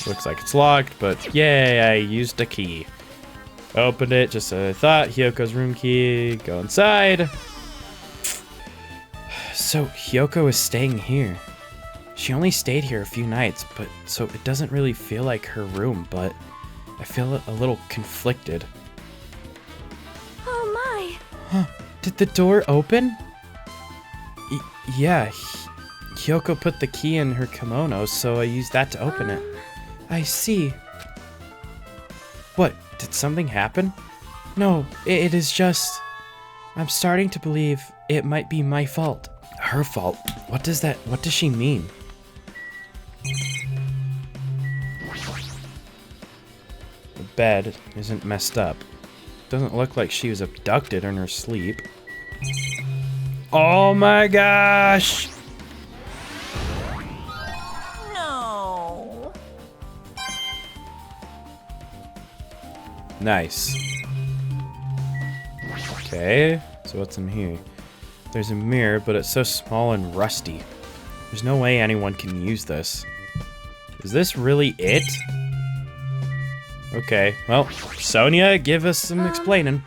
A: Looks like it's locked, but yay, I used a key. Opened it, just as I thought. Hyoko's room key. Go inside. So, Hyoko is staying here. She only stayed here a few nights, but so it doesn't really feel like her room, but I feel a little conflicted.
G: Oh my.
A: Huh. Did the door open? Yeah. Hyoko put the key in her kimono, so I used that to open it. I see. What? Did something happen? No, it is just... I'm starting to believe it might be my fault. Her fault? What does she mean? The bed isn't messed up. Doesn't look like she was abducted in her sleep. Oh my gosh!
G: No.
A: Nice. Okay, so what's in here? There's a mirror, but it's so small and rusty. There's no way anyone can use this. Is this really it? Okay, well, Sonia, give us some explaining.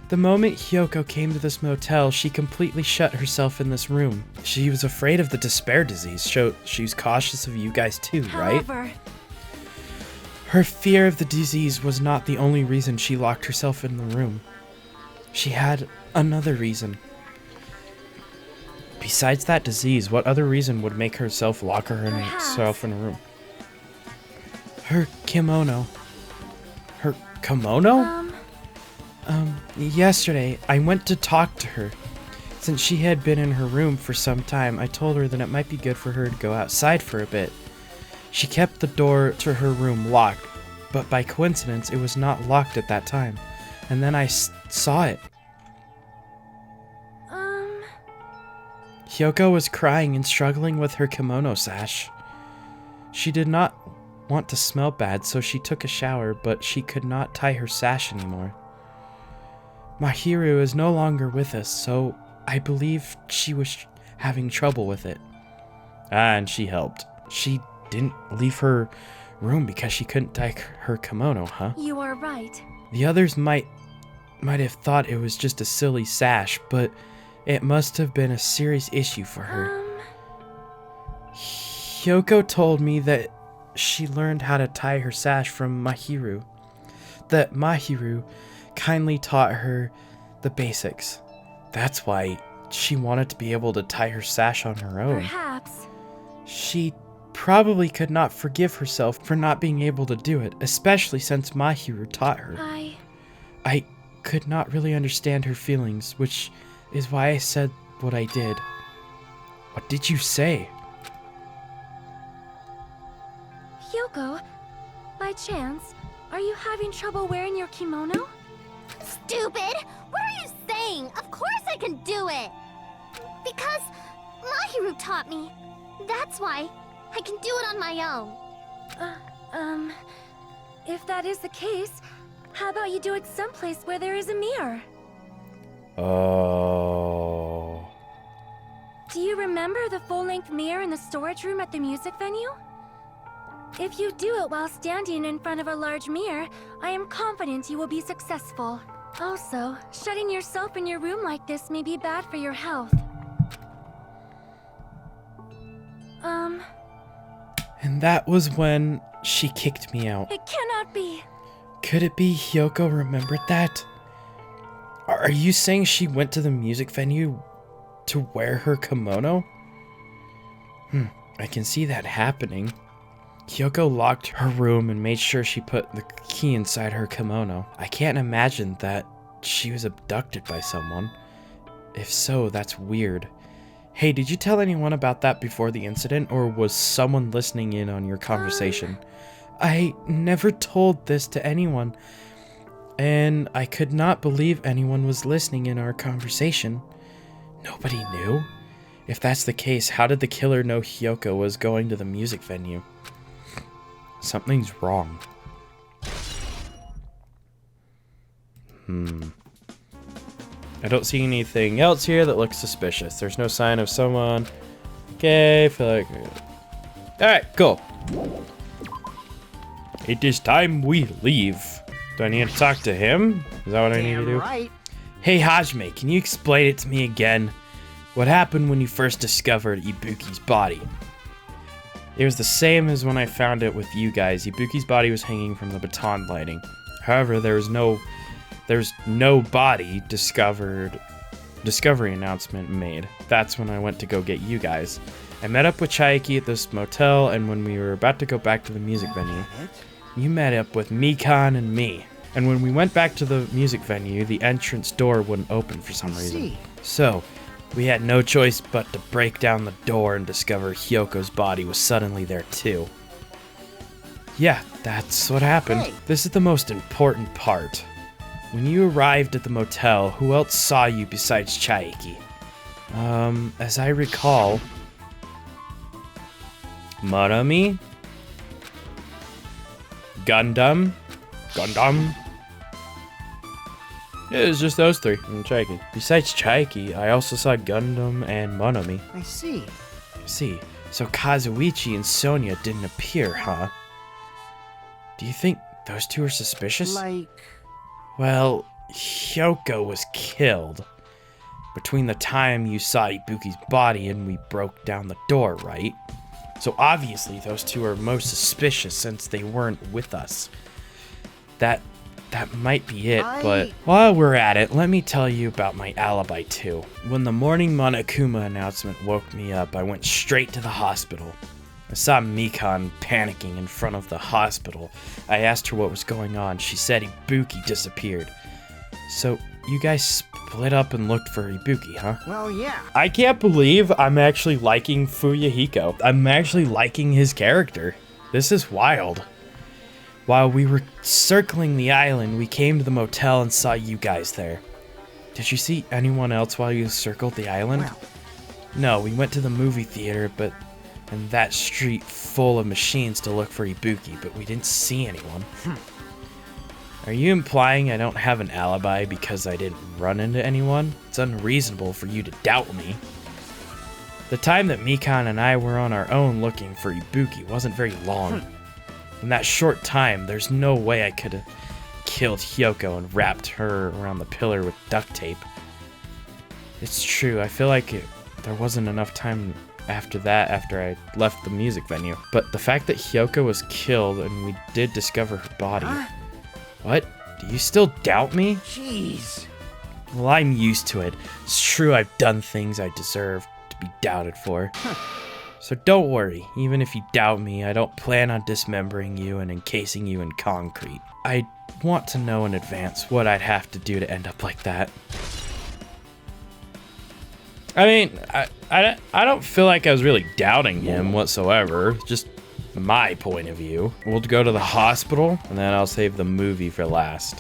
A: The moment Hyoko came to this motel, she completely shut herself in this room. She was afraid of the despair disease, so she's cautious of you guys too, right?
G: However,
A: Her fear of the disease was not the only reason she locked herself in the room. She had another reason. Besides that disease, what other reason would make herself lock herself in a room? Her kimono. Her kimono? Yesterday, I went to talk to her. Since she had been in her room for some time, I told her that it might be good for her to go outside for a bit. She kept the door to her room locked, but by coincidence, it was not locked at that time. And then I saw it. Hyoko was crying and struggling with her kimono sash. She did not want to smell bad, so she took a shower, but she could not tie her sash anymore. Mahiru is no longer with us, so I believe she was having trouble with it. And she helped. She didn't leave her room because she couldn't tie her kimono, huh?
G: you are right.
A: The others might have thought it was just a silly sash, but it must have been a serious issue for her. Hyoko told me that she learned how to tie her sash from Mahiru. That Mahiru kindly taught her the basics. That's why she wanted to be able to tie her sash on her own.
G: Perhaps.
A: She probably could not forgive herself for not being able to do it, especially since Mahiru taught her. I could not really understand her feelings, which is why I said what I did. What did you say?
G: chance, are you having trouble wearing your kimono?
E: Stupid! What are you saying? Of course I can do it! Because Mahiru taught me. That's why I can do it on my own.
G: If that is the case, how about you do it someplace where there is a mirror?
A: Oh.
G: Do you remember the full-length mirror in the storage room at the music venue? If you do it while standing in front of a large mirror, I am confident you will be successful. Also, shutting yourself in your room like this may be bad for your health.
A: And that was when she kicked me out.
G: It cannot be.
A: Could it be Hyoko remembered that? Are you saying she went to the music venue to wear her kimono? I can see that happening. Hyoko locked her room and made sure she put the key inside her kimono. I can't imagine that she was abducted by someone. If so, that's weird. Hey, did you tell anyone about that before the incident, or was someone listening in on your conversation? I never told this to anyone, and I could not believe anyone was listening in our conversation. Nobody knew? If that's the case, how did the killer know Hyoko was going to the music venue? Something's wrong. I don't see anything else here that looks suspicious. There's no sign of someone. Okay, I feel like... Alright, cool. It is time we leave. Do I need to talk to him? Is that what I need to do?
B: Right.
A: Hey, Hajime, can you explain it to me again? What happened when you first discovered Ibuki's body? It was the same as when I found it with you guys. Ibuki's body was hanging from the baton lighting. However, there's no body discovery announcement made. That's when I went to go get you guys. I met up with Chaiki at this motel, and when we were about to go back to the music venue, you met up with Mikan and me. And when we went back to the music venue, the entrance door wouldn't open for some reason. So, we had no choice but to break down the door and discover Hyoko's body was suddenly there too. Yeah, that's what happened.
B: Hey.
A: This is the most important part. When you arrived at the motel, who else saw you besides Chaiki? As I recall... Marami? Gundam? It was just those three and Chaiki. Besides Chaiki, I also saw Gundam and Monomi.
B: I see.
A: So Kazuichi and Sonia didn't appear, huh? Do you think those two are suspicious?
B: Like...
A: Well, Hyoko was killed between the time you saw Ibuki's body and we broke down the door, right? So obviously those two are most suspicious since they weren't with us. That might be it, but while we're at it, let me tell you about my alibi too. When the morning Monokuma announcement woke me up, I went straight to the hospital. I saw Mikan panicking in front of the hospital. I asked her what was going on. She said Ibuki disappeared. So you guys split up and looked for Ibuki, huh?
B: Well, yeah.
A: I can't believe I'm actually liking Fuyahiko. I'm actually liking his character. This is wild. While we were circling the island, we came to the motel and saw you guys there. Did you see anyone else while you circled the island?
B: Well.
A: No, we went to the movie theater, and that street full of machines to look for Ibuki, but we didn't see anyone. Are you implying I don't have an alibi because I didn't run into anyone? It's unreasonable for you to doubt me. The time that Mikan and I were on our own looking for Ibuki wasn't very long. In that short time, there's no way I could have killed Hyoko and wrapped her around the pillar with duct tape. It's true, I feel like there wasn't enough time after I left the music venue. But the fact that Hyoko was killed and we did discover her body... What? Do you still doubt me?
B: Jeez.
A: Well, I'm used to it. It's true I've done things I deserve to be doubted for. So don't worry, even if you doubt me, I don't plan on dismembering you and encasing you in concrete. I want to know in advance what I'd have to do to end up like that. I mean, I don't feel like I was really doubting him whatsoever. Just my point of view. We'll go to the hospital, and then I'll save the movie for last.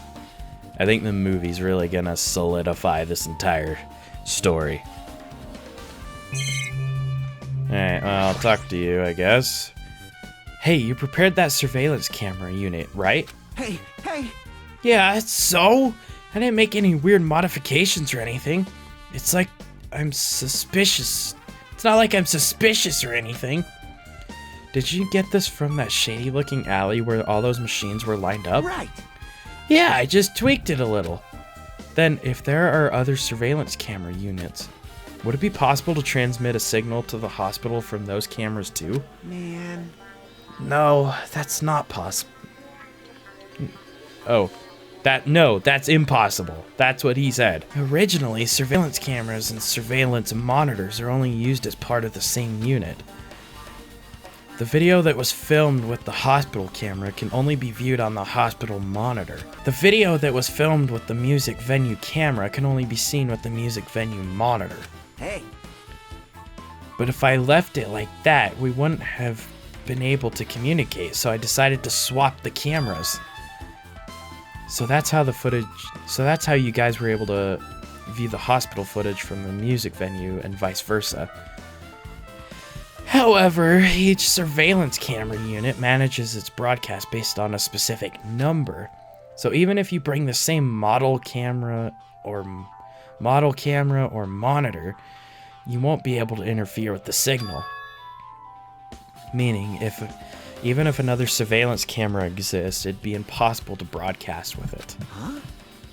A: I think the movie's really gonna solidify this entire story. Alright, well, I'll talk to you, I guess. Hey, you prepared that surveillance camera unit, right?
B: Hey, hey!
A: Yeah, so? I didn't make any weird modifications or anything. It's like I'm suspicious. It's not like I'm suspicious or anything. Did you get this from that shady-looking alley where all those machines were lined up?
B: Right!
A: Yeah, I just tweaked it a little. Then, if there are other surveillance camera units, would it be possible to transmit a signal to the hospital from those cameras too?
B: Man.
A: No, that's not possible. Oh, that's impossible. That's what he said. Originally, surveillance cameras and surveillance monitors are only used as part of the same unit. The video that was filmed with the hospital camera can only be viewed on the hospital monitor. The video that was filmed with the music venue camera can only be seen with the music venue monitor.
B: Hey!
A: But if I left it like that, we wouldn't have been able to communicate, so I decided to swap the cameras. So that's how you guys were able to view the hospital footage from the music venue and vice versa. However, each surveillance camera unit manages its broadcast based on a specific number. So even if you bring the same model camera or monitor, you won't be able to interfere with the signal. Meaning, even if another surveillance camera exists, it'd be impossible to broadcast with it.
B: Huh?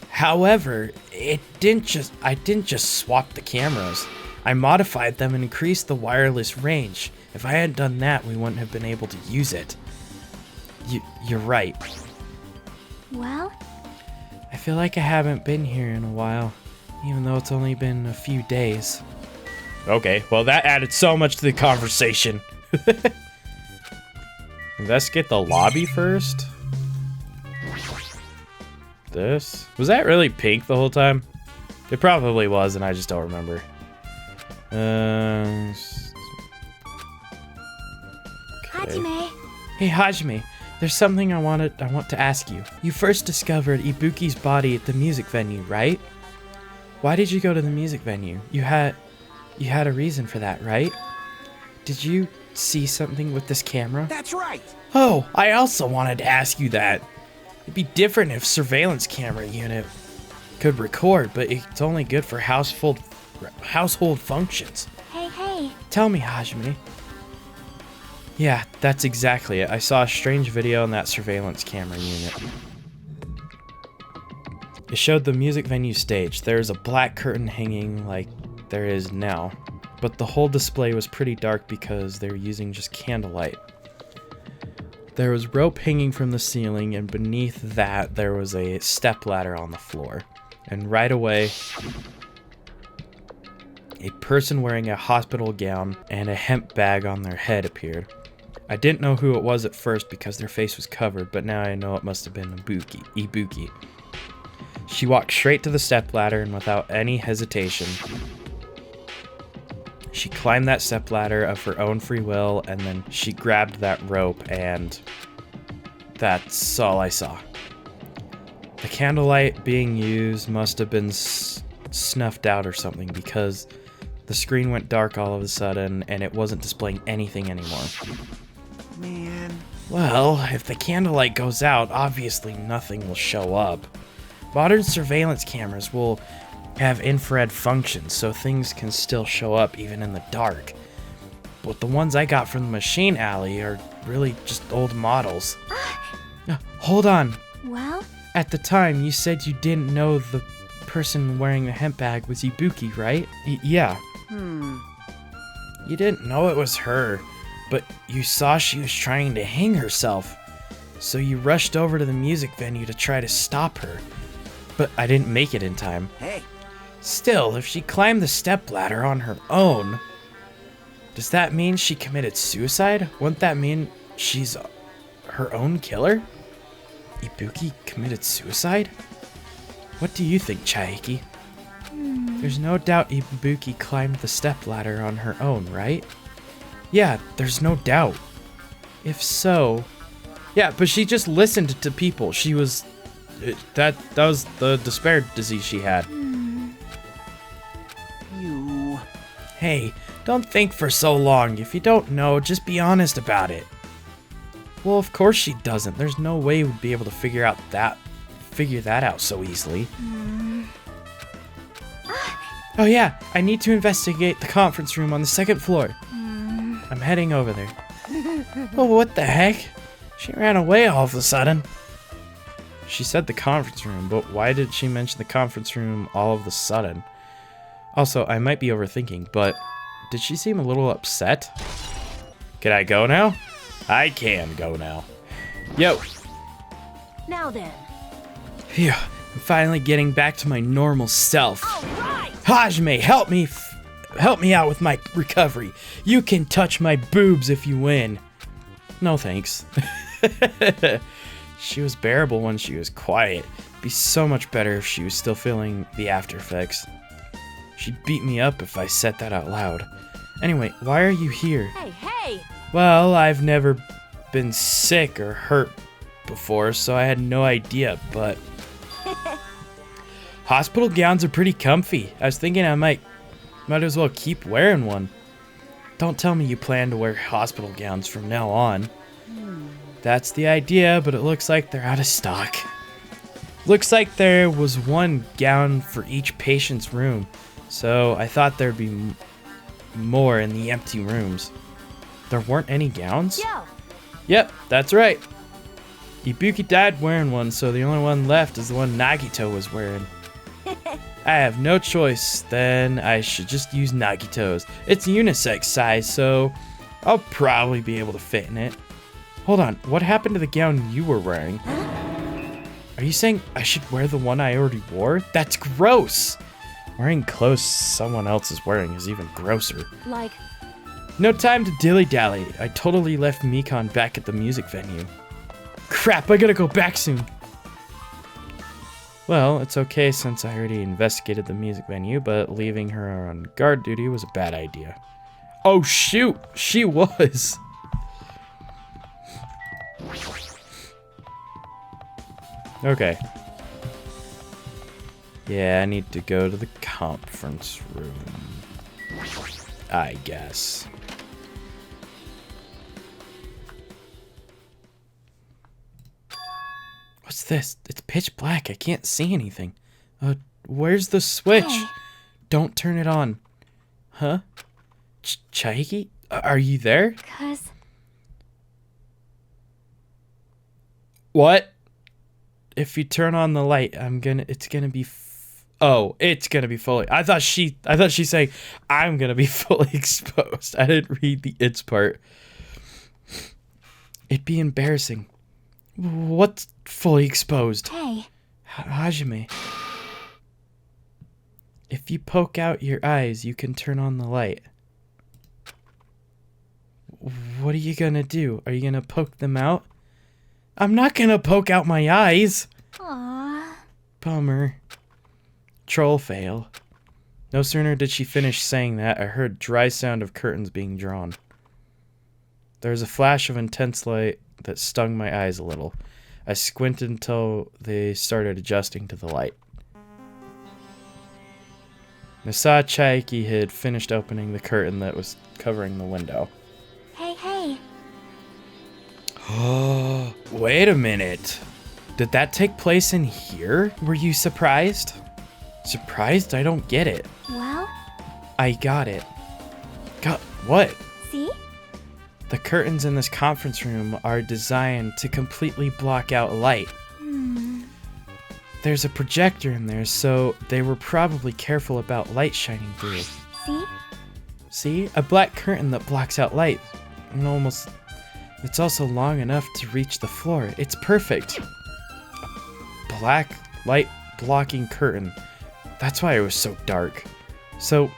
A: However, I didn't just swap the cameras. I modified them and increased the wireless range. If I hadn't done that, we wouldn't have been able to use it. You're right.
G: Well?
A: I feel like I haven't been here in a while, even though it's only been a few days. Okay, well that added so much to the conversation. Investigate the lobby first. This? Was that really pink the whole time? It probably was, and I just don't remember. Okay.
G: Hajime.
A: Hey Hajime, there's something I want to ask you. You first discovered Ibuki's body at the music venue, right? Why did you go to the music venue? You had a reason for that, right? Did you see something with this camera?
B: That's right!
A: Oh, I also wanted to ask you that. It'd be different if surveillance camera unit could record, but it's only good for household functions.
G: Hey.
A: Tell me, Hajime. Yeah, that's exactly it. I saw a strange video on that surveillance camera unit. It showed the music venue stage. There is a black curtain hanging like there is now, but the whole display was pretty dark because they were using just candlelight. There was rope hanging from the ceiling, and beneath that there was a stepladder on the floor. And right away, a person wearing a hospital gown and a hemp bag on their head appeared. I didn't know who it was at first because their face was covered, but now I know it must have been Ibuki. She walked straight to the stepladder, and without any hesitation, she climbed that stepladder of her own free will, and then she grabbed that rope, and that's all I saw. The candlelight being used must have been snuffed out or something, because the screen went dark all of a sudden, and it wasn't displaying anything anymore.
B: Man.
A: Well, if the candlelight goes out, obviously nothing will show up. Modern surveillance cameras will have infrared functions, so things can still show up even in the dark. But the ones I got from the machine alley are really just old models. Hold on.
G: Well?
A: At the time, you said you didn't know the person wearing the hemp bag was Ibuki, right? Yeah. You didn't know it was her, but you saw she was trying to hang herself. So you rushed over to the music venue to try to stop her. But I didn't make it in time.
B: Hey.
A: Still, if she climbed the stepladder on her own, does that mean she committed suicide? Wouldn't that mean she's her own killer? Ibuki committed suicide? What do you think, Chaiki? There's no doubt Ibuki climbed the stepladder on her own, right? Yeah, there's no doubt. If so... Yeah, but she just listened to people. She was... That was the despair disease she had.
B: You...
A: Hey, don't think for so long. If you don't know, just be honest about it. Well, of course she doesn't. There's no way we'd be able to figure that out so easily. Oh yeah, I need to investigate the conference room on the 2nd floor. I'm heading over there. Oh, what the heck? She ran away all of a sudden. She said the conference room, but why did she mention the conference room all of a sudden? Also, I might be overthinking, but did she seem a little upset? Can I go now? I can go now. Yo.
G: Now then.
A: Phew, I'm finally getting back to my normal self.
G: All right.
A: Hajime, help me out with my recovery. You can touch my boobs if you win. No thanks. She was bearable when she was quiet. It'd be so much better if she was still feeling the after effects. She'd beat me up if I said that out loud. Anyway, why are you here?
G: Hey!
A: Well, I've never been sick or hurt before, so I had no idea, but... Hospital gowns are pretty comfy. I was thinking I might as well keep wearing one. Don't tell me you plan to wear hospital gowns from now on. That's the idea, but it looks like they're out of stock. Looks like there was one gown for each patient's room, so I thought there'd be more in the empty rooms. There weren't any gowns?
G: Yo.
A: Yep, that's right. Ibuki died wearing one, so the only one left is the one Nagito was wearing. I have no choice, then I should just use Nagito's. It's unisex size, so I'll probably be able to fit in it. Hold on, what happened to the gown you were wearing? Are you saying I should wear the one I already wore? That's gross! Wearing clothes someone else is wearing is even grosser.
G: Like...
A: No time to dilly-dally. I totally left Mikan back at the music venue. Crap, I gotta go back soon. Well, it's okay since I already investigated the music venue, but leaving her on guard duty was a bad idea. Oh shoot, she was. Okay. Yeah, I need to go to the conference room, I guess. What's this? It's pitch black. I can't see anything. Where's the switch?
G: Hey.
A: Don't turn it on. Huh? Chaiki? Are you there?
G: 'Cause...
A: What? If you turn on the light, it's gonna be it's gonna be fully. I thought she's saying I'm gonna be fully exposed. I didn't read the it's part. It'd be embarrassing. What's fully exposed?
G: Hey.
A: Hajime. If you poke out your eyes, you can turn on the light. What are you gonna do? Are you gonna poke them out? I'm not gonna poke out my eyes.
G: Aww.
A: Bummer. Troll fail. No sooner did she finish saying that, I heard dry sound of curtains being drawn. There was a flash of intense light that stung my eyes a little. I squinted until they started adjusting to the light. I saw Chaiki had finished opening the curtain that was covering the window.
G: Hey.
A: Oh, wait a minute. Did that take place in here? Were you surprised? Surprised? I don't get it.
G: Well?
A: I got it. Got what?
G: See?
A: The curtains in this conference room are designed to completely block out light. There's a projector in there, so they were probably careful about light shining through.
G: See?
A: See? A black curtain that blocks out light. And it's also long enough to reach the floor. It's perfect. A black light blocking curtain. That's why it was so dark. So,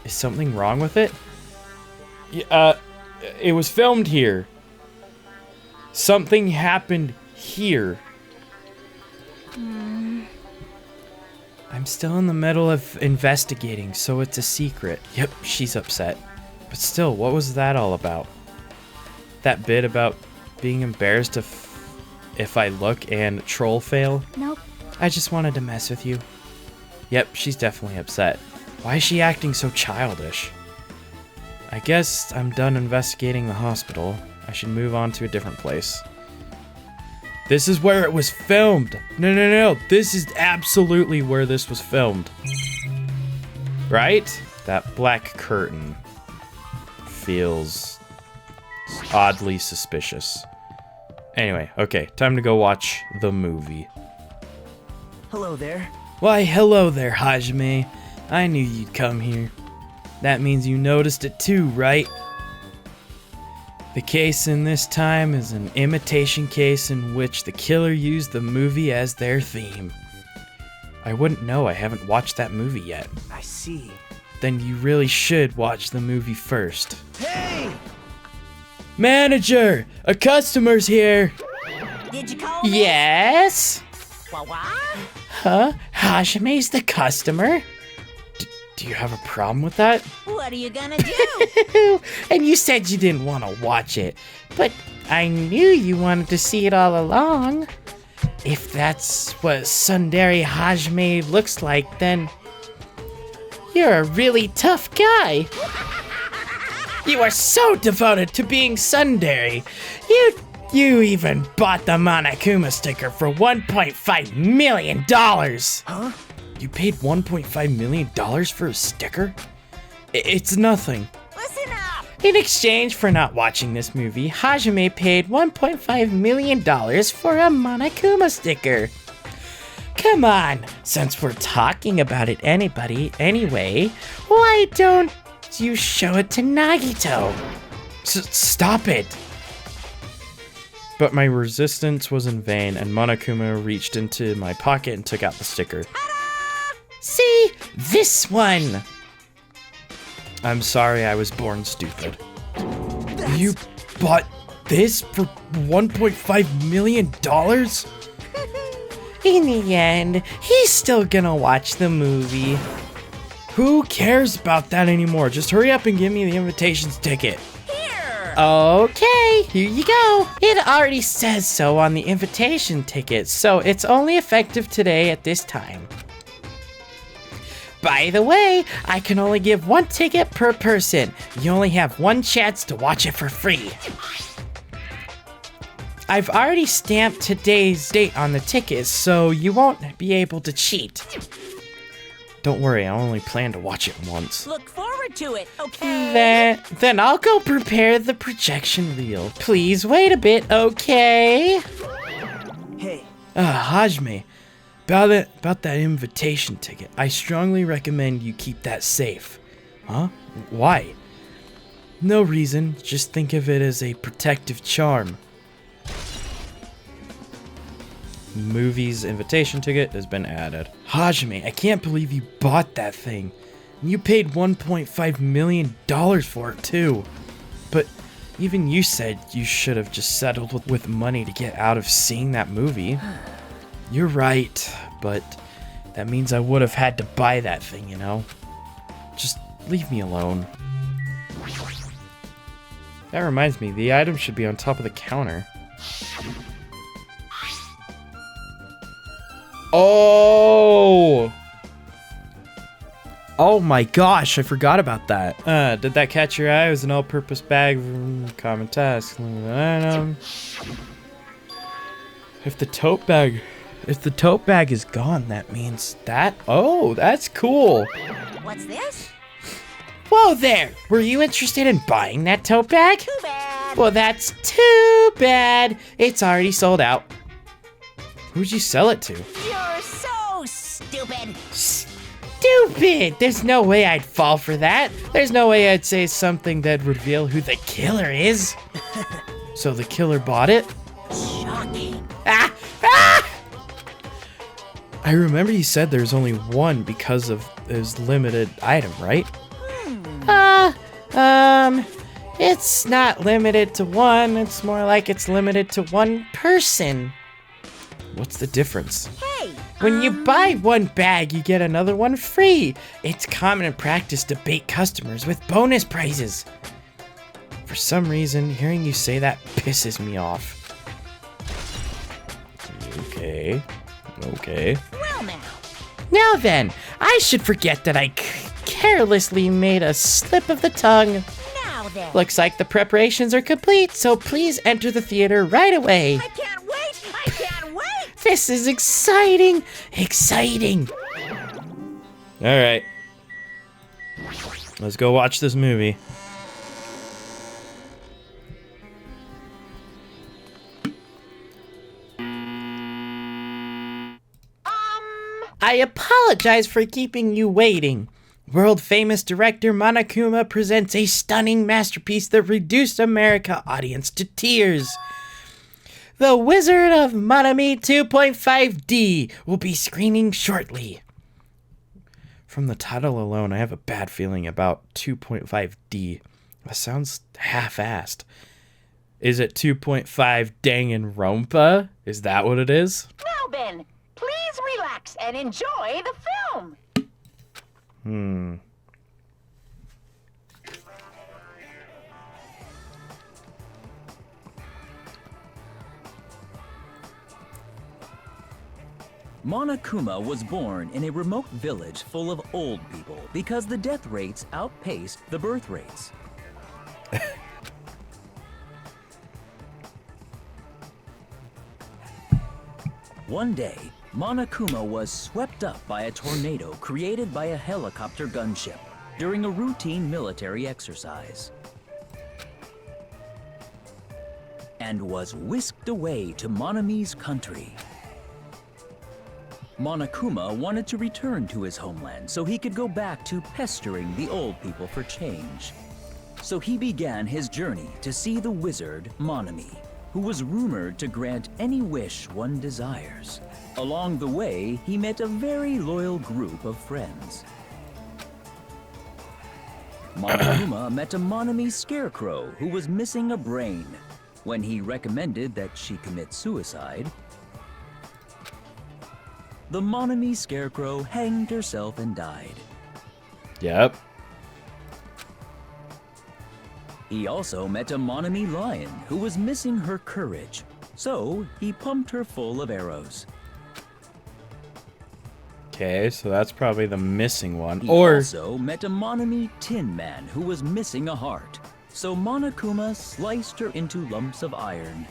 A: is something wrong with it? It was filmed here. Something happened here. I'm still in the middle of investigating, so it's a secret. Yep, she's upset. But still, what was that all about? that bit about being embarrassed if I look and troll fail?
G: Nope.
A: I just wanted to mess with you. Yep, she's definitely upset. Why is she acting so childish? I guess I'm done investigating the hospital. I should move on to a different place. This is where it was filmed. No. This is absolutely where this was filmed. Right? That black curtain feels oddly suspicious. Anyway, okay, time to go watch the movie.
B: Hello there.
A: Why, hello there, Hajime. I knew you'd come here. That means you noticed it too, right? The case in this time is an imitation case in which the killer used the movie as their theme. I wouldn't know, I haven't watched that movie yet.
B: I see.
A: Then you really should watch the movie first.
B: Hey!
A: Manager! A customer's here!
C: Did you call me?
D: Yes?
C: What?
D: Huh? Hajime's the customer?
A: Do you have a problem with that?
C: What are you gonna do?
D: And you said you didn't want to watch it, but I knew you wanted to see it all along. If that's what Sundari Hajime looks like, then you're a really tough guy. You are so devoted to being Sundari. You even bought the Monokuma sticker for $1.5 million.
B: Huh?
A: You paid $1.5 million for a sticker? It's nothing.
C: Listen up!
D: In exchange for not watching this movie, Hajime paid $1.5 million for a Monokuma sticker. Come on, since we're talking about it anyway, why don't you show it to Nagito?
A: Stop it! But my resistance was in vain, and Monokuma reached into my pocket and took out the sticker.
D: See? This one!
A: I'm sorry I was born stupid. You bought this for $1.5 million?
D: In the end, he's still gonna watch the movie.
A: Who cares about that anymore? Just hurry up and give me the invitations ticket.
C: Here!
D: Okay, here you go. It already says so on the invitation ticket, so it's only effective today at this time. By the way, I can only give one ticket per person. You only have one chance to watch it for free. I've already stamped today's date on the ticket, so you won't be able to cheat.
A: Don't worry, I only plan to watch it once.
C: Look forward to it, okay?
D: Then I'll go prepare the projection reel. Please wait a bit, okay?
B: Hey,
A: Hajime, about that invitation ticket, I strongly recommend you keep that safe. Huh? Why? No reason, just think of it as a protective charm. Movie's invitation ticket has been added. Hajime, I can't believe you bought that thing. You paid $1.5 million for it too. But even you said you should have just settled with money to get out of seeing that movie. You're right, but that means I would have had to buy that thing, you know? Just leave me alone. That reminds me, the item should be on top of the counter. Oh! Oh my gosh, I forgot about that. Did that catch your eye? It was an all-purpose bag from common task. If the tote bag is gone, that means that. Oh, that's cool.
C: What's this?
D: Whoa there! Were you interested in buying that tote bag?
C: Too bad.
D: Well, that's too bad. It's already sold out.
A: Who'd you sell it to?
C: You're so stupid.
D: Stupid! There's no way I'd fall for that. There's no way I'd say something that'd reveal who the killer is.
A: So the killer bought it?
C: Shocking.
D: Ah! Ah!
A: I remember you said there's only one because of his limited item, right?
D: It's not limited to one. It's more like it's limited to one person.
A: What's the difference?
C: Hey,
D: When you buy one bag, you get another one free. It's common practice to bait customers with bonus prizes. For
A: some reason, hearing you say that pisses me off. Okay. Okay.
C: Well now.
D: Now then, I should forget that I carelessly made a slip of the tongue.
C: Now then.
D: Looks like the preparations are complete, so please enter the theater right away.
C: I can't wait! I can't wait!
D: This is exciting! Exciting!
A: Alright. Let's go watch this movie.
D: I apologize for keeping you waiting. World-famous director Monokuma presents a stunning masterpiece that reduced America audience to tears. The Wizard of Monami 2.5D will be screening shortly.
A: From the title alone, I have a bad feeling about 2.5D. That sounds half-assed. Is it 2.5 Danganronpa? Is that what it is?
C: Now then, please relax and enjoy the film.
H: Monokuma was born in a remote village full of old people because the death rates outpaced the birth rates. One day, Monokuma was swept up by a tornado created by a helicopter gunship during a routine military exercise, and was whisked away to Monami's country. Monokuma wanted to return to his homeland so he could go back to pestering the old people for change. So he began his journey to see the wizard Monami, who was rumored to grant any wish one desires. Along the way, he met a very loyal group of friends. Monokuma met a Monami scarecrow who was missing a brain. When he recommended that she commit suicide, the Monami scarecrow hanged herself and died.
A: Yep.
H: He also met a Monami lion who was missing her courage, so he pumped her full of arrows.
A: Okay, so that's probably the missing one.
H: He
A: Or
H: also met a Monami tin man who was missing a heart, so Monokuma sliced her into lumps of iron.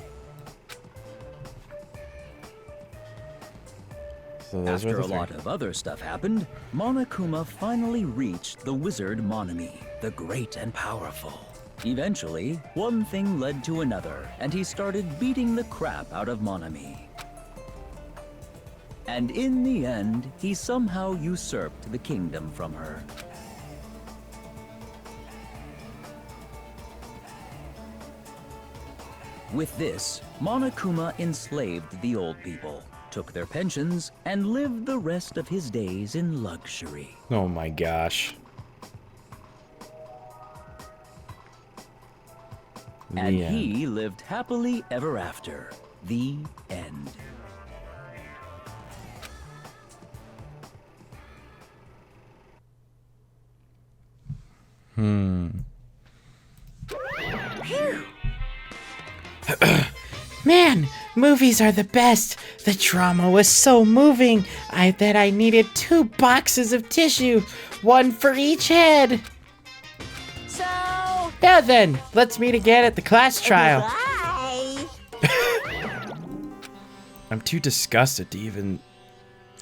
A: so those were
H: After
A: the
H: a
A: three.
H: lot of other stuff happened, Monokuma finally reached the wizard Monami, the great and powerful. Eventually, one thing led to another, and he started beating the crap out of Monami. And in the end, he somehow usurped the kingdom from her. With this, Monokuma enslaved the old people, took their pensions, and lived the rest of his days in luxury.
A: Oh my gosh.
H: And
A: The end.
H: he lived happily ever after. The end.
D: Man, movies are the best. The drama was so moving that I needed 2 boxes of tissue, one for each head.
C: So,
D: Now then, let's meet again at the class trial.
C: bye.
A: I'm too disgusted to even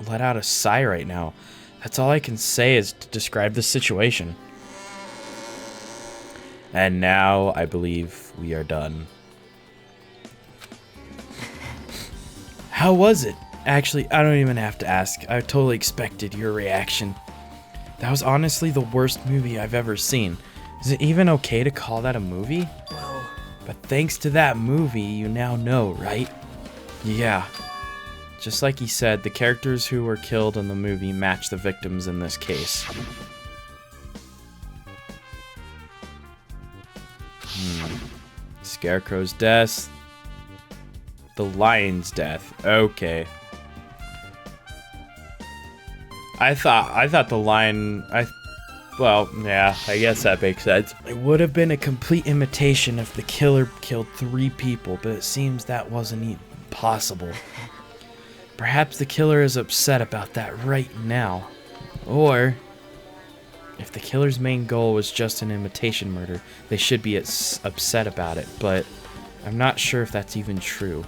A: let out a sigh right now. That's all I can say is to describe the situation. And now I believe we are done. How was it? Actually, I don't even have to ask. I totally expected your reaction. That was honestly the worst movie I've ever seen. Is it even okay to call that a movie? But thanks to that movie, you now know, right? Yeah. Just like he said, the characters who were killed in the movie match the victims in this case. Scarecrow's death. The lion's death. Okay. I thought the lion Well, yeah, I guess that makes sense. It would have been a complete imitation if the killer killed 3 people, but it seems that wasn't even possible. Perhaps the killer is upset about that right now. Or, if the killer's main goal was just an imitation murder, they should be upset about it, but I'm not sure if that's even true.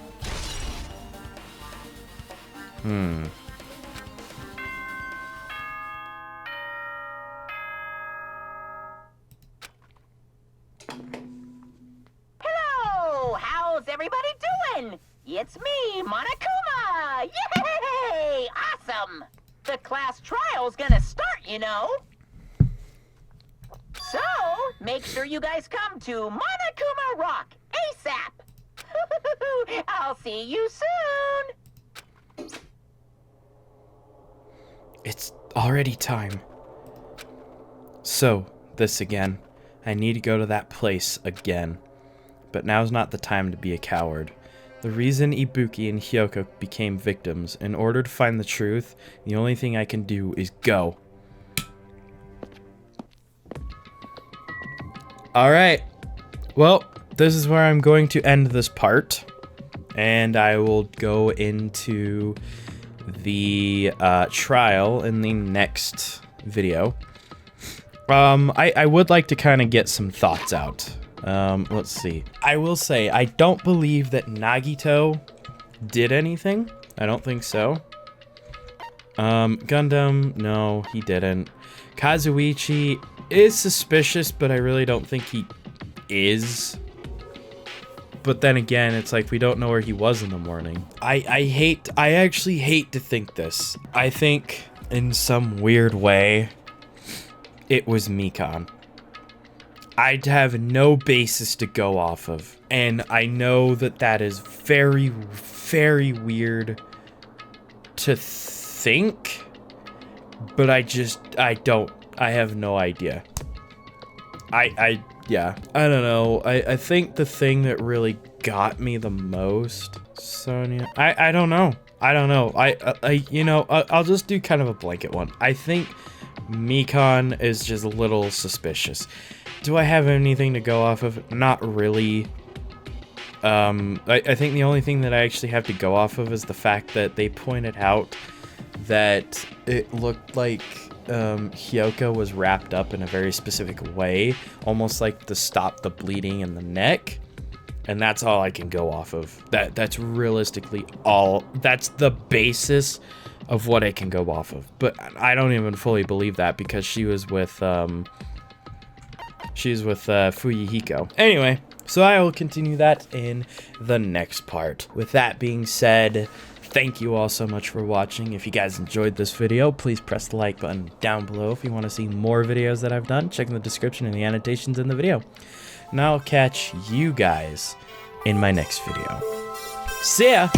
C: Hello! How's everybody doing? It's me, Monokuma! Yay! Awesome! The class trial's gonna start, you know. So, make sure you guys come to Monokuma Rock ASAP! I'll see you soon!
A: It's already time. So, this again. I need to go to that place again. But now's not the time to be a coward. The reason Ibuki and Hyoko became victims, in order to find the truth, the only thing I can do is go. Alright. Well, this is where I'm going to end this part. And I will go into the trial in the next video. I would like to kind of get some thoughts out. Let's see. I will say, I don't believe that Nagito did anything. I don't think so. Gundam, no, he didn't. Kazuichi is suspicious, but I really don't think he is. But then again, it's like we don't know where he was in the morning. I actually hate to think this. I think in some weird way, it was Mikan. I'd have no basis to go off of. And I know that that is very, very weird to think. But I have no idea. Yeah, I don't know. I think the thing that really got me the most, Sonia, I don't know. I don't know. I'll just do kind of a blanket one. I think Mikan is just a little suspicious. Do I have anything to go off of? Not really. I think the only thing that I actually have to go off of is the fact that they pointed out that it looked like Hyoko was wrapped up in a very specific way, almost like to stop the bleeding in the neck. And that's all I can go off of. That's realistically all. That's the basis of what I can go off of. But I don't even fully believe that because she was with Fuyuhiko. Anyway, so I will continue that in the next part. With that being said, thank you all so much for watching. If you guys enjoyed this video, please press the like button down below. If you want to see more videos that I've done, check in the description and the annotations in the video. And I'll catch you guys in my next video. See ya!